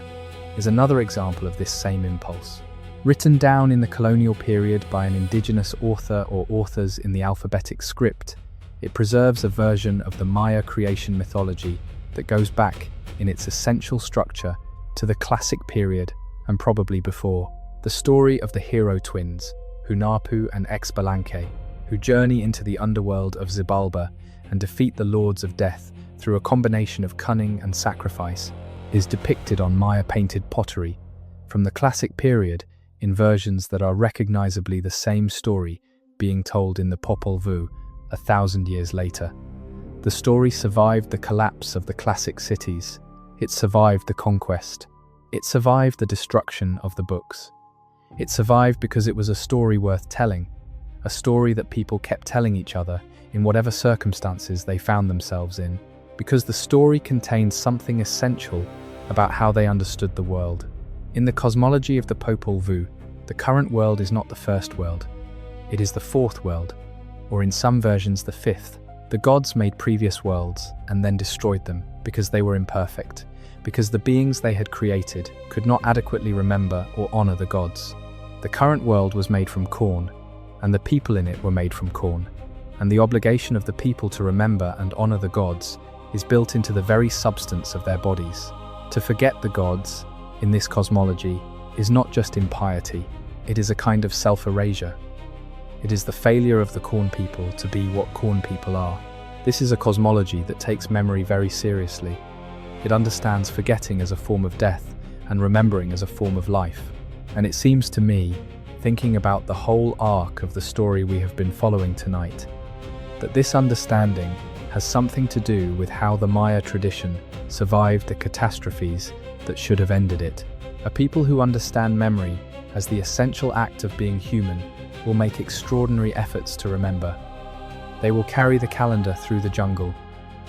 is another example of this same impulse. Written down in the colonial period by an indigenous author or authors in the alphabetic script, it preserves a version of the Maya creation mythology that goes back, in its essential structure, to the Classic period and probably before. The story of the hero twins, Hunahpu and Palenque, who journey into the underworld of Xibalba and defeat the lords of death through a combination of cunning and sacrifice, is depicted on Maya painted pottery from the Classic period in versions that are recognizably the same story being told in the Popol Vuh 1,000 years later. The story survived the collapse of the Classic cities. It survived the conquest. It survived the destruction of the books. It survived because it was a story worth telling, a story that people kept telling each other in whatever circumstances they found themselves in, because the story contained something essential about how they understood the world. In the cosmology of the Popol Vuh, the current world is not the first world. It is the fourth world, or in some versions the fifth. The gods made previous worlds and then destroyed them because they were imperfect, because the beings they had created could not adequately remember or honor the gods. The current world was made from corn, and the people in it were made from corn, and the obligation of the people to remember and honor the gods is built into the very substance of their bodies. To forget the gods, in this cosmology, is not just impiety, it is a kind of self-erasure. It is the failure of the corn people to be what corn people are. This is a cosmology that takes memory very seriously. It understands forgetting as a form of death and remembering as a form of life. And it seems to me thinking about the whole arc of the story we have been following tonight, that this understanding has something to do with how the Maya tradition survived the catastrophes that should have ended it. A people who understand memory as the essential act of being human will make extraordinary efforts to remember. They will carry the calendar through the jungle.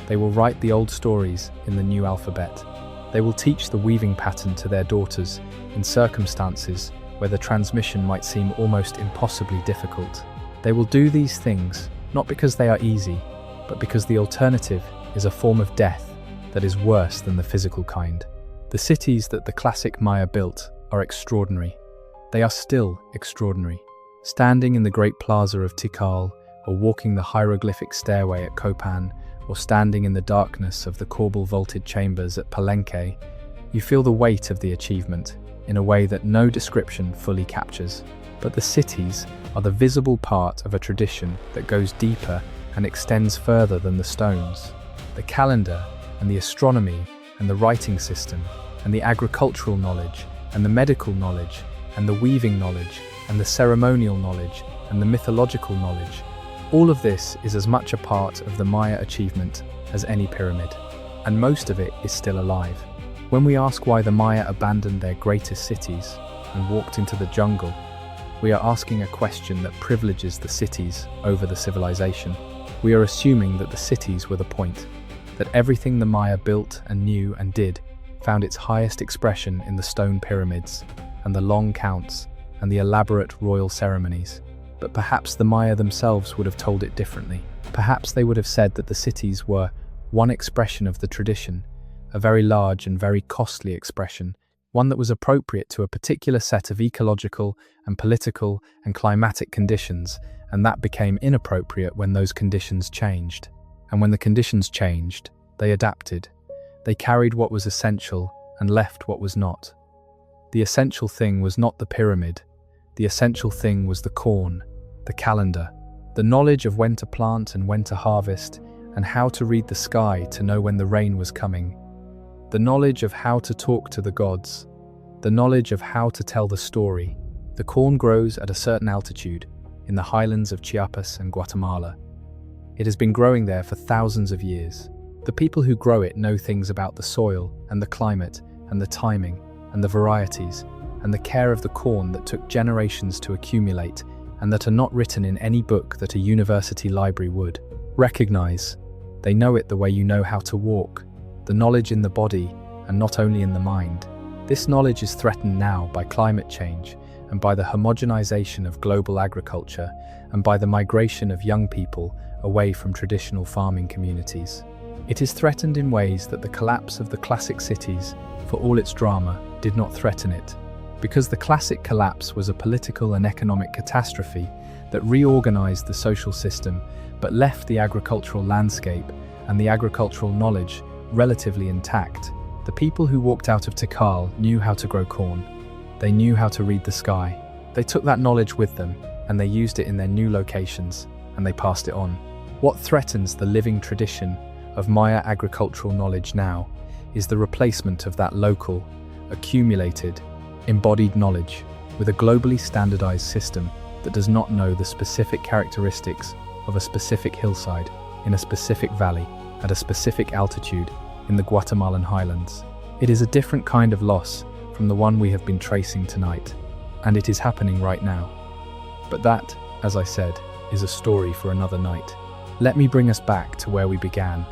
They will write the old stories in the new alphabet. They will teach the weaving pattern to their daughters in circumstances where the transmission might seem almost impossibly difficult. They will do these things not because they are easy, but because the alternative is a form of death that is worse than the physical kind. The cities that the classic Maya built are extraordinary. They are still extraordinary. Standing in the great plaza of Tikal, or walking the hieroglyphic stairway at Copán, or standing in the darkness of the corbel-vaulted chambers at Palenque, you feel the weight of the achievement in a way that no description fully captures. But the cities are the visible part of a tradition that goes deeper and extends further than the stones. The calendar and the astronomy and the writing system and the agricultural knowledge and the medical knowledge and the weaving knowledge and the ceremonial knowledge and the mythological knowledge, all of this is as much a part of the Maya achievement as any pyramid, and most of it is still alive. When we ask why the Maya abandoned their greatest cities and walked into the jungle, we are asking a question that privileges the cities over the civilization. We are assuming that the cities were the point, that everything the Maya built and knew and did found its highest expression in the stone pyramids and the long counts and the elaborate royal ceremonies. But perhaps the Maya themselves would have told it differently. Perhaps they would have said that the cities were one expression of the tradition, a very large and very costly expression, one that was appropriate to a particular set of ecological and political and climatic conditions, and that became inappropriate when those conditions changed. And when the conditions changed, they adapted. They carried what was essential and left what was not. The essential thing was not the pyramid. The essential thing was the corn, the calendar, the knowledge of when to plant and when to harvest, and how to read the sky to know when the rain was coming, the knowledge of how to talk to the gods, the knowledge of how to tell the story. The corn grows at a certain altitude in the highlands of Chiapas and Guatemala. It has been growing there for thousands of years. The people who grow it know things about the soil and the climate and the timing and the varieties and the care of the corn that took generations to accumulate and that are not written in any book that a university library would. Recognize, they know it the way you know how to walk, the knowledge in the body and not only in the mind. This knowledge is threatened now by climate change and by the homogenization of global agriculture and by the migration of young people away from traditional farming communities. It is threatened in ways that the collapse of the classic cities, for all its drama, did not threaten it. Because the classic collapse was a political and economic catastrophe that reorganized the social system but left the agricultural landscape and the agricultural knowledge relatively intact. The people who walked out of Tikal knew how to grow corn. They knew how to read the sky. They took that knowledge with them and they used it in their new locations and they passed it on. What threatens the living tradition of Maya agricultural knowledge now is the replacement of that local, accumulated, embodied knowledge with a globally standardized system that does not know the specific characteristics of a specific hillside in a specific valley at a specific altitude in the Guatemalan highlands. It is a different kind of loss from the one we have been tracing tonight, and it is happening right now. But that, as I said, is a story for another night. Let me bring us back to where we began,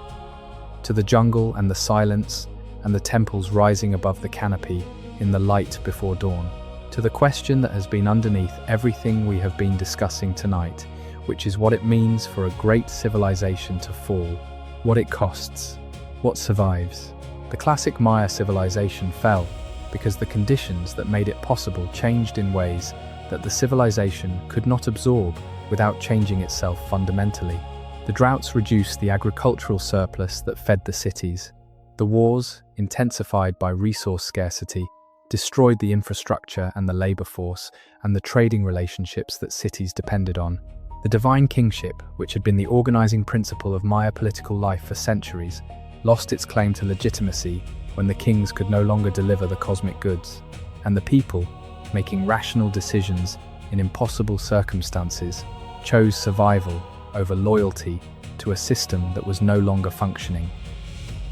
to the jungle and the silence and the temples rising above the canopy in the light before dawn, to the question that has been underneath everything we have been discussing tonight, which is what it means for a great civilization to fall, what it costs, what survives. The classic Maya civilization fell because the conditions that made it possible changed in ways that the civilization could not absorb without changing itself fundamentally. The droughts reduced the agricultural surplus that fed the cities. The wars, intensified by resource scarcity, destroyed the infrastructure and the labor force and the trading relationships that cities depended on. The divine kingship, which had been the organizing principle of Maya political life for centuries, lost its claim to legitimacy when the kings could no longer deliver the cosmic goods, and the people, making rational decisions, in impossible circumstances, chose survival over loyalty to a system that was no longer functioning.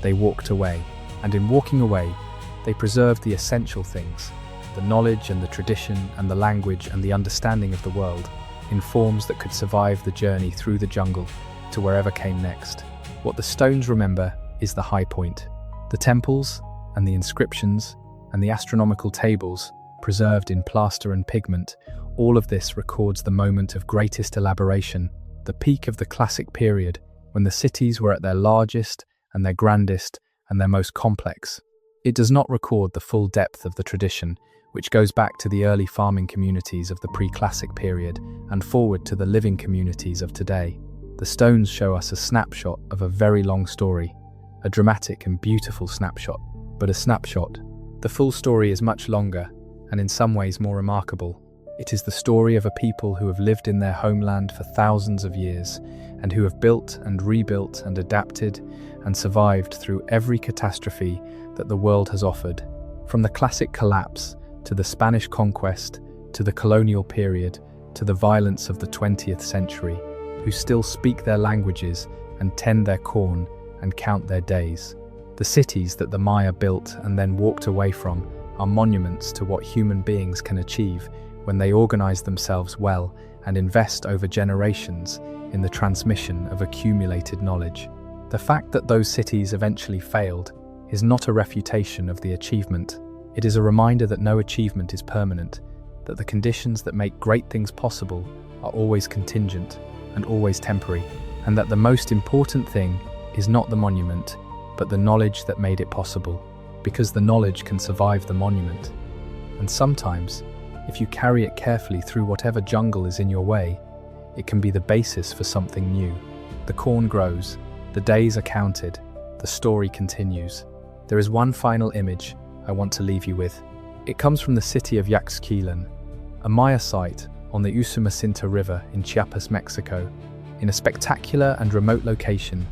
They walked away, and in walking away, they preserved the essential things, the knowledge and the tradition and the language and the understanding of the world, in forms that could survive the journey through the jungle to wherever came next. What the stones remember is the high point. The temples and the inscriptions and the astronomical tables, preserved in plaster and pigment, all of this records the moment of greatest elaboration, the peak of the classic period, when the cities were at their largest and their grandest and their most complex. It does not record the full depth of the tradition, which goes back to the early farming communities of the pre-classic period and forward to the living communities of today. The stones show us a snapshot of a very long story, a dramatic and beautiful snapshot, but a snapshot. The full story is much longer, and in some ways more remarkable. It is the story of a people who have lived in their homeland for thousands of years, and who have built and rebuilt and adapted and survived through every catastrophe that the world has offered. From the classic collapse, to the Spanish conquest, to the colonial period, to the violence of the 20th century, who still speak their languages and tend their corn and count their days. The cities that the Maya built and then walked away from are monuments to what human beings can achieve when they organize themselves well and invest over generations in the transmission of accumulated knowledge. The fact that those cities eventually failed is not a refutation of the achievement. It is a reminder that no achievement is permanent, that the conditions that make great things possible are always contingent and always temporary, and that the most important thing is not the monument, but the knowledge that made it possible, because the knowledge can survive the monument. And sometimes, if you carry it carefully through whatever jungle is in your way, it can be the basis for something new. The corn grows, the days are counted, the story continues. There is one final image I want to leave you with. It comes from the city of Yaxchilan, a Maya site on the Usumacinta River in Chiapas, Mexico, in a spectacular and remote location,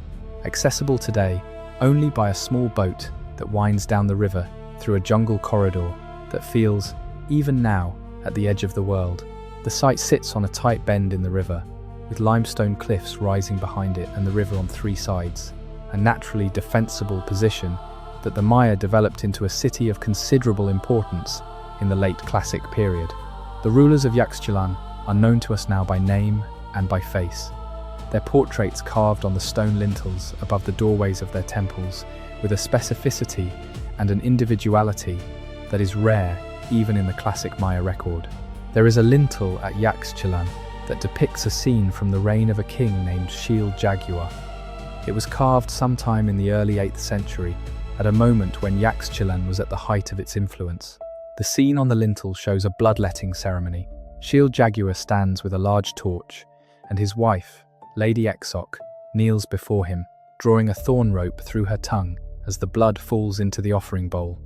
accessible today only by a small boat that winds down the river through a jungle corridor that feels, even now, at the edge of the world. The site sits on a tight bend in the river, with limestone cliffs rising behind it and the river on three sides, a naturally defensible position that the Maya developed into a city of considerable importance in the late classic period. The rulers of Yaxchilan are known to us now by name and by face, their portraits carved on the stone lintels above the doorways of their temples with a specificity and an individuality that is rare even in the classic Maya record. There is a lintel at Yaxchilan that depicts a scene from the reign of a king named Shield Jaguar. It was carved sometime in the early 8th century, at a moment when Yaxchilan was at the height of its influence. The scene on the lintel shows a bloodletting ceremony. Shield Jaguar stands with a large torch, and his wife, Lady Exoc, kneels before him, drawing a thorn rope through her tongue as the blood falls into the offering bowl.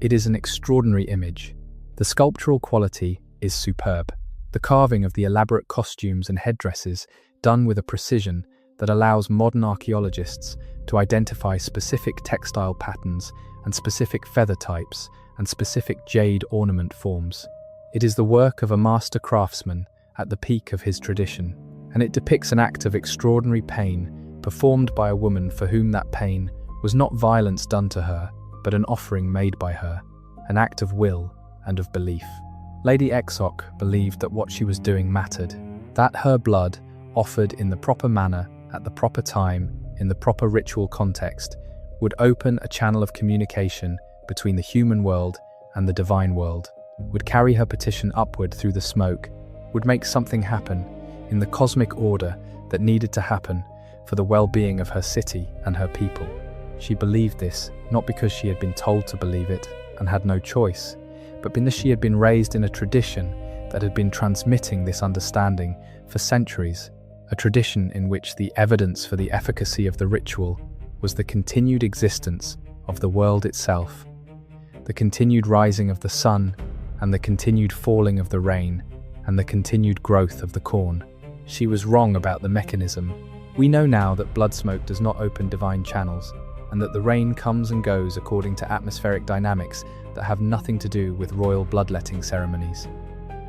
It is an extraordinary image. The sculptural quality is superb. The carving of the elaborate costumes and headdresses done with a precision that allows modern archaeologists to identify specific textile patterns and specific feather types and specific jade ornament forms. It is the work of a master craftsman at the peak of his tradition, and it depicts an act of extraordinary pain performed by a woman for whom that pain was not violence done to her, but an offering made by her, an act of will and of belief. Lady Exoc believed that what she was doing mattered, that her blood, offered in the proper manner, at the proper time, in the proper ritual context, would open a channel of communication between the human world and the divine world, would carry her petition upward through the smoke, would make something happen in the cosmic order that needed to happen for the well-being of her city and her people. She believed this not because she had been told to believe it and had no choice, but because she had been raised in a tradition that had been transmitting this understanding for centuries, a tradition in which the evidence for the efficacy of the ritual was the continued existence of the world itself, the continued rising of the sun and the continued falling of the rain and the continued growth of the corn. She was wrong about the mechanism. We know now that blood smoke does not open divine channels, and that the rain comes and goes according to atmospheric dynamics that have nothing to do with royal bloodletting ceremonies.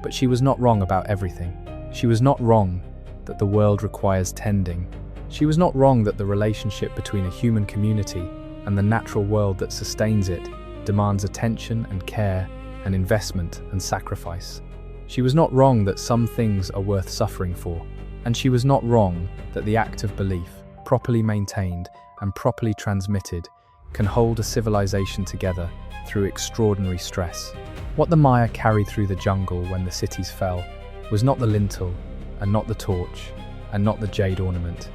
But she was not wrong about everything. She was not wrong that the world requires tending. She was not wrong that the relationship between a human community and the natural world that sustains it demands attention and care and investment and sacrifice. She was not wrong that some things are worth suffering for. And she was not wrong that the act of belief, properly maintained and properly transmitted, can hold a civilization together through extraordinary stress. What the Maya carried through the jungle when the cities fell was not the lintel, and not the torch, and not the jade ornament.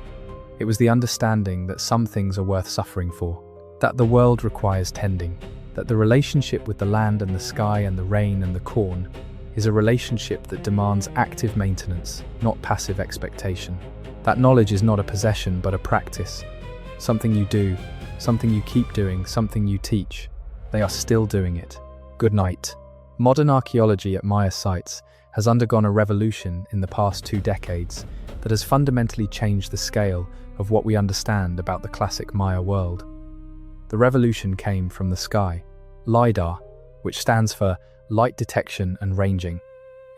It was the understanding that some things are worth suffering for, that the world requires tending, that the relationship with the land and the sky and the rain and the corn is a relationship that demands active maintenance, not passive expectation. That knowledge is not a possession but a practice, something you do, something you keep doing, something you teach. They are still doing it. Good night. Modern archaeology at Maya sites has undergone a revolution in the past 2 decades that has fundamentally changed the scale of what we understand about the classic Maya world. The revolution came from the sky. LiDAR, which stands for Light Detection and Ranging,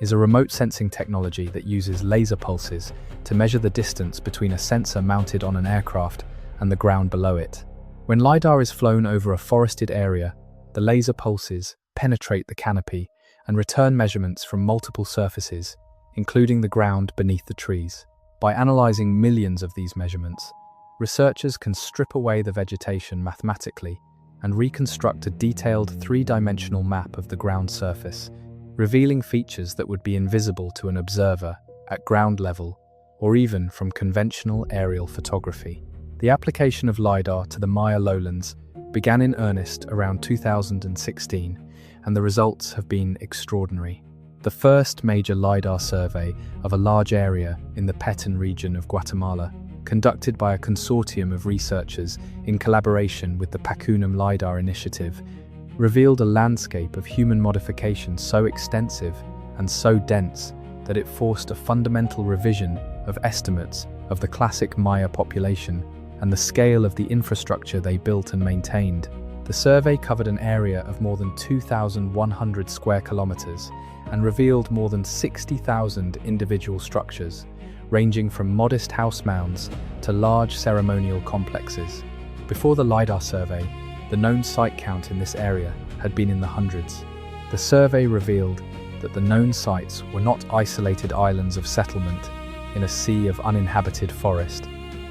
is a remote sensing technology that uses laser pulses to measure the distance between a sensor mounted on an aircraft and the ground below it. When LiDAR is flown over a forested area, the laser pulses penetrate the canopy and return measurements from multiple surfaces, including the ground beneath the trees. By analyzing millions of these measurements, researchers can strip away the vegetation mathematically and reconstruct a detailed 3-dimensional map of the ground surface, revealing features that would be invisible to an observer at ground level or even from conventional aerial photography. The application of LiDAR to the Maya lowlands began in earnest around 2016, and the results have been extraordinary. The first major LiDAR survey of a large area in the Petén region of Guatemala, conducted by a consortium of researchers in collaboration with the Pacunum LiDAR Initiative, revealed a landscape of human modification so extensive and so dense that it forced a fundamental revision of estimates of the classic Maya population and the scale of the infrastructure they built and maintained. The survey covered an area of more than 2,100 square kilometers and revealed more than 60,000 individual structures, ranging from modest house mounds to large ceremonial complexes. Before the LiDAR survey, the known site count in this area had been in the hundreds. The survey revealed that the known sites were not isolated islands of settlement in a sea of uninhabited forest,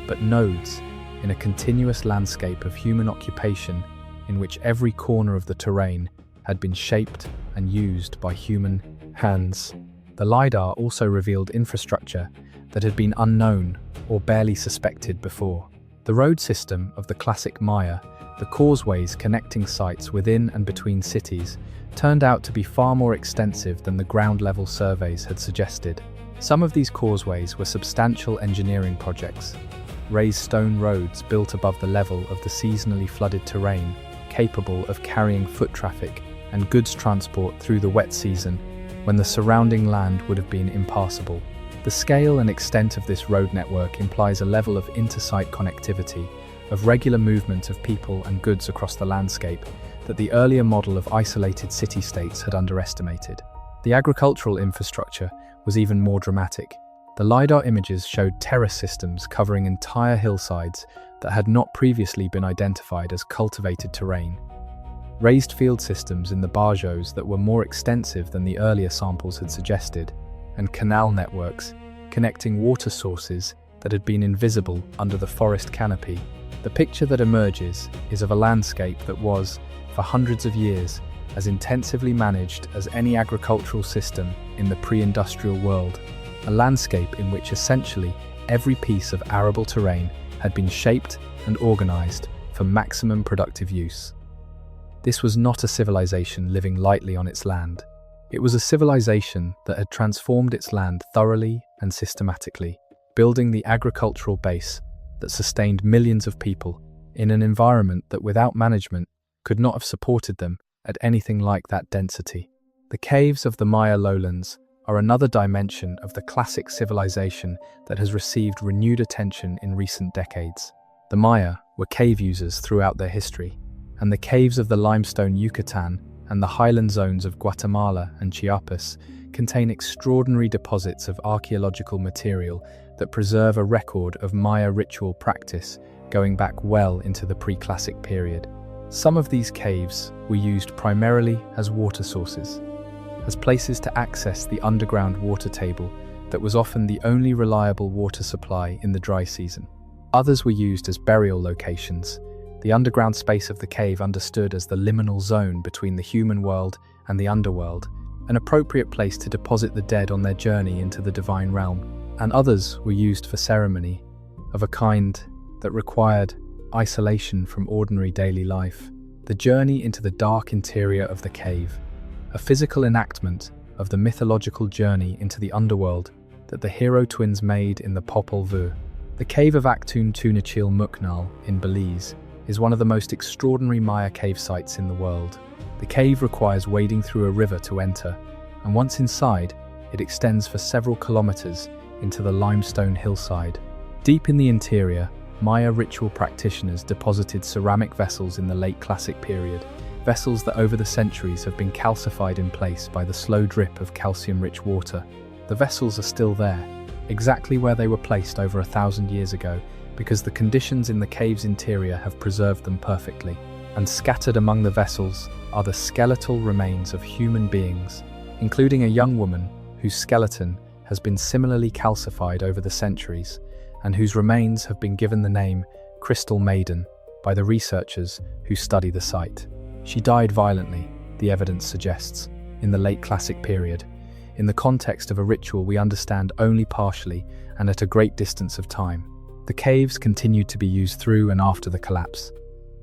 but nodes in a continuous landscape of human occupation in which every corner of the terrain had been shaped and used by human hands. The LiDAR also revealed infrastructure that had been unknown or barely suspected before. The road system of the classic Maya, the causeways connecting sites within and between cities, turned out to be far more extensive than the ground-level surveys had suggested. Some of these causeways were substantial engineering projects, raised stone roads built above the level of the seasonally flooded terrain, capable of carrying foot traffic and goods transport through the wet season when the surrounding land would have been impassable. The scale and extent of this road network implies a level of inter-site connectivity, of regular movement of people and goods across the landscape that the earlier model of isolated city-states had underestimated. The agricultural infrastructure was even more dramatic. The LiDAR images showed terrace systems covering entire hillsides that had not previously been identified as cultivated terrain. Raised field systems in the barrios that were more extensive than the earlier samples had suggested, and canal networks connecting water sources that had been invisible under the forest canopy. The picture that emerges is of a landscape that was, for hundreds of years, as intensively managed as any agricultural system in the pre-industrial world, a landscape in which essentially every piece of arable terrain had been shaped and organized for maximum productive use. This was not a civilization living lightly on its land. It was a civilization that had transformed its land thoroughly and systematically, building the agricultural base that sustained millions of people in an environment that without management could not have supported them at anything like that density. The caves of the Maya lowlands are another dimension of the classic civilization that has received renewed attention in recent decades. The Maya were cave users throughout their history, and the caves of the limestone Yucatan and the highland zones of Guatemala and Chiapas contain extraordinary deposits of archaeological material that preserve a record of Maya ritual practice going back well into the pre-classic period. Some of these caves were used primarily as water sources, as places to access the underground water table that was often the only reliable water supply in the dry season. Others were used as burial locations, the underground space of the cave understood as the liminal zone between the human world and the underworld, an appropriate place to deposit the dead on their journey into the divine realm. And others were used for ceremony, of a kind that required isolation from ordinary daily life. The journey into the dark interior of the cave, a physical enactment of the mythological journey into the underworld that the hero twins made in the Popol Vuh. The cave of Actun Tunachil Muknal in Belize is one of the most extraordinary Maya cave sites in the world. The cave requires wading through a river to enter, and once inside, it extends for several kilometers into the limestone hillside. Deep in the interior, Maya ritual practitioners deposited ceramic vessels in the late classic period, vessels that over the centuries have been calcified in place by the slow drip of calcium-rich water. The vessels are still there, exactly where they were placed over 1,000 years ago, because the conditions in the cave's interior have preserved them perfectly. And scattered among the vessels are the skeletal remains of human beings, including a young woman whose skeleton has been similarly calcified over the centuries, and whose remains have been given the name Crystal Maiden by the researchers who study the site. She died violently, the evidence suggests, in the late classic period, in the context of a ritual we understand only partially and at a great distance of time. The caves continued to be used through and after the collapse.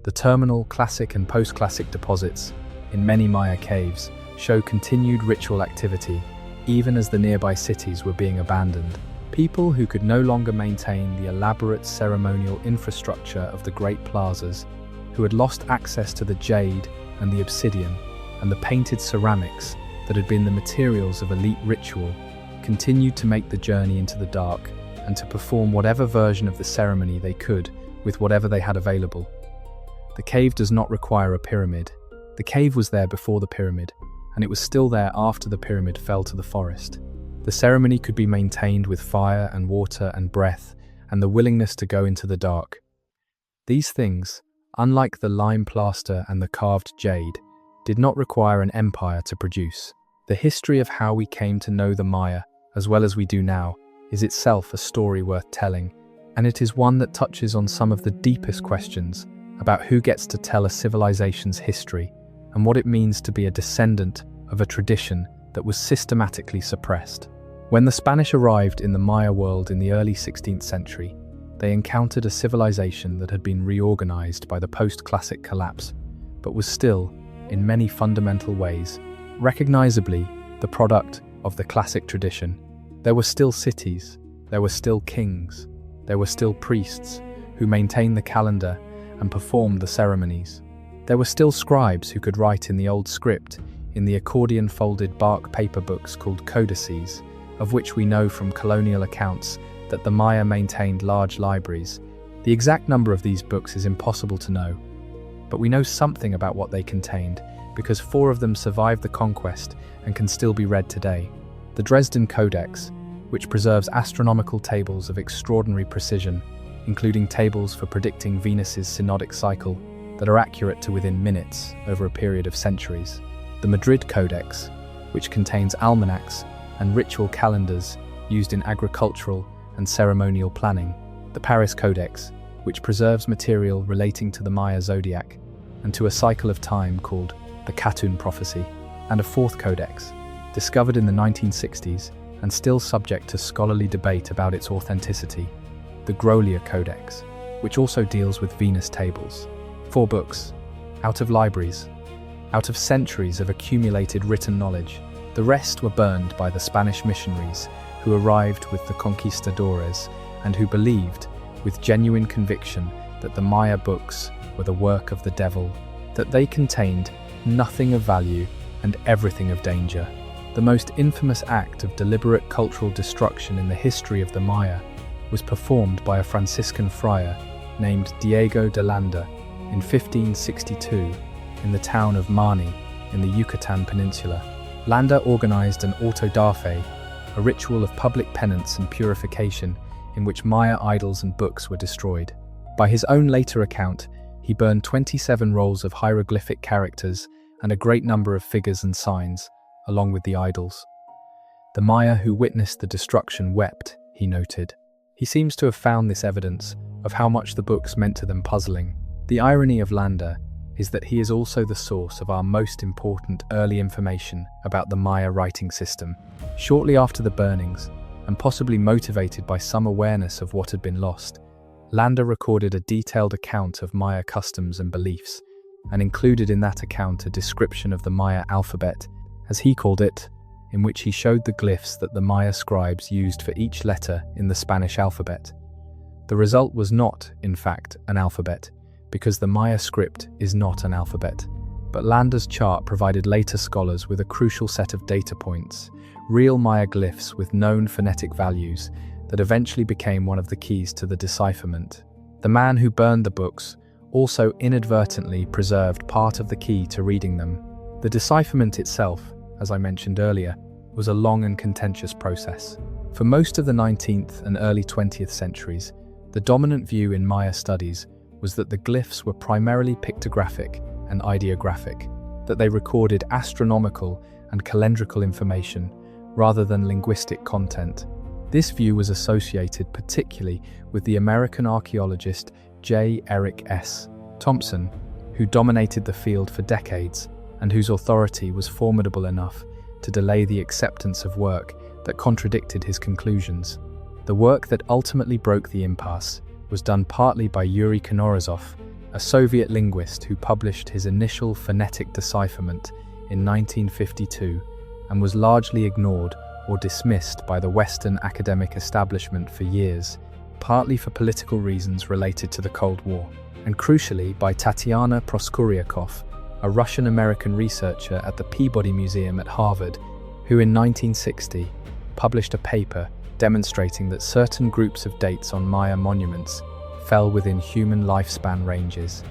The terminal, classic and post-classic deposits in many Maya caves show continued ritual activity, even as the nearby cities were being abandoned. People who could no longer maintain the elaborate ceremonial infrastructure of the great plazas, who had lost access to the jade and the obsidian and the painted ceramics that had been the materials of elite ritual, continued to make the journey into the dark and to perform whatever version of the ceremony they could with whatever they had available. The cave does not require a pyramid. The cave was there before the pyramid, and it was still there after the pyramid fell to the forest. The ceremony could be maintained with fire and water and breath, and the willingness to go into the dark. These things, unlike the lime plaster and the carved jade, did not require an empire to produce. The history of how we came to know the Maya, as well as we do now, is itself a story worth telling, and it is one that touches on some of the deepest questions about who gets to tell a civilization's history and what it means to be a descendant of a tradition that was systematically suppressed. When the Spanish arrived in the Maya world in the early 16th century, they encountered a civilization that had been reorganized by the post-classic collapse, but was still, in many fundamental ways, recognizably the product of the classic tradition. There were still cities, there were still kings, there were still priests who maintained the calendar and performed the ceremonies. There were still scribes who could write in the old script in the accordion-folded bark paper books called codices, of which we know from colonial accounts that the Maya maintained large libraries. The exact number of these books is impossible to know, but we know something about what they contained because 4 of them survived the conquest and can still be read today. The Dresden Codex, which preserves astronomical tables of extraordinary precision, including tables for predicting Venus's synodic cycle that are accurate to within minutes over a period of centuries. The Madrid Codex, which contains almanacs and ritual calendars used in agricultural and ceremonial planning. The Paris Codex, which preserves material relating to the Maya zodiac and to a cycle of time called the Katun prophecy. And a 4th codex, discovered in the 1960s and still subject to scholarly debate about its authenticity, the Grolier Codex, which also deals with Venus tables. 4 books, out of libraries, out of centuries of accumulated written knowledge. The rest were burned by the Spanish missionaries who arrived with the conquistadores and who believed, with genuine conviction, that the Maya books were the work of the devil, that they contained nothing of value and everything of danger. The most infamous act of deliberate cultural destruction in the history of the Maya was performed by a Franciscan friar named Diego de Landa in 1562 in the town of Mani, in the Yucatan Peninsula. Landa organized an auto da fe, a ritual of public penance and purification in which Maya idols and books were destroyed. By his own later account, he burned 27 rolls of hieroglyphic characters and a great number of figures and signs, along with the idols. The Maya who witnessed the destruction wept, he noted. He seems to have found this evidence of how much the books meant to them puzzling. The irony of Landa is that he is also the source of our most important early information about the Maya writing system. Shortly after the burnings, and possibly motivated by some awareness of what had been lost, Landa recorded a detailed account of Maya customs and beliefs, and included in that account a description of the Maya alphabet, as he called it, in which he showed the glyphs that the Maya scribes used for each letter in the Spanish alphabet. The result was not, in fact, an alphabet, because the Maya script is not an alphabet. But Landa's chart provided later scholars with a crucial set of data points, real Maya glyphs with known phonetic values, that eventually became one of the keys to the decipherment. The man who burned the books also inadvertently preserved part of the key to reading them. The decipherment itself, as I mentioned earlier, was a long and contentious process. For most of the 19th and early 20th centuries, the dominant view in Maya studies was that the glyphs were primarily pictographic and ideographic, that they recorded astronomical and calendrical information rather than linguistic content. This view was associated particularly with the American archaeologist J. Eric S. Thompson, who dominated the field for decades and whose authority was formidable enough to delay the acceptance of work that contradicted his conclusions. The work that ultimately broke the impasse was done partly by Yuri Konorazov, a Soviet linguist who published his initial phonetic decipherment in 1952 and was largely ignored or dismissed by the Western academic establishment for years, partly for political reasons related to the Cold War, and crucially by Tatiana Proskuryakov, a Russian-American researcher at the Peabody Museum at Harvard, who in 1960 published a paper demonstrating that certain groups of dates on Maya monuments fell within human lifespan ranges,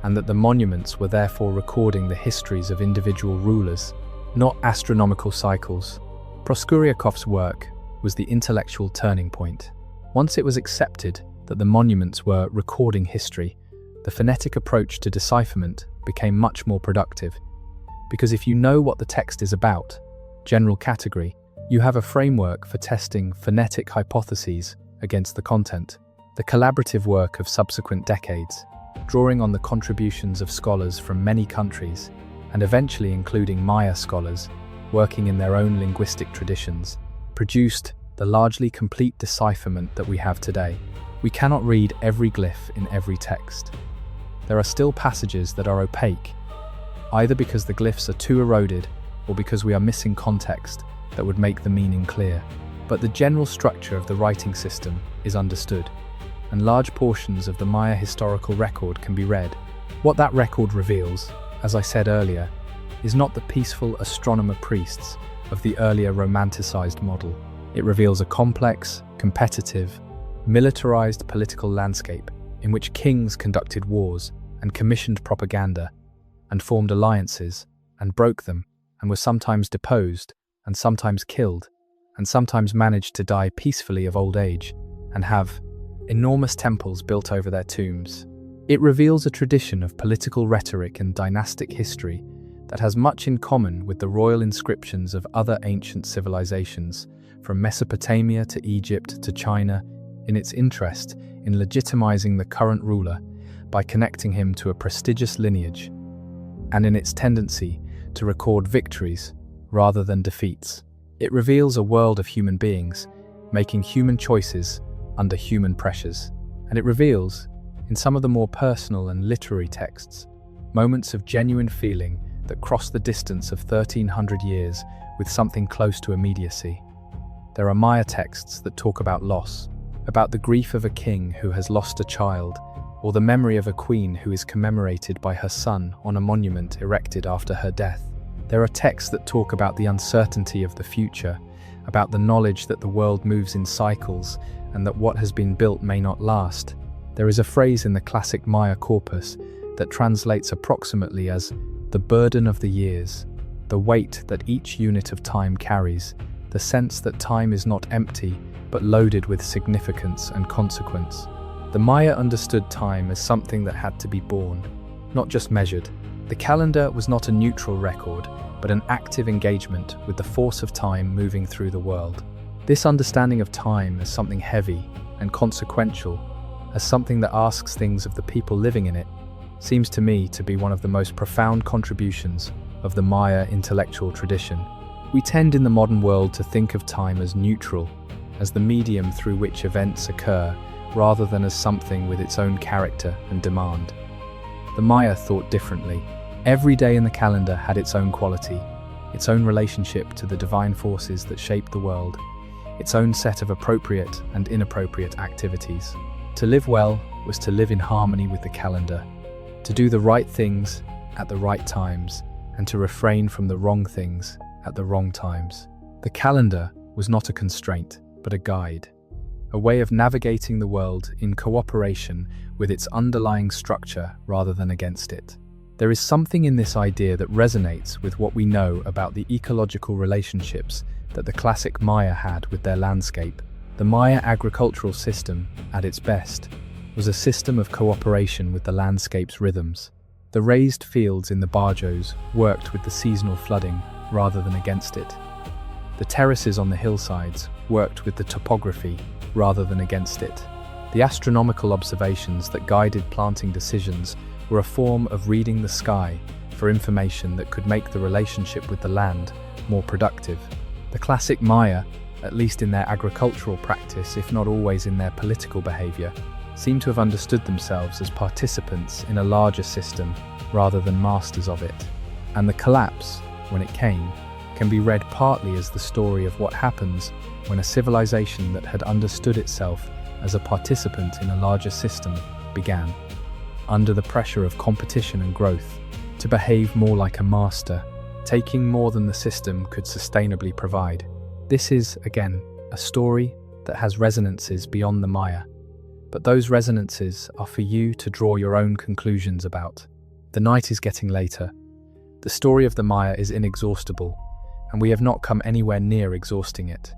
and that the monuments were therefore recording the histories of individual rulers, not astronomical cycles. Proskuryakov's work was the intellectual turning point. Once it was accepted that the monuments were recording history, the phonetic approach to decipherment became much more productive. Because if you know what the text is about, general category, you have a framework for testing phonetic hypotheses against the content. The collaborative work of subsequent decades, drawing on the contributions of scholars from many countries, and eventually including Maya scholars working in their own linguistic traditions, produced the largely complete decipherment that we have today. We cannot read every glyph in every text. There are still passages that are opaque, either because the glyphs are too eroded or because we are missing context that would make the meaning clear. But the general structure of the writing system is understood, and large portions of the Maya historical record can be read. What that record reveals, as I said earlier, is not the peaceful astronomer priests of the earlier romanticized model. It reveals a complex, competitive, militarized political landscape in which kings conducted wars and commissioned propaganda and formed alliances and broke them and were sometimes deposed and sometimes killed and sometimes managed to die peacefully of old age and have enormous temples built over their tombs. It reveals a tradition of political rhetoric and dynastic history that has much in common with the royal inscriptions of other ancient civilizations, from Mesopotamia to Egypt to China, in its interest in legitimizing the current ruler by connecting him to a prestigious lineage, and in its tendency to record victories rather than defeats. It reveals a world of human beings making human choices under human pressures, and it reveals, in some of the more personal and literary texts, moments of genuine feeling that cross the distance of 1,300 years with something close to immediacy. There are Maya texts that talk about loss, about the grief of a king who has lost a child, or the memory of a queen who is commemorated by her son on a monument erected after her death. There are texts that talk about the uncertainty of the future, about the knowledge that the world moves in cycles and that what has been built may not last. There is a phrase in the classic Maya corpus that translates approximately as, the burden of the years, the weight that each unit of time carries, the sense that time is not empty, but loaded with significance and consequence. The Maya understood time as something that had to be born, not just measured. The calendar was not a neutral record, but an active engagement with the force of time moving through the world. This understanding of time as something heavy and consequential, as something that asks things of the people living in it, seems to me to be one of the most profound contributions of the Maya intellectual tradition. We tend in the modern world to think of time as neutral, as the medium through which events occur, rather than as something with its own character and demand. The Maya thought differently. Every day in the calendar had its own quality, its own relationship to the divine forces that shaped the world, its own set of appropriate and inappropriate activities. To live well was to live in harmony with the calendar, to do the right things at the right times, and to refrain from the wrong things at the wrong times. The calendar was not a constraint, but a guide, a way of navigating the world in cooperation with its underlying structure rather than against it. There is something in this idea that resonates with what we know about the ecological relationships that the classic Maya had with their landscape. The Maya agricultural system, at its best, was a system of cooperation with the landscape's rhythms. The raised fields in the barrios worked with the seasonal flooding rather than against it. The terraces on the hillsides worked with the topography rather than against it. The astronomical observations that guided planting decisions were a form of reading the sky for information that could make the relationship with the land more productive. The classic Maya, at least in their agricultural practice, if not always in their political behavior, seem to have understood themselves as participants in a larger system rather than masters of it. And the collapse, when it came, can be read partly as the story of what happens when a civilization that had understood itself as a participant in a larger system began, under the pressure of competition and growth, to behave more like a master, taking more than the system could sustainably provide. This is, again, a story that has resonances beyond the Maya, but those resonances are for you to draw your own conclusions about. The night is getting later. The story of the Maya is inexhaustible, and we have not come anywhere near exhausting it.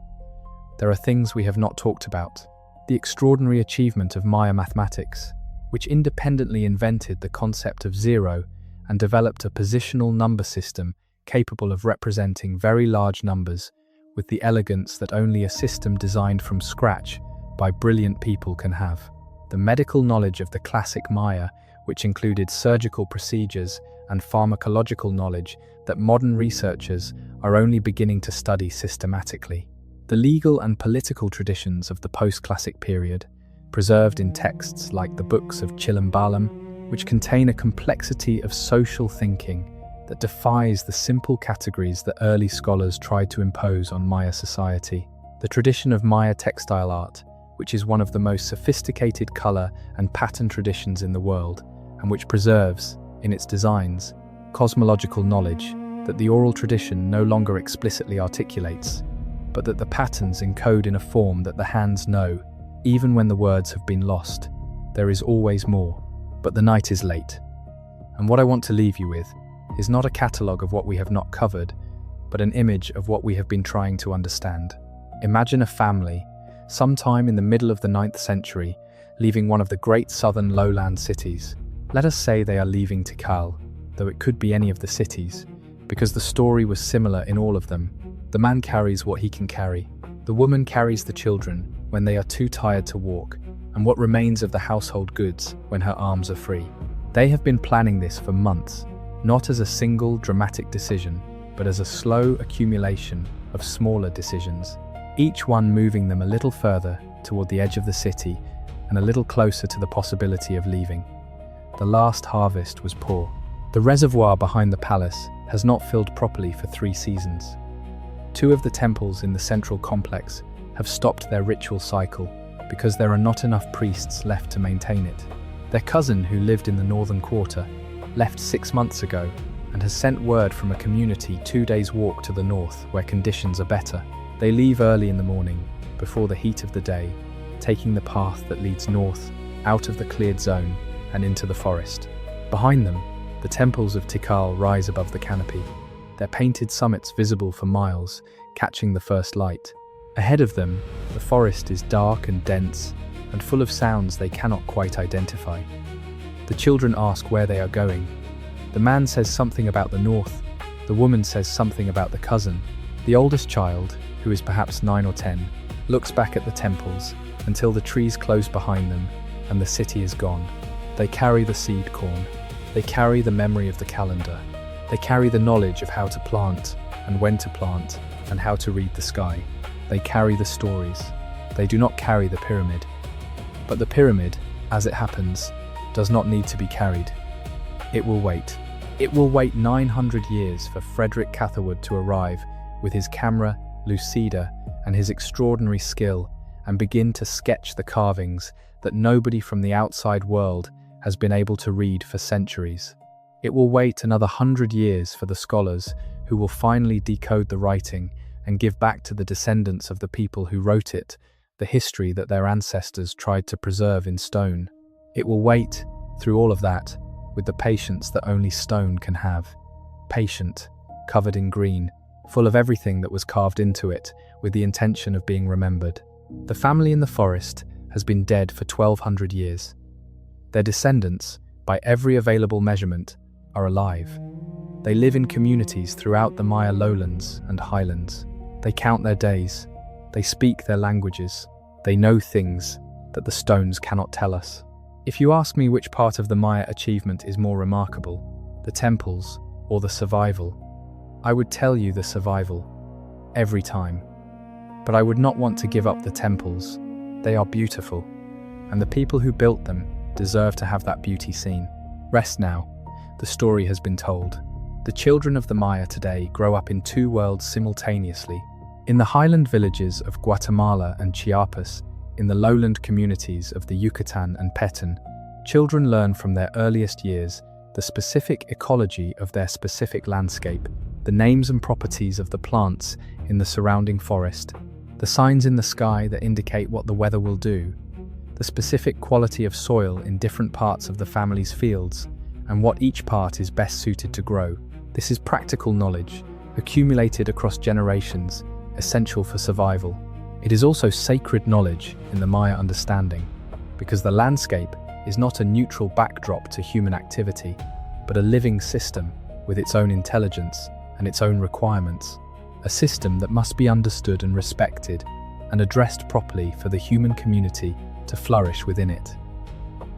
There are things we have not talked about. The extraordinary achievement of Maya mathematics, which independently invented the concept of zero and developed a positional number system capable of representing very large numbers with the elegance that only a system designed from scratch by brilliant people can have. The medical knowledge of the classic Maya, which included surgical procedures and pharmacological knowledge that modern researchers are only beginning to study systematically. The legal and political traditions of the post-classic period, preserved in texts like the books of Chilambalam, which contain a complexity of social thinking that defies the simple categories that early scholars tried to impose on Maya society. The tradition of Maya textile art, which is one of the most sophisticated color and pattern traditions in the world, and which preserves, in its designs, cosmological knowledge that the oral tradition no longer explicitly articulates, but that the patterns encode in a form that the hands know, even when the words have been lost. There is always more, but the night is late. And what I want to leave you with is not a catalogue of what we have not covered, but an image of what we have been trying to understand. Imagine a family, sometime in the middle of the 9th century, leaving one of the great southern lowland cities. Let us say they are leaving Tikal, though it could be any of the cities, because the story was similar in all of them. The man carries what he can carry. The woman carries the children when they are too tired to walk, and what remains of the household goods when her arms are free. They have been planning this for months, not as a single dramatic decision, but as a slow accumulation of smaller decisions, each one moving them a little further toward the edge of the city and a little closer to the possibility of leaving. The last harvest was poor. The reservoir behind the palace has not filled properly for 3 seasons. 2 of the temples in the central complex have stopped their ritual cycle because there are not enough priests left to maintain it. Their cousin, who lived in the northern quarter, left 6 months ago and has sent word from a community 2 days' walk to the north where conditions are better. They leave early in the morning, before the heat of the day, taking the path that leads north, out of the cleared zone and into the forest. Behind them, The temples of Tikal rise above the canopy, their painted summits visible for miles, catching the first light. Ahead of them, the forest is dark and dense, and full of sounds they cannot quite identify. The children ask where they are going. The man says something about the north, the woman says something about the cousin. The oldest child, who is perhaps 9 or 10, looks back at the temples until the trees close behind them and the city is gone. They carry the seed corn. They carry the memory of the calendar. They carry the knowledge of how to plant and when to plant and how to read the sky. They carry the stories. They do not carry the pyramid. But the pyramid, as it happens, does not need to be carried. It will wait. It will wait 900 years for Frederick Catherwood to arrive with his camera, lucida, and his extraordinary skill and begin to sketch the carvings that nobody from the outside world has been able to read for centuries. It will wait another 100 years for the scholars who will finally decode the writing and give back to the descendants of the people who wrote it the history that their ancestors tried to preserve in stone. It will wait, through all of that, with the patience that only stone can have. Patient, covered in green, full of everything that was carved into it, with the intention of being remembered. The family in the forest has been dead for 1200 years. Their descendants, by every available measurement, are alive. They live in communities throughout the Maya lowlands and highlands. They count their days. They speak their languages. They know things that the stones cannot tell us. If you ask me which part of the Maya achievement is more remarkable, the temples or the survival, I would tell you the survival, every time. But I would not want to give up the temples. They are beautiful, and the people who built them deserve to have that beauty seen. Rest now. The story has been told. The children of the Maya today grow up in two worlds simultaneously. In the highland villages of Guatemala and Chiapas, in the lowland communities of the Yucatan and Petén, children learn from their earliest years the specific ecology of their specific landscape, the names and properties of the plants in the surrounding forest, the signs in the sky that indicate what the weather will do, the specific quality of soil in different parts of the family's fields, and what each part is best suited to grow. This is practical knowledge, accumulated across generations, essential for survival. It is also sacred knowledge in the Maya understanding, because the landscape is not a neutral backdrop to human activity, but a living system with its own intelligence and its own requirements, a system that must be understood and respected and addressed properly for the human community to flourish within it.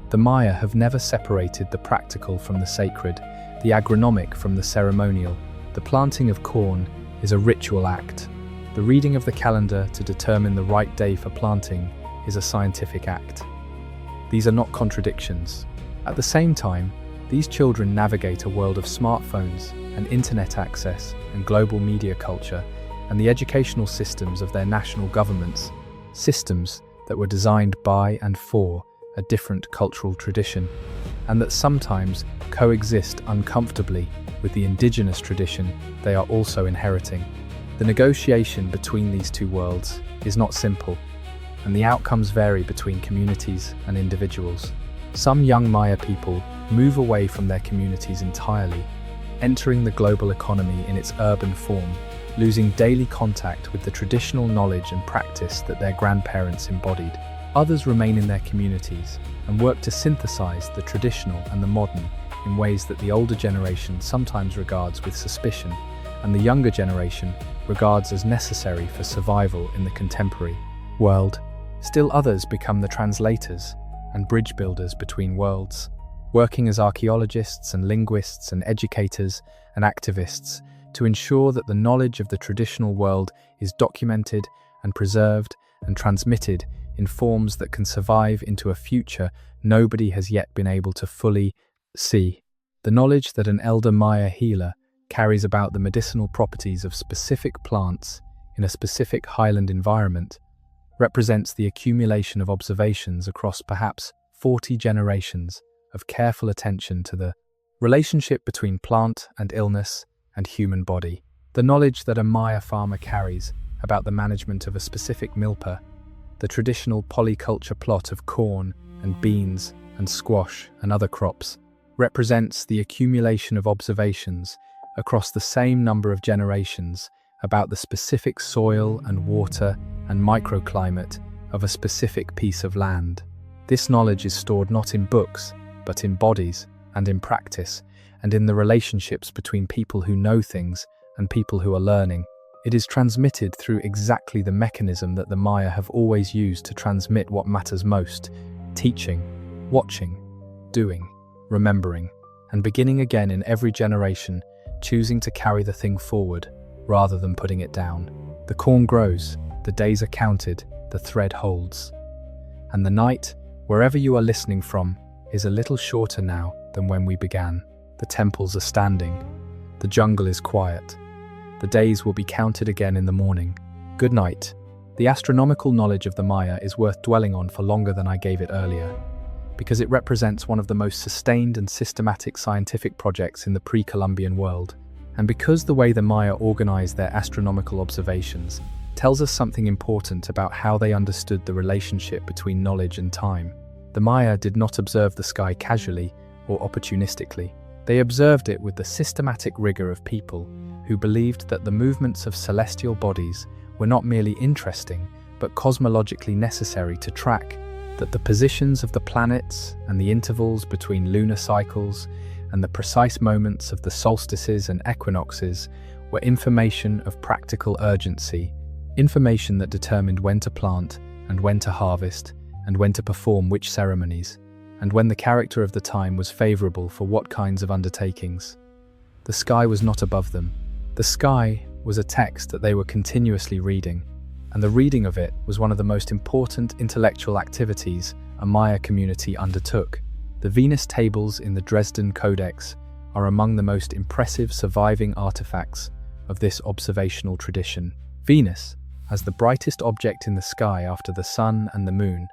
The Maya have never separated the practical from the sacred, the agronomic from the ceremonial. The planting of corn is a ritual act. The reading of the calendar to determine the right day for planting is a scientific act. These are not contradictions. At the same time, these children navigate a world of smartphones and internet access and global media culture and the educational systems of their national governments, systems that were designed by and for a different cultural tradition, and that sometimes coexist uncomfortably with the indigenous tradition they are also inheriting. The negotiation between these two worlds is not simple, and the outcomes vary between communities and individuals. Some young Maya people move away from their communities entirely, entering the global economy in its urban form, losing daily contact with the traditional knowledge and practice that their grandparents embodied. Others remain in their communities and work to synthesize the traditional and the modern in ways that the older generation sometimes regards with suspicion and the younger generation regards as necessary for survival in the contemporary world. Still others become the translators and bridge builders between worlds, working as archaeologists and linguists and educators and activists to ensure that the knowledge of the traditional world is documented and preserved and transmitted in forms that can survive into a future nobody has yet been able to fully see. The knowledge that an elder Maya healer carries about the medicinal properties of specific plants in a specific highland environment represents the accumulation of observations across perhaps 40 generations of careful attention to the relationship between plant and illness and human body. The knowledge that a Maya farmer carries about the management of a specific milpa, the traditional polyculture plot of corn and beans and squash and other crops, represents the accumulation of observations across the same number of generations about the specific soil and water and microclimate of a specific piece of land. This knowledge is stored not in books, but in bodies and in practice, and in the relationships between people who know things and people who are learning. It is transmitted through exactly the mechanism that the Maya have always used to transmit what matters most: teaching, watching, doing, remembering, and beginning again in every generation, choosing to carry the thing forward rather than putting it down. The corn grows, the days are counted, the thread holds. And the night, wherever you are listening from, is a little shorter now than when we began. The temples are standing. The jungle is quiet. The days will be counted again in the morning. Good night. The astronomical knowledge of the Maya is worth dwelling on for longer than I gave it earlier, because it represents one of the most sustained and systematic scientific projects in the pre-Columbian world, and because the way the Maya organized their astronomical observations tells us something important about how they understood the relationship between knowledge and time. The Maya did not observe the sky casually or opportunistically. They observed it with the systematic rigor of people who believed that the movements of celestial bodies were not merely interesting, but cosmologically necessary to track, that the positions of the planets and the intervals between lunar cycles and the precise moments of the solstices and equinoxes were information of practical urgency, information that determined when to plant and when to harvest and when to perform which ceremonies, and when the character of the time was favorable for what kinds of undertakings. The sky was not above them. The sky was a text that they were continuously reading, and the reading of it was one of the most important intellectual activities a Maya community undertook. The Venus tables in the Dresden Codex are among the most impressive surviving artifacts of this observational tradition. Venus, as the brightest object in the sky after the sun and the moon,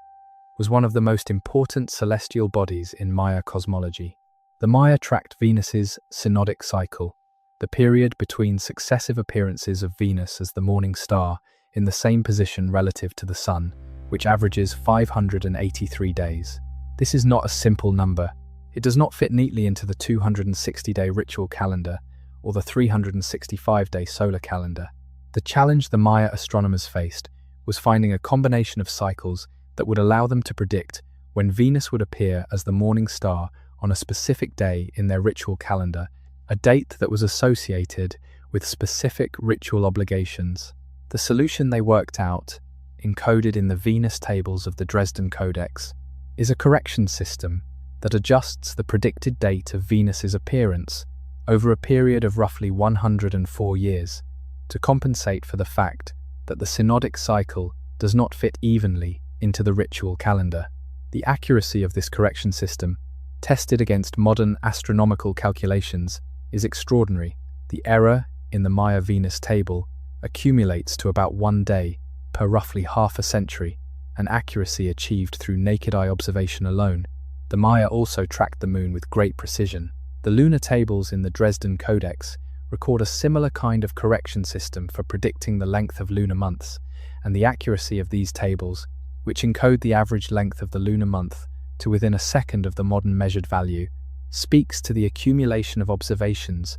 was one of the most important celestial bodies in Maya cosmology. The Maya tracked Venus's synodic cycle, the period between successive appearances of Venus as the morning star in the same position relative to the Sun, which averages 583 days. This is not a simple number. It does not fit neatly into the 260-day ritual calendar or the 365-day solar calendar. The challenge the Maya astronomers faced was finding a combination of cycles that would allow them to predict when Venus would appear as the morning star on a specific day in their ritual calendar, a date that was associated with specific ritual obligations. The solution they worked out, encoded in the Venus tables of the Dresden Codex, is a correction system that adjusts the predicted date of Venus's appearance over a period of roughly 104 years to compensate for the fact that the synodic cycle does not fit evenly into the ritual calendar. The accuracy of this correction system, tested against modern astronomical calculations, is extraordinary. The error in the Maya Venus table accumulates to about 1 day per roughly half a century, an accuracy achieved through naked eye observation alone. The Maya also tracked the moon with great precision. The lunar tables in the Dresden Codex record a similar kind of correction system for predicting the length of lunar months, and the accuracy of these tables, which encode the average length of the lunar month to within a second of the modern measured value, speaks to the accumulation of observations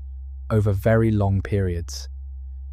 over very long periods.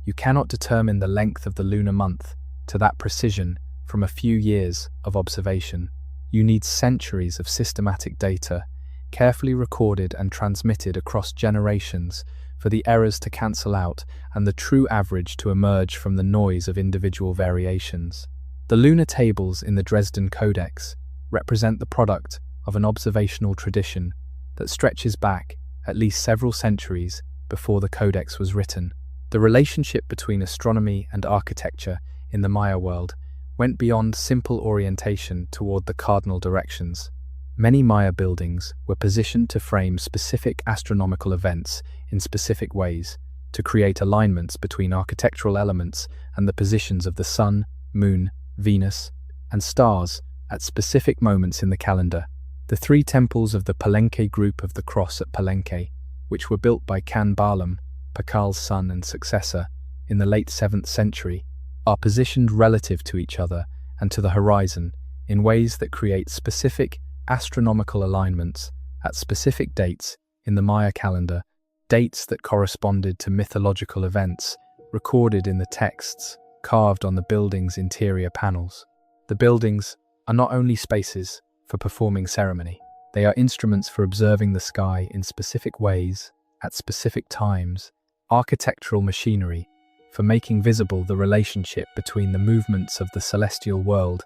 You cannot determine the length of the lunar month to that precision from a few years of observation. You need centuries of systematic data, carefully recorded and transmitted across generations, for the errors to cancel out and the true average to emerge from the noise of individual variations. The lunar tables in the Dresden Codex represent the product of an observational tradition that stretches back at least several centuries before the Codex was written. The relationship between astronomy and architecture in the Maya world went beyond simple orientation toward the cardinal directions. Many Maya buildings were positioned to frame specific astronomical events in specific ways, to create alignments between architectural elements and the positions of the Sun, Moon, Venus, and stars at specific moments in the calendar. The 3 temples of the Palenque group of the Cross at Palenque, which were built by Can Barlaam, Tikal's son and successor, in the late 7th century, are positioned relative to each other and to the horizon in ways that create specific astronomical alignments at specific dates in the Maya calendar, dates that corresponded to mythological events recorded in the texts carved on the building's interior panels. The buildings are not only spaces for performing ceremony, they are instruments for observing the sky in specific ways, at specific times, architectural machinery for making visible the relationship between the movements of the celestial world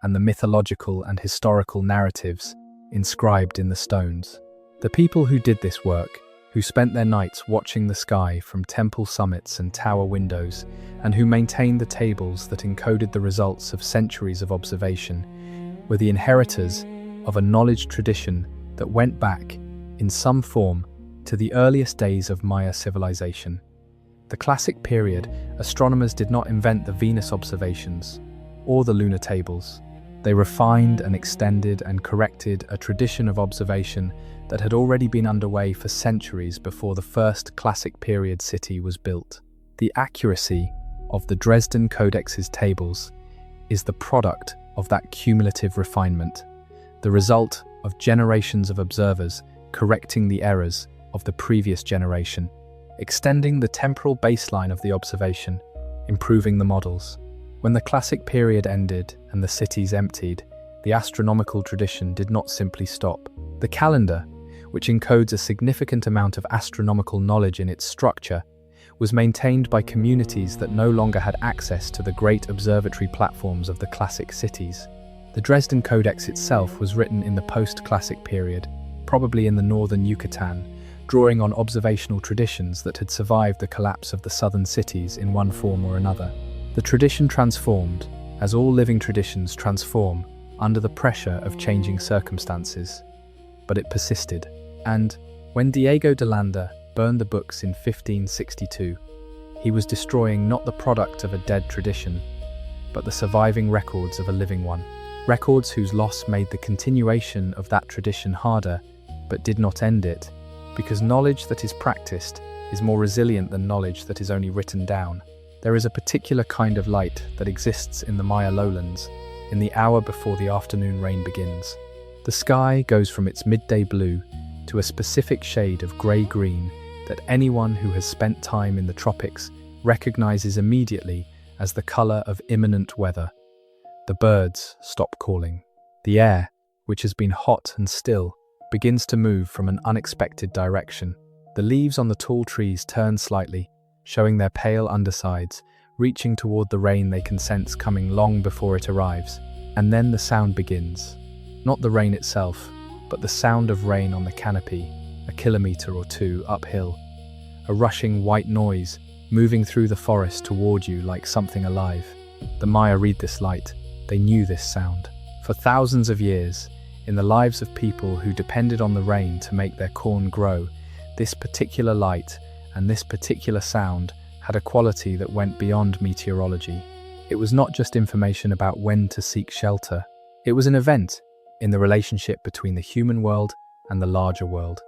and the mythological and historical narratives inscribed in the stones. The people who did this work, who spent their nights watching the sky from temple summits and tower windows, and who maintained the tables that encoded the results of centuries of observation, were the inheritors of a knowledge tradition that went back, in some form, to the earliest days of Maya civilization. The classic period, astronomers did not invent the Venus observations or the lunar tables. They refined and extended and corrected a tradition of observation that had already been underway for centuries before the first classic period city was built. The accuracy of the Dresden Codex's tables is the product of that cumulative refinement, the result of generations of observers correcting the errors of the previous generation, extending the temporal baseline of the observation, improving the models. When the classic period ended and the cities emptied, the astronomical tradition did not simply stop. The calendar, which encodes a significant amount of astronomical knowledge in its structure, was maintained by communities that no longer had access to the great observatory platforms of the classic cities. The Dresden Codex itself was written in the post-classic period, probably in the northern Yucatan, drawing on observational traditions that had survived the collapse of the southern cities in one form or another. The tradition transformed, as all living traditions transform, under the pressure of changing circumstances. But it persisted, and when Diego de Landa burned the books in 1562, he was destroying not the product of a dead tradition, but the surviving records of a living one. Records whose loss made the continuation of that tradition harder, but did not end it, because knowledge that is practiced is more resilient than knowledge that is only written down. There is a particular kind of light that exists in the Maya lowlands, in the hour before the afternoon rain begins. The sky goes from its midday blue to a specific shade of grey-green that anyone who has spent time in the tropics recognizes immediately as the color of imminent weather. The birds stop calling. The air, which has been hot and still, begins to move from an unexpected direction. The leaves on the tall trees turn slightly, showing their pale undersides, reaching toward the rain they can sense coming long before it arrives. And then the sound begins. Not the rain itself, but the sound of rain on the canopy, a kilometer or two uphill. A rushing white noise, moving through the forest toward you like something alive. The Maya read this light. They knew this sound. For thousands of years, in the lives of people who depended on the rain to make their corn grow, this particular light and this particular sound had a quality that went beyond meteorology. It was not just information about when to seek shelter. It was an event in the relationship between the human world and the larger world,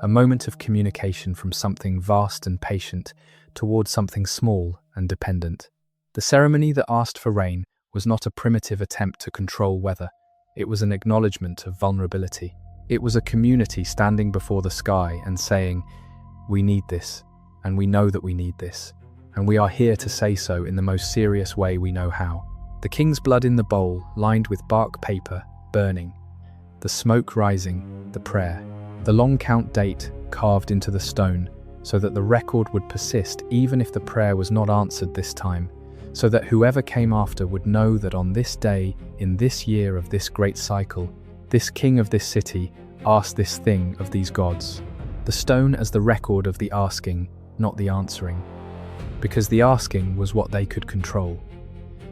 a moment of communication from something vast and patient towards something small and dependent. The ceremony that asked for rain was not a primitive attempt to control weather. It was an acknowledgement of vulnerability. It was a community standing before the sky and saying, "We need this, and we know that we need this, and we are here to say so in the most serious way we know how." The king's blood in the bowl, lined with bark paper, burning. The smoke rising, the prayer. The long count date carved into the stone, so that the record would persist even if the prayer was not answered this time, so that whoever came after would know that on this day, in this year of this great cycle, this king of this city asked this thing of these gods. The stone as the record of the asking, not the answering. Because the asking was what they could control.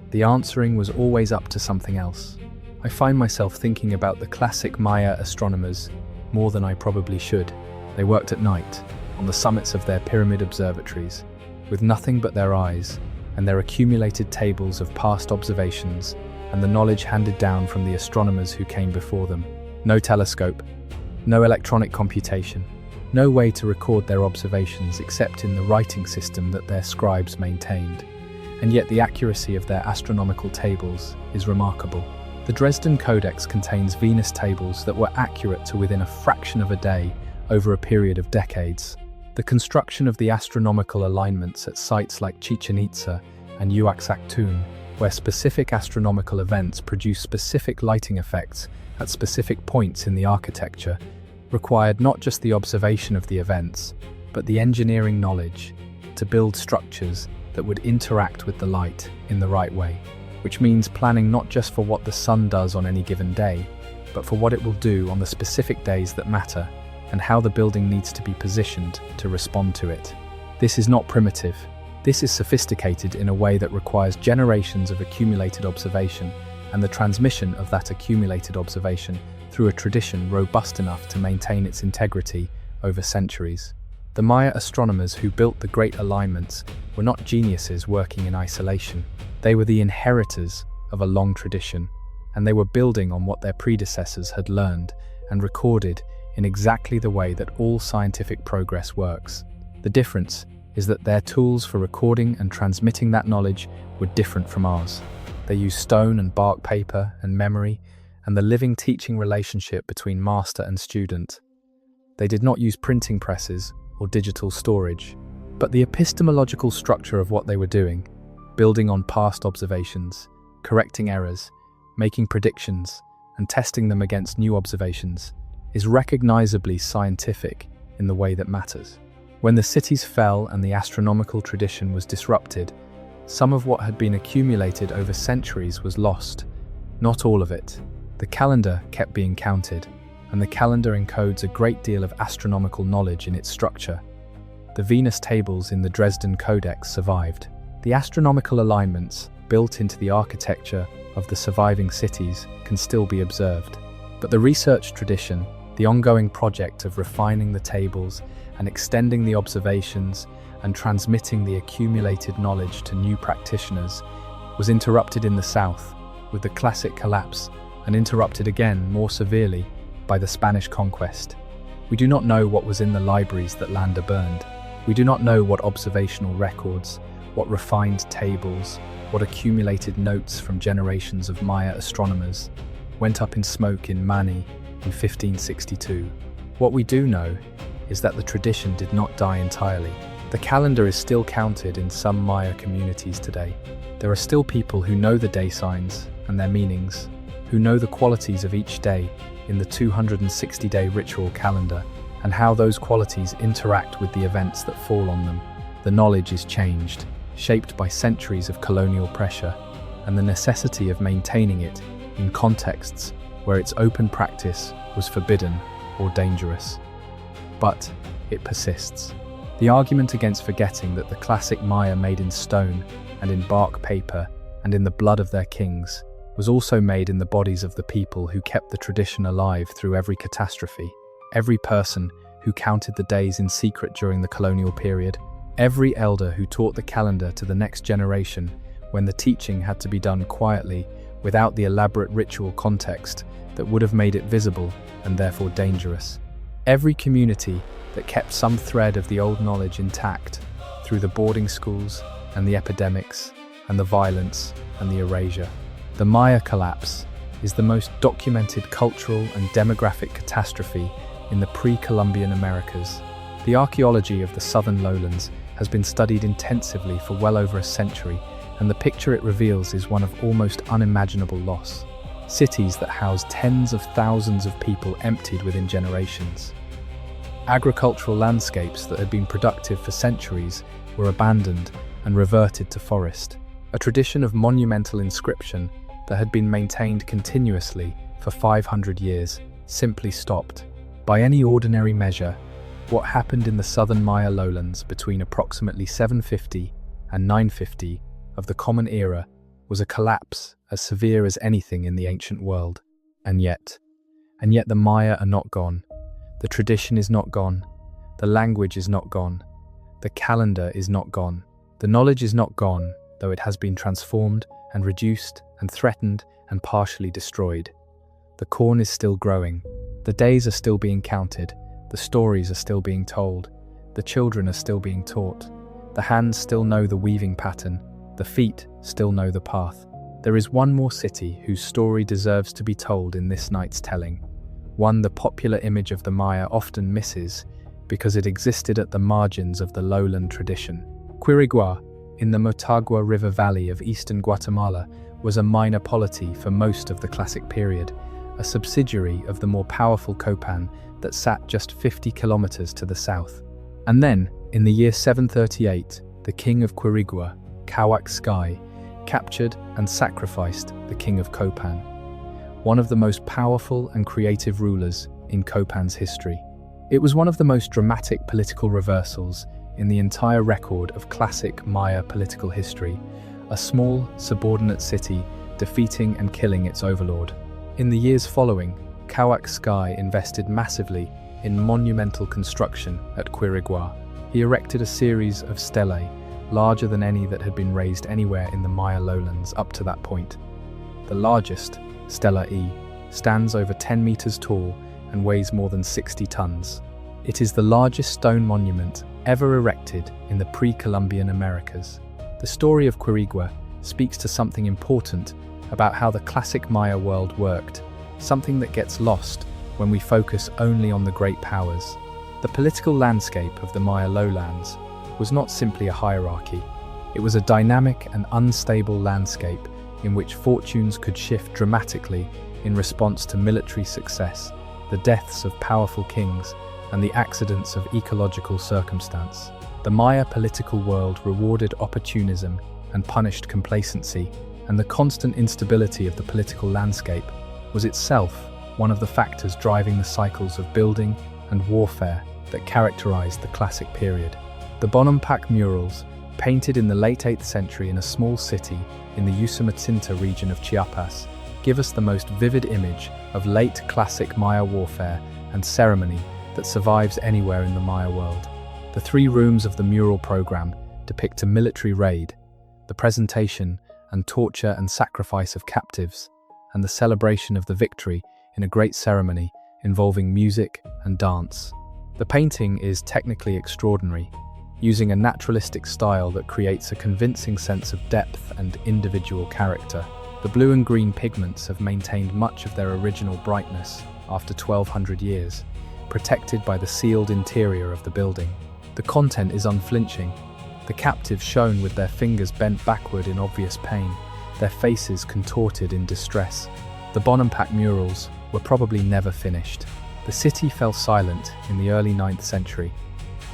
The answering was always up to something else. I find myself thinking about the classic Maya astronomers more than I probably should. They worked at night, on the summits of their pyramid observatories, with nothing but their eyes, and their accumulated tables of past observations, and the knowledge handed down from the astronomers who came before them. No telescope, no electronic computation, no way to record their observations except in the writing system that their scribes maintained. And yet the accuracy of their astronomical tables is remarkable. The Dresden Codex contains Venus tables that were accurate to within a fraction of a day over a period of decades. The construction of the astronomical alignments at sites like Chichen Itza and Uaxactún, where specific astronomical events produce specific lighting effects at specific points in the architecture, required not just the observation of the events, but the engineering knowledge to build structures that would interact with the light in the right way, which means planning not just for what the sun does on any given day, but for what it will do on the specific days that matter, and how the building needs to be positioned to respond to it. This is not primitive. This is sophisticated in a way that requires generations of accumulated observation and the transmission of that accumulated observation through a tradition robust enough to maintain its integrity over centuries. The Maya astronomers who built the great alignments were not geniuses working in isolation. They were the inheritors of a long tradition, and they were building on what their predecessors had learned and recorded in exactly the way that all scientific progress works. The difference is that their tools for recording and transmitting that knowledge were different from ours. They used stone and bark paper and memory and the living teaching relationship between master and student. They did not use printing presses or digital storage, but the epistemological structure of what they were doing, building on past observations, correcting errors, making predictions, and testing them against new observations, is recognizably scientific in the way that matters. When the cities fell and the astronomical tradition was disrupted, some of what had been accumulated over centuries was lost. Not all of it. The calendar kept being counted, and the calendar encodes a great deal of astronomical knowledge in its structure. The Venus tables in the Dresden Codex survived. The astronomical alignments built into the architecture of the surviving cities can still be observed. But the research tradition, the ongoing project of refining the tables and extending the observations and transmitting the accumulated knowledge to new practitioners, was interrupted in the south with the classic collapse, and interrupted again more severely by the Spanish conquest. We do not know what was in the libraries that Landa burned. We do not know what observational records, what refined tables, what accumulated notes from generations of Maya astronomers went up in smoke in Mani in 1562. What we do know is that the tradition did not die entirely. The calendar is still counted in some Maya communities today. There are still people who know the day signs and their meanings, who know the qualities of each day in the 260-day ritual calendar and how those qualities interact with the events that fall on them. The knowledge is changed, shaped by centuries of colonial pressure and the necessity of maintaining it in contexts where its open practice was forbidden or dangerous. But it persists. The argument against forgetting that the classic Maya made in stone and in bark paper and in the blood of their kings was also made in the bodies of the people who kept the tradition alive through every catastrophe, every person who counted the days in secret during the colonial period, every elder who taught the calendar to the next generation when the teaching had to be done quietly without the elaborate ritual context that would have made it visible and therefore dangerous. Every community that kept some thread of the old knowledge intact through the boarding schools and the epidemics and the violence and the erasure. The Maya collapse is the most documented cultural and demographic catastrophe in the pre-Columbian Americas. The archaeology of the southern lowlands has been studied intensively for well over a century, and the picture it reveals is one of almost unimaginable loss. Cities that housed tens of thousands of people emptied within generations. Agricultural landscapes that had been productive for centuries were abandoned and reverted to forest. A tradition of monumental inscription that had been maintained continuously for 500 years simply stopped. By any ordinary measure, what happened in the southern Maya lowlands between approximately 750 and 950 of the Common Era was a collapse as severe as anything in the ancient world. And yet the Maya are not gone. The tradition is not gone. The language is not gone. The calendar is not gone. The knowledge is not gone, though it has been transformed and reduced and threatened and partially destroyed. The corn is still growing. The days are still being counted. The stories are still being told. The children are still being taught. The hands still know the weaving pattern. The feet still know the path. There is one more city whose story deserves to be told in this night's telling, one the popular image of the Maya often misses because it existed at the margins of the lowland tradition. Quirigua, in the Motagua River Valley of eastern Guatemala, was a minor polity for most of the Classic period, a subsidiary of the more powerful Copán that sat just 50 kilometers to the south. And then, in the year 738, the king of Quirigua, Calakmul, captured and sacrificed the king of Copán, one of the most powerful and creative rulers in Copán's history. It was one of the most dramatic political reversals in the entire record of classic Maya political history, a small, subordinate city defeating and killing its overlord. In the years following, Calakmul invested massively in monumental construction at Quirigua. He erected a series of stelae, larger than any that had been raised anywhere in the Maya lowlands up to that point. The largest, Stela E, stands over 10 meters tall and weighs more than 60 tons. It is the largest stone monument ever erected in the pre-Columbian Americas. The story of Quirigua speaks to something important about how the classic Maya world worked, something that gets lost when we focus only on the great powers. The political landscape of the Maya lowlands was not simply a hierarchy. It was a dynamic and unstable landscape in which fortunes could shift dramatically in response to military success, the deaths of powerful kings, and the accidents of ecological circumstance. The Maya political world rewarded opportunism and punished complacency, and the constant instability of the political landscape was itself one of the factors driving the cycles of building and warfare that characterized the Classic period. The Bonampak murals, painted in the late 8th century in a small city in the Usumacinta region of Chiapas, give us the most vivid image of late Classic Maya warfare and ceremony that survives anywhere in the Maya world. The 3 rooms of the mural program depict a military raid, the presentation and torture and sacrifice of captives, and the celebration of the victory in a great ceremony involving music and dance. The painting is technically extraordinary, using a naturalistic style that creates a convincing sense of depth and individual character. The blue and green pigments have maintained much of their original brightness after 1200 years, protected by the sealed interior of the building. The content is unflinching, the captives shown with their fingers bent backward in obvious pain, their faces contorted in distress. The Bonampak murals were probably never finished. The city fell silent in the early 9th century,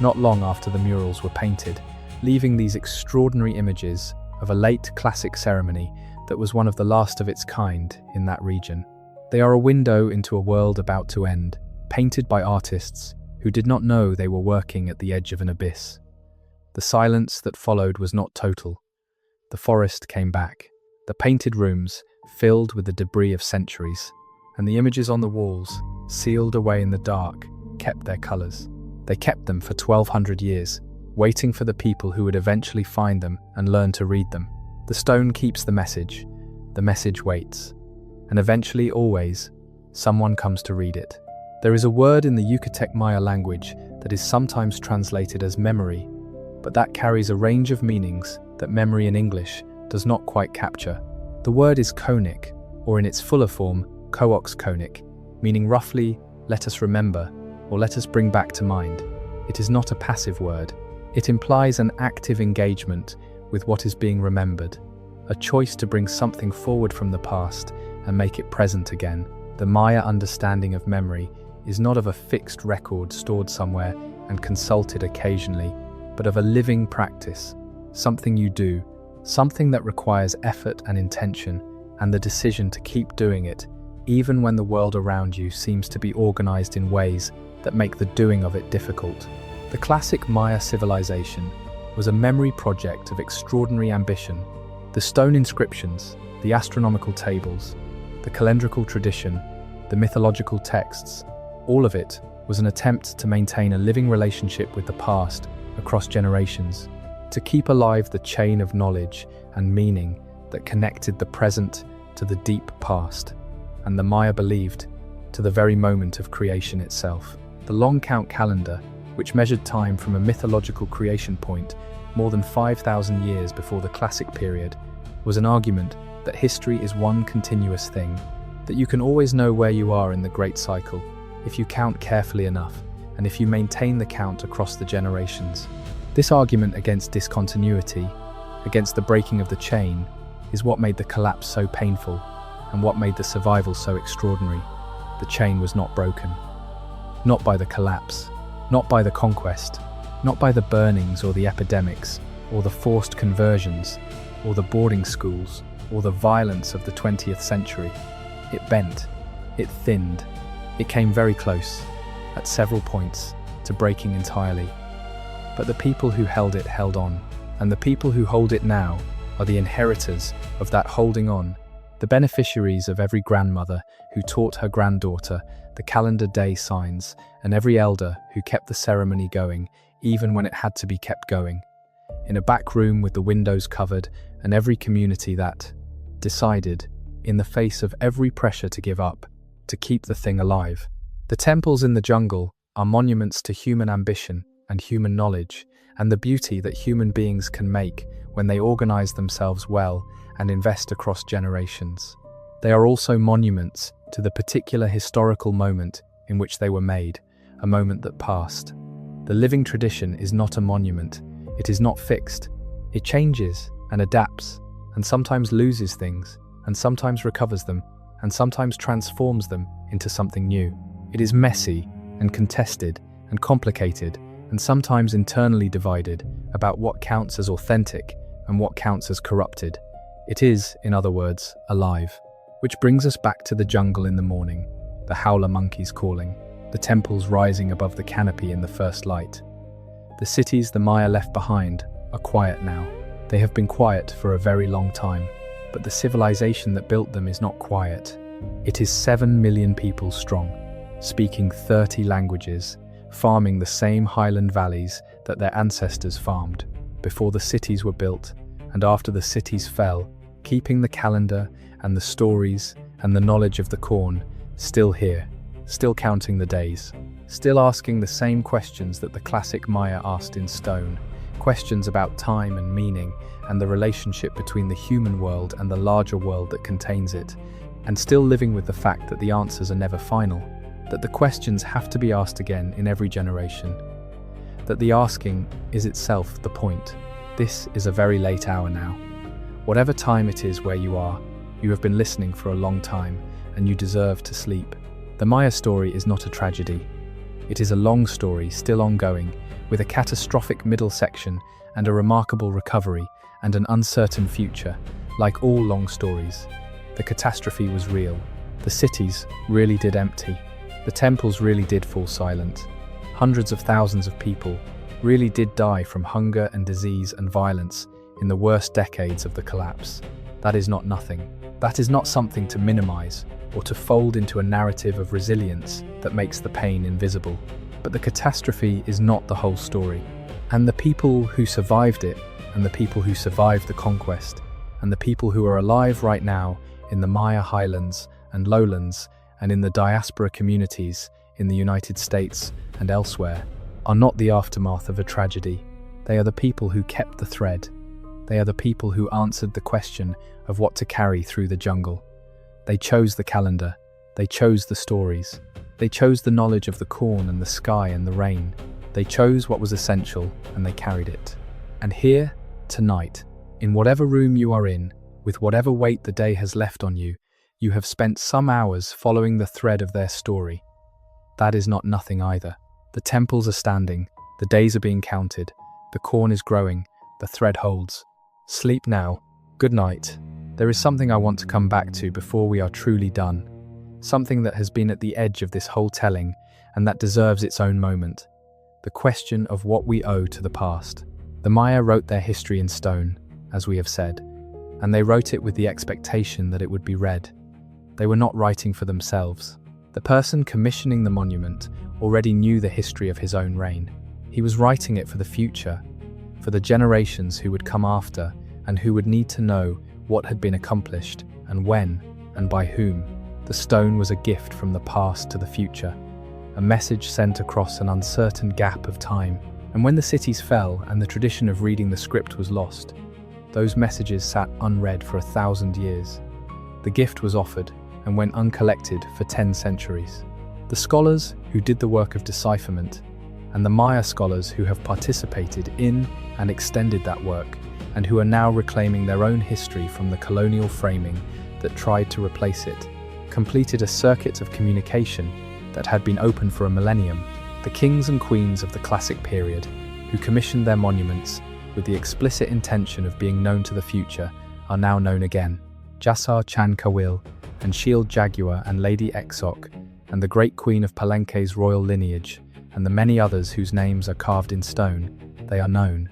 not long after the murals were painted, leaving these extraordinary images of a late classic ceremony that was one of the last of its kind in that region. They are a window into a world about to end, painted by artists who did not know they were working at the edge of an abyss. The silence that followed was not total. The forest came back, the painted rooms filled with the debris of centuries, and the images on the walls, sealed away in the dark, kept their colors. They kept them for 1200 years, waiting for the people who would eventually find them and learn to read them. The stone keeps the message waits, and eventually, always, someone comes to read it. There is a word in the Yucatec Maya language that is sometimes translated as memory, but that carries a range of meanings that memory in English does not quite capture. The word is konik, or in its fuller form, koox konik, meaning roughly, let us remember, or let us bring back to mind. It is not a passive word. It implies an active engagement with what is being remembered, a choice to bring something forward from the past and make it present again. The Maya understanding of memory is not of a fixed record stored somewhere and consulted occasionally, but of a living practice, something you do, something that requires effort and intention, and the decision to keep doing it, even when the world around you seems to be organized in ways that make the doing of it difficult. The classic Maya civilization was a memory project of extraordinary ambition. The stone inscriptions, the astronomical tables, the calendrical tradition, the mythological texts, all of it was an attempt to maintain a living relationship with the past across generations, to keep alive the chain of knowledge and meaning that connected the present to the deep past, and the Maya believed, to the very moment of creation itself. The long count calendar, which measured time from a mythological creation point more than 5,000 years before the Classic period, was an argument that history is one continuous thing, that you can always know where you are in the great cycle if you count carefully enough and if you maintain the count across the generations. This argument against discontinuity, against the breaking of the chain, is what made the collapse so painful and what made the survival so extraordinary. The chain was not broken. Not by the collapse, not by the conquest, not by the burnings or the epidemics, or the forced conversions, or the boarding schools, or the violence of the 20th century. It bent, it thinned, it came very close, at several points, to breaking entirely. But the people who held it held on, and the people who hold it now are the inheritors of that holding on, the beneficiaries of every grandmother who taught her granddaughter the calendar day signs, and every elder who kept the ceremony going, even when it had to be kept going. In a back room with the windows covered, and every community that decided, in the face of every pressure to give up, to keep the thing alive. The temples in the jungle are monuments to human ambition and human knowledge, and the beauty that human beings can make when they organize themselves well and invest across generations. They are also monuments to the particular historical moment in which they were made, a moment that passed. The living tradition is not a monument. It is not fixed. It changes and adapts, and sometimes loses things, and sometimes recovers them, and sometimes transforms them into something new. It is messy and contested and complicated, and sometimes internally divided about what counts as authentic and what counts as corrupted. It is, in other words, alive. Which brings us back to the jungle in the morning, the howler monkeys calling, the temples rising above the canopy in the first light. The cities the Maya left behind are quiet now. They have been quiet for a very long time, but the civilization that built them is not quiet. It is 7 million people strong, speaking 30 languages, farming the same highland valleys that their ancestors farmed before the cities were built and after the cities fell, keeping the calendar and the stories and the knowledge of the corn still here, still counting the days, still asking the same questions that the classic Maya asked in stone, questions about time and meaning and the relationship between the human world and the larger world that contains it, and still living with the fact that the answers are never final, that the questions have to be asked again in every generation, that the asking is itself the point. This is a very late hour now. Whatever time it is where you are, you have been listening for a long time and you deserve to sleep. The Maya story is not a tragedy. It is a long story still ongoing, with a catastrophic middle section and a remarkable recovery and an uncertain future. Like all long stories, the catastrophe was real. The cities really did empty. The temples really did fall silent. Hundreds of thousands of people really did die from hunger and disease and violence in the worst decades of the collapse. That is not nothing. That is not something to minimize or to fold into a narrative of resilience that makes the pain invisible. But the catastrophe is not the whole story. And the people who survived it, and the people who survived the conquest, and the people who are alive right now in the Maya highlands and lowlands and in the diaspora communities in the United States and elsewhere, are not the aftermath of a tragedy. They are the people who kept the thread. They are the people who answered the question of what to carry through the jungle. They chose the calendar. They chose the stories. They chose the knowledge of the corn and the sky and the rain. They chose what was essential and they carried it. And here, tonight, in whatever room you are in, with whatever weight the day has left on you, you have spent some hours following the thread of their story. That is not nothing either. The temples are standing, the days are being counted, the corn is growing, the thread holds. Sleep now. Good night. There is something I want to come back to before we are truly done. Something that has been at the edge of this whole telling and that deserves its own moment. The question of what we owe to the past. The Maya wrote their history in stone, as we have said, and they wrote it with the expectation that it would be read. They were not writing for themselves. The person commissioning the monument already knew the history of his own reign. He was writing it for the future, for the generations who would come after and who would need to know what had been accomplished and when and by whom. The stone was a gift from the past to the future, a message sent across an uncertain gap of time. And when the cities fell and the tradition of reading the script was lost, those messages sat unread for 1,000 years. The gift was offered and went uncollected for 10 centuries. The scholars who did the work of decipherment, and the Maya scholars who have participated in and extended that work, and who are now reclaiming their own history from the colonial framing that tried to replace it, completed a circuit of communication that had been open for a millennium. The kings and queens of the classic period, who commissioned their monuments with the explicit intention of being known to the future, are now known again. Jasar Chan Kawil and Shield Jaguar and Lady Exok, and the great queen of Palenque's royal lineage, and the many others whose names are carved in stone, they are known.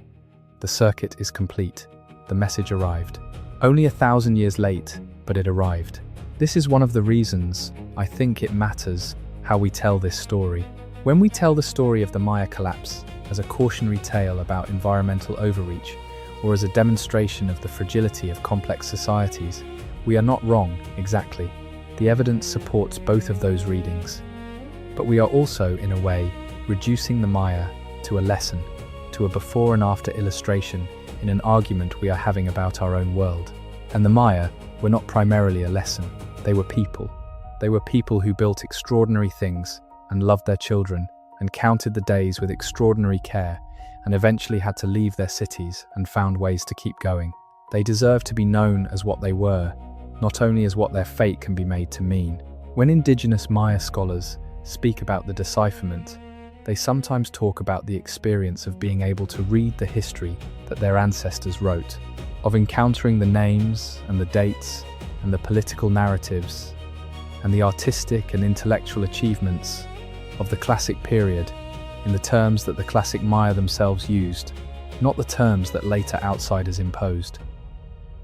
The circuit is complete. The message arrived. Only 1,000 years late, but it arrived. This is one of the reasons I think it matters how we tell this story. When we tell the story of the Maya collapse as a cautionary tale about environmental overreach, or as a demonstration of the fragility of complex societies, we are not wrong, exactly. The evidence supports both of those readings. But we are also, in a way, reducing the Maya to a lesson, to a before and after illustration in an argument we are having about our own world. And the Maya were not primarily a lesson. They were people. They were people who built extraordinary things and loved their children and counted the days with extraordinary care and eventually had to leave their cities and found ways to keep going. They deserve to be known as what they were, not only as what their fate can be made to mean. When indigenous Maya scholars speak about the decipherment, they sometimes talk about the experience of being able to read the history that their ancestors wrote, of encountering the names and the dates and the political narratives and the artistic and intellectual achievements of the classic period in the terms that the classic Maya themselves used, not the terms that later outsiders imposed.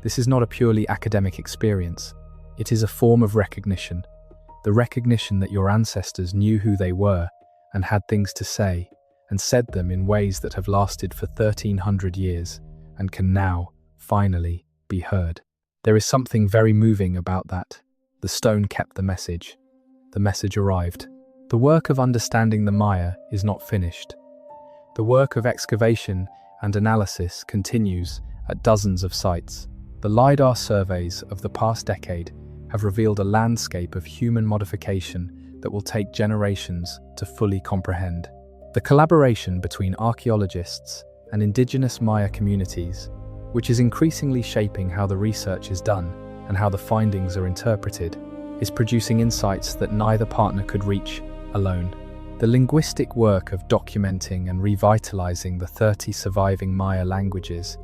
This is not a purely academic experience. It is a form of recognition, the recognition that your ancestors knew who they were and had things to say, and said them in ways that have lasted for 1,300 years and can now, finally, be heard. There is something very moving about that. The stone kept the message. The message arrived. The work of understanding the Maya is not finished. The work of excavation and analysis continues at dozens of sites. The LiDAR surveys of the past decade have revealed a landscape of human modification that will take generations to fully comprehend. The collaboration between archaeologists and indigenous Maya communities, which is increasingly shaping how the research is done and how the findings are interpreted, is producing insights that neither partner could reach alone. The linguistic work of documenting and revitalizing the 30 surviving Maya languages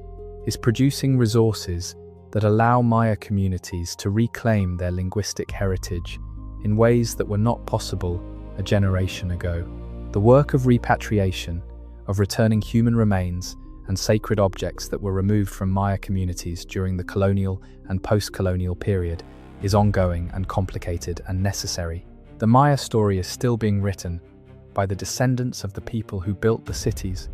is producing resources that allow Maya communities to reclaim their linguistic heritage in ways that were not possible a generation ago. The work of repatriation, of returning human remains and sacred objects that were removed from Maya communities during the colonial and post-colonial period, is ongoing and complicated and necessary. The Maya story is still being written by the descendants of the people who built the cities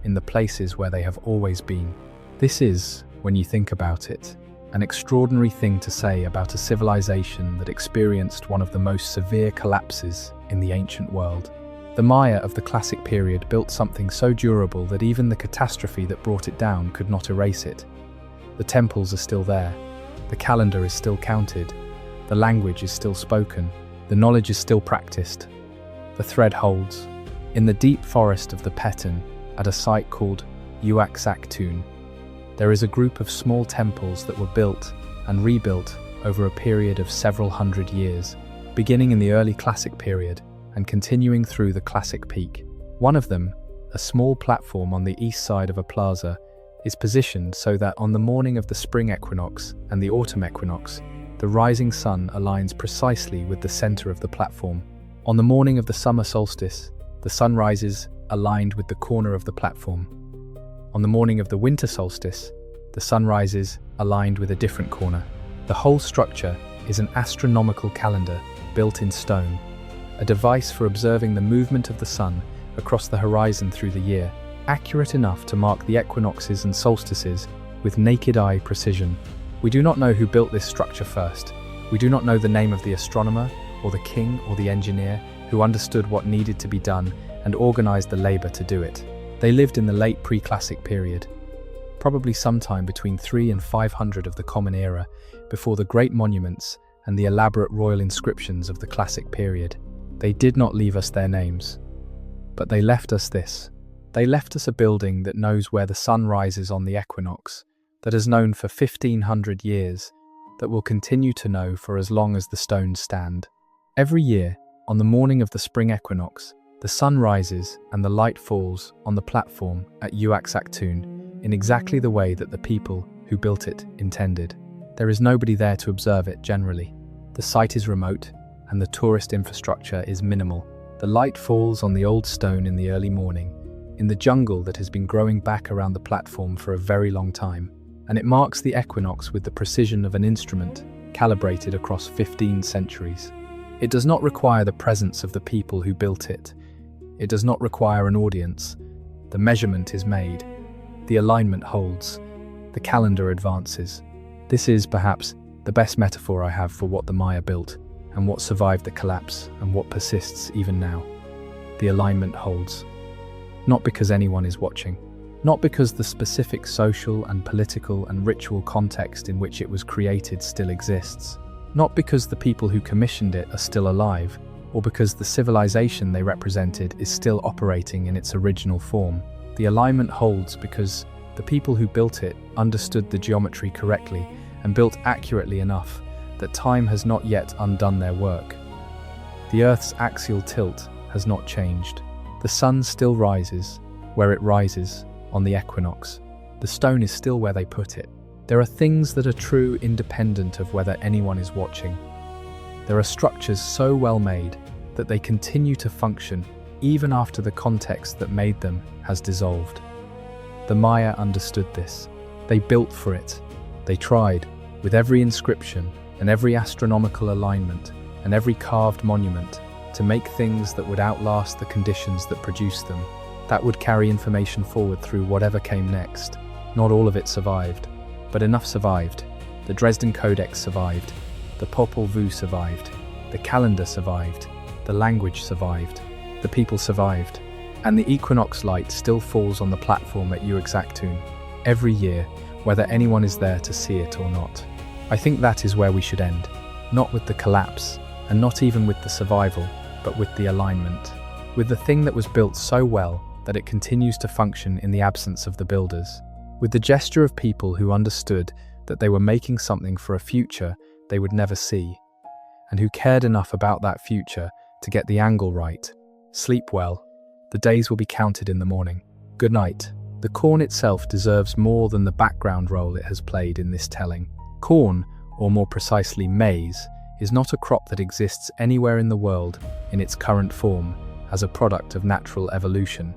in the places where they have always been. This is, when you think about it, an extraordinary thing to say about a civilization that experienced one of the most severe collapses in the ancient world. The Maya of the classic period built something so durable that even the catastrophe that brought it down could not erase it. The temples are still there, the calendar is still counted, the language is still spoken, the knowledge is still practiced. The thread holds. In the deep forest of the Petan, at a site called Uaxactun, there is a group of small temples that were built and rebuilt over a period of several hundred years, beginning in the early classic period and continuing through the classic peak. One of them, a small platform on the east side of a plaza, is positioned so that on the morning of the spring equinox and the autumn equinox, the rising sun aligns precisely with the center of the platform. On the morning of the summer solstice, the sun rises aligned with the corner of the platform. On the morning of the winter solstice, the sun rises aligned with a different corner. The whole structure is an astronomical calendar built in stone, a device for observing the movement of the sun across the horizon through the year, accurate enough to mark the equinoxes and solstices with naked eye precision. We do not know who built this structure first. We do not know the name of the astronomer or the king or the engineer who understood what needed to be done and organized the labor to do it. They lived in the late pre-classic period. probably sometime between 300 and 500 of the Common Era, before the great monuments and the elaborate royal inscriptions of the classic period. They did not leave us their names, but they left us this. They left us a building that knows where the sun rises on the equinox, that has known for 1500 years, that will continue to know for as long as the stones stand. Every year, on the morning of the spring equinox, the sun rises and the light falls on the platform at Uaxactun in exactly the way that the people who built it intended. There is nobody there to observe it generally. The site is remote and the tourist infrastructure is minimal. The light falls on the old stone in the early morning, in the jungle that has been growing back around the platform for a very long time, and it marks the equinox with the precision of an instrument calibrated across 15 centuries. It does not require the presence of the people who built it. It does not require an audience. The measurement is made. The alignment holds. The calendar advances. This is, perhaps, the best metaphor I have for what the Maya built, and what survived the collapse, and what persists even now. The alignment holds. Not because anyone is watching. Not because the specific social and political and ritual context in which it was created still exists. Not because the people who commissioned it are still alive, or because the civilization they represented is still operating in its original form. The alignment holds because the people who built it understood the geometry correctly and built accurately enough that time has not yet undone their work. The Earth's axial tilt has not changed. The sun still rises where it rises on the equinox. The stone is still where they put it. There are things that are true independent of whether anyone is watching. There are structures so well made that they continue to function even after the context that made them has dissolved. The Maya understood this. They built for it. They tried, with every inscription and every astronomical alignment and every carved monument, to make things that would outlast the conditions that produced them, that would carry information forward through whatever came next. Not all of it survived, but enough survived. The Dresden Codex survived. The Popol Vuh survived. The calendar survived. The language survived. The people survived. And the equinox light still falls on the platform at Uaxactun every year, whether anyone is there to see it or not. I think that is where we should end, not with the collapse, and not even with the survival, but with the alignment, with the thing that was built so well that it continues to function in the absence of the builders, with the gesture of people who understood that they were making something for a future they would never see, and who cared enough about that future to get the angle right. Sleep well. The days will be counted in the morning. Good night. The corn itself deserves more than the background role it has played in this telling. Corn, or more precisely maize, is not a crop that exists anywhere in the world in its current form as a product of natural evolution.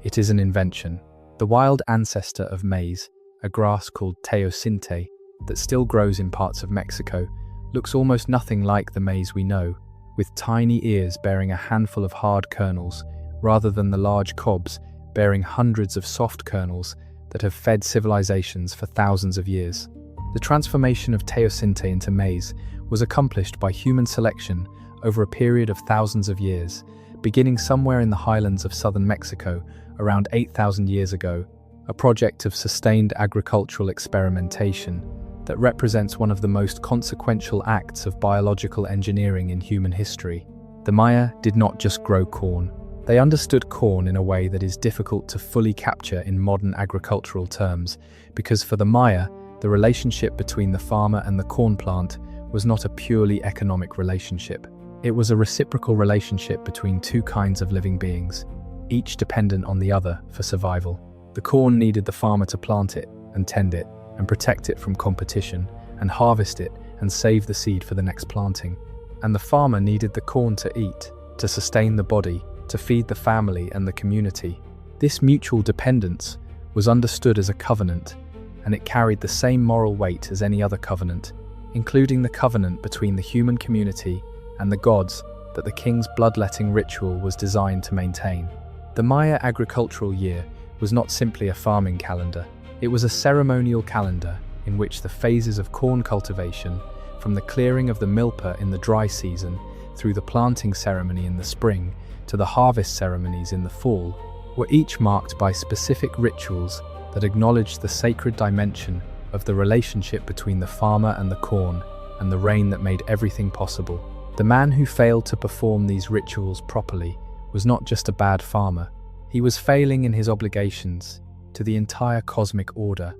It is an invention. The wild ancestor of maize, a grass called teosinte, that still grows in parts of Mexico, looks almost nothing like the maize we know, with tiny ears bearing a handful of hard kernels, rather than the large cobs bearing hundreds of soft kernels that have fed civilizations for thousands of years. The transformation of teosinte into maize was accomplished by human selection over a period of thousands of years, beginning somewhere in the highlands of southern Mexico around 8,000 years ago, a project of sustained agricultural experimentation that represents one of the most consequential acts of biological engineering in human history. The Maya did not just grow corn. They understood corn in a way that is difficult to fully capture in modern agricultural terms, because for the Maya, the relationship between the farmer and the corn plant was not a purely economic relationship. It was a reciprocal relationship between two kinds of living beings, each dependent on the other for survival. The corn needed the farmer to plant it and tend it and protect it from competition and harvest it and save the seed for the next planting. And the farmer needed the corn to eat, to sustain the body, to feed the family and the community. This mutual dependence was understood as a covenant, and it carried the same moral weight as any other covenant, including the covenant between the human community and the gods that the king's bloodletting ritual was designed to maintain. The Maya agricultural year was not simply a farming calendar. It was a ceremonial calendar in which the phases of corn cultivation, from the clearing of the milpa in the dry season through the planting ceremony in the spring to the harvest ceremonies in the fall, were each marked by specific rituals that acknowledged the sacred dimension of the relationship between the farmer and the corn, and the rain that made everything possible. The man who failed to perform these rituals properly was not just a bad farmer. He was failing in his obligations to the entire cosmic order.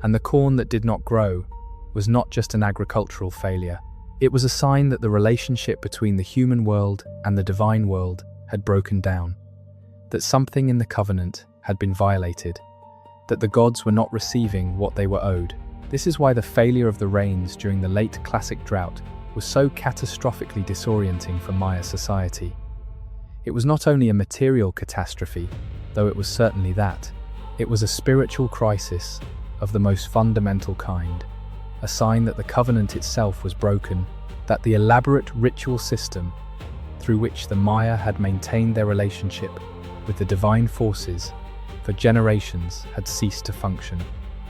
And the corn that did not grow was not just an agricultural failure. It was a sign that the relationship between the human world and the divine world had broken down, that something in the covenant had been violated, that the gods were not receiving what they were owed. This is why the failure of the rains during the late classic drought was so catastrophically disorienting for Maya society. It was not only a material catastrophe, though it was certainly that. It was a spiritual crisis of the most fundamental kind, a sign that the covenant itself was broken, that the elaborate ritual system through which the Maya had maintained their relationship with the divine forces for generations had ceased to function.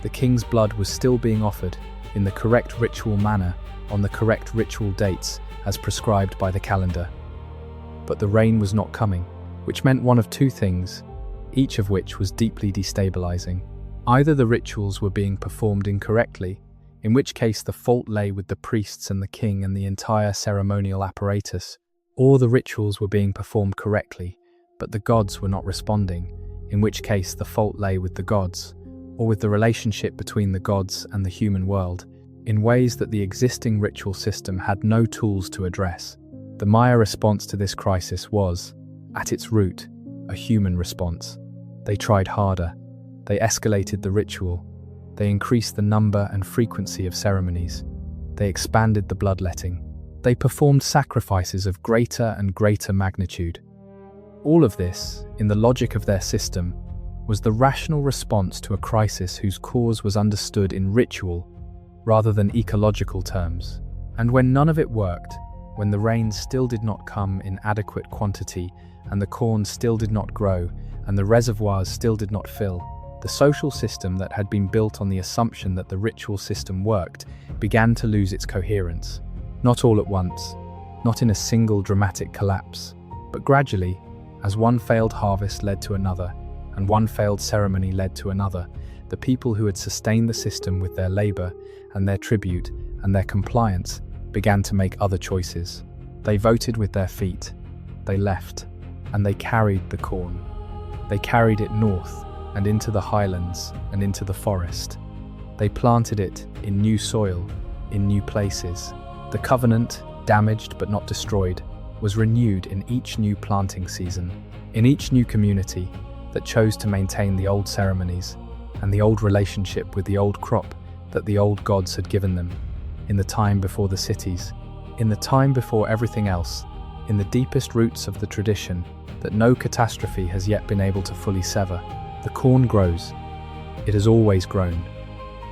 The king's blood was still being offered in the correct ritual manner on the correct ritual dates as prescribed by the calendar. But the rain was not coming, which meant one of two things, each of which was deeply destabilizing. Either the rituals were being performed incorrectly, in which case the fault lay with the priests and the king and the entire ceremonial apparatus, or the rituals were being performed correctly, but the gods were not responding, in which case the fault lay with the gods, or with the relationship between the gods and the human world, in ways that the existing ritual system had no tools to address. The Maya response to this crisis was, at its root, a human response. They tried harder. They escalated the ritual. They increased the number and frequency of ceremonies. They expanded the bloodletting. They performed sacrifices of greater and greater magnitude. All of this, in the logic of their system, was the rational response to a crisis whose cause was understood in ritual rather than ecological terms. And when none of it worked, when the rains still did not come in adequate quantity, and the corn still did not grow, and the reservoirs still did not fill, the social system that had been built on the assumption that the ritual system worked began to lose its coherence. Not all at once, not in a single dramatic collapse, but gradually, as one failed harvest led to another, and one failed ceremony led to another, the people who had sustained the system with their labor and their tribute and their compliance began to make other choices. They voted with their feet, they left, and they carried the corn. They carried it north and into the highlands and into the forest. They planted it in new soil, in new places. The covenant, damaged but not destroyed, was renewed in each new planting season, in each new community that chose to maintain the old ceremonies and the old relationship with the old crop that the old gods had given them, in the time before the cities, in the time before everything else, in the deepest roots of the tradition that no catastrophe has yet been able to fully sever. The corn grows. It has always grown.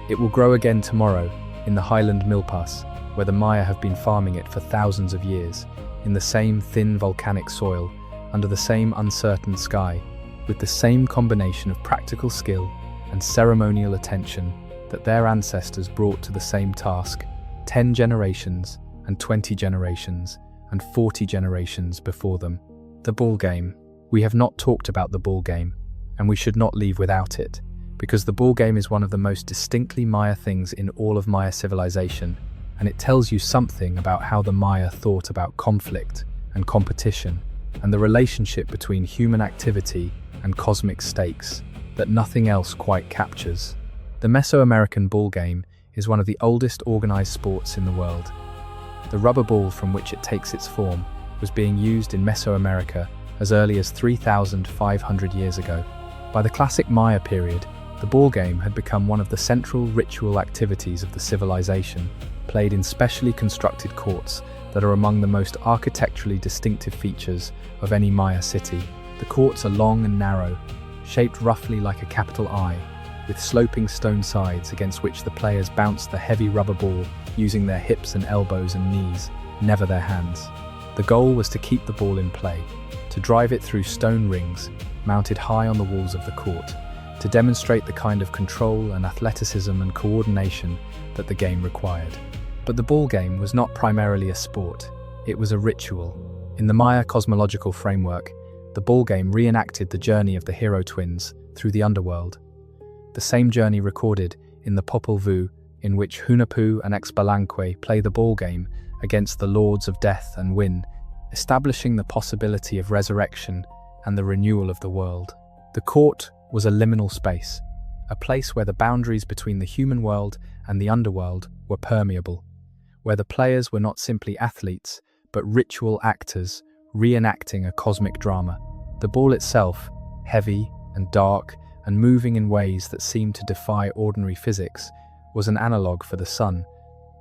It will grow again tomorrow in the highland milpas, where the Maya have been farming it for thousands of years, in the same thin volcanic soil, under the same uncertain sky, with the same combination of practical skill and ceremonial attention that their ancestors brought to the same task 10 generations and 20 generations and 40 generations before them. The ball game. We have not talked about the ball game, and we should not leave without it, because the ball game is one of the most distinctly Maya things in all of Maya civilization, and it tells you something about how the Maya thought about conflict and competition and the relationship between human activity and cosmic stakes that nothing else quite captures. The Mesoamerican ball game is one of the oldest organized sports in the world. The rubber ball from which it takes its form was being used in Mesoamerica as early as 3,500 years ago. By the classic Maya period, the ball game had become one of the central ritual activities of the civilization, played in specially constructed courts that are among the most architecturally distinctive features of any Maya city. The courts are long and narrow, shaped roughly like a capital I, with sloping stone sides against which the players bounce the heavy rubber ball using their hips and elbows and knees, never their hands. The goal was to keep the ball in play, to drive it through stone rings mounted high on the walls of the court, to demonstrate the kind of control and athleticism and coordination that the game required. But the ball game was not primarily a sport, it was a ritual. In the Maya cosmological framework, the ball game reenacted the journey of the hero twins through the underworld. the same journey recorded in the Popol Vuh, in which Hunahpu and ex-Palenque play the ball game against the lords of death and win, establishing the possibility of resurrection and the renewal of the world. The court was a liminal space, a place where the boundaries between the human world and the underworld were permeable, where the players were not simply athletes, but ritual actors reenacting a cosmic drama. The ball itself, heavy and dark and moving in ways that seemed to defy ordinary physics, was an analogue for the sun,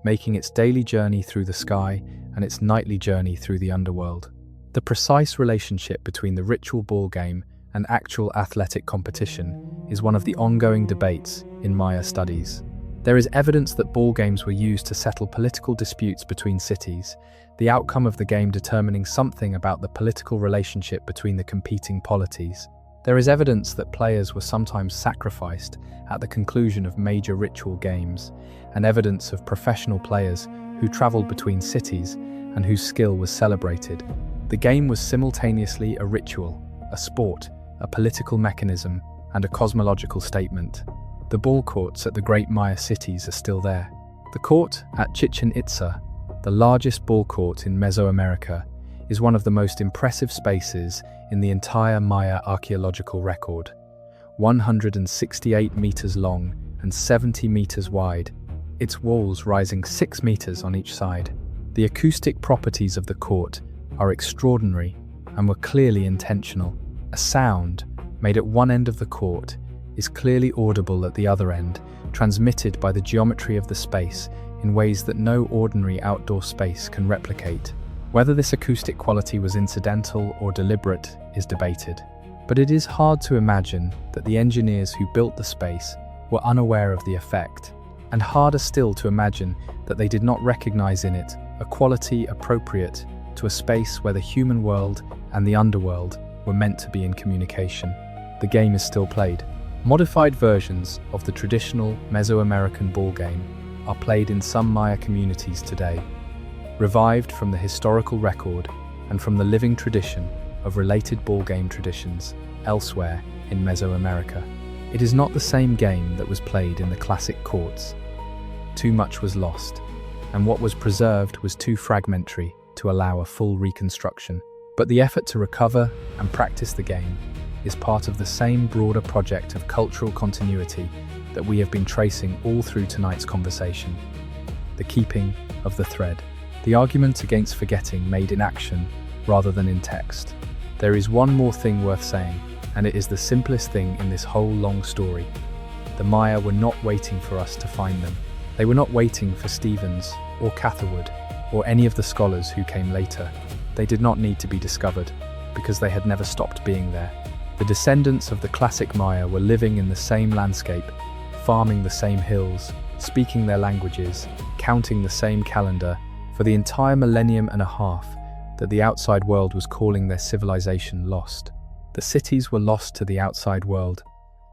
making its daily journey through the sky and its nightly journey through the underworld. The precise relationship between the ritual ball game and actual athletic competition is one of the ongoing debates in Maya studies. There is evidence that ball games were used to settle political disputes between cities, the outcome of the game determining something about the political relationship between the competing polities. There is evidence that players were sometimes sacrificed at the conclusion of major ritual games, and evidence of professional players who traveled between cities and whose skill was celebrated. The game was simultaneously a ritual, a sport, a political mechanism, and a cosmological statement. The ball courts at the great Maya cities are still there. The court at Chichen Itza, the largest ball court in Mesoamerica, is one of the most impressive spaces in the entire Maya archaeological record. 168 meters long and 70 meters wide, its walls rising 6 meters on each side. The acoustic properties of the court are extraordinary and were clearly intentional. A sound made at one end of the court is clearly audible at the other end, transmitted by the geometry of the space in ways that no ordinary outdoor space can replicate. Whether this acoustic quality was incidental or deliberate is debated, but it is hard to imagine that the engineers who built the space were unaware of the effect, and harder still to imagine that they did not recognize in it a quality appropriate to a space where the human world and the underworld were meant to be in communication. The game is still played. Modified versions of the traditional Mesoamerican ball game are played in some Maya communities today, revived from the historical record and from the living tradition of related ball game traditions elsewhere in Mesoamerica. It is not the same game that was played in the classic courts. Too much was lost, and what was preserved was too fragmentary to allow a full reconstruction. But the effort to recover and practice the game is part of the same broader project of cultural continuity that we have been tracing all through tonight's conversation. The keeping of the thread. The argument against forgetting made in action rather than in text. There is one more thing worth saying, and it is the simplest thing in this whole long story. The Maya were not waiting for us to find them. They were not waiting for Stevens or Catherwood or any of the scholars who came later. They did not need to be discovered, because they had never stopped being there. The descendants of the classic Maya were living in the same landscape, farming the same hills, speaking their languages, counting the same calendar, for the entire millennium and a half that the outside world was calling their civilization lost. The cities were lost to the outside world.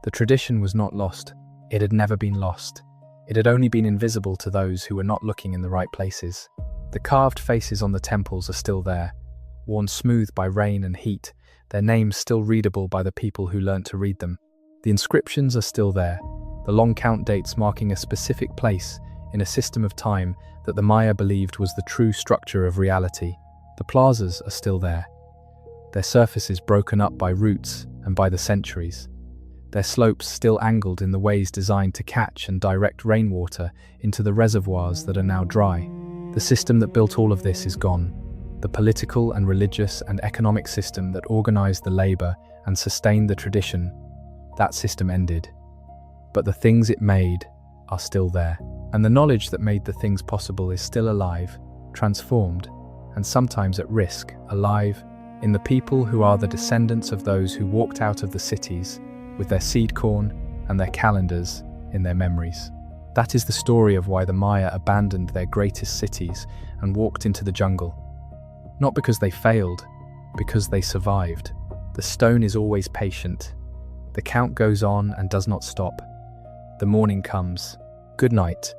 The tradition was not lost. It had never been lost. It had only been invisible to those who were not looking in the right places. The carved faces on the temples are still there, worn smooth by rain and heat, their names still readable by the people who learnt to read them. The inscriptions are still there, the long count dates marking a specific place in a system of time that the Maya believed was the true structure of reality. The plazas are still there, their surfaces broken up by roots and by the centuries, their slopes still angled in the ways designed to catch and direct rainwater into the reservoirs that are now dry. The system that built all of this is gone. The political and religious and economic system that organized the labor and sustained the tradition, that system ended. But the things it made are still there. And the knowledge that made the things possible is still alive, transformed, and sometimes at risk, alive in the people who are the descendants of those who walked out of the cities with their seed corn and their calendars in their memories. That is the story of why the Maya abandoned their greatest cities and walked into the jungle. Not because they failed, because they survived. The stone is always patient. The count goes on and does not stop. The morning comes. Good night.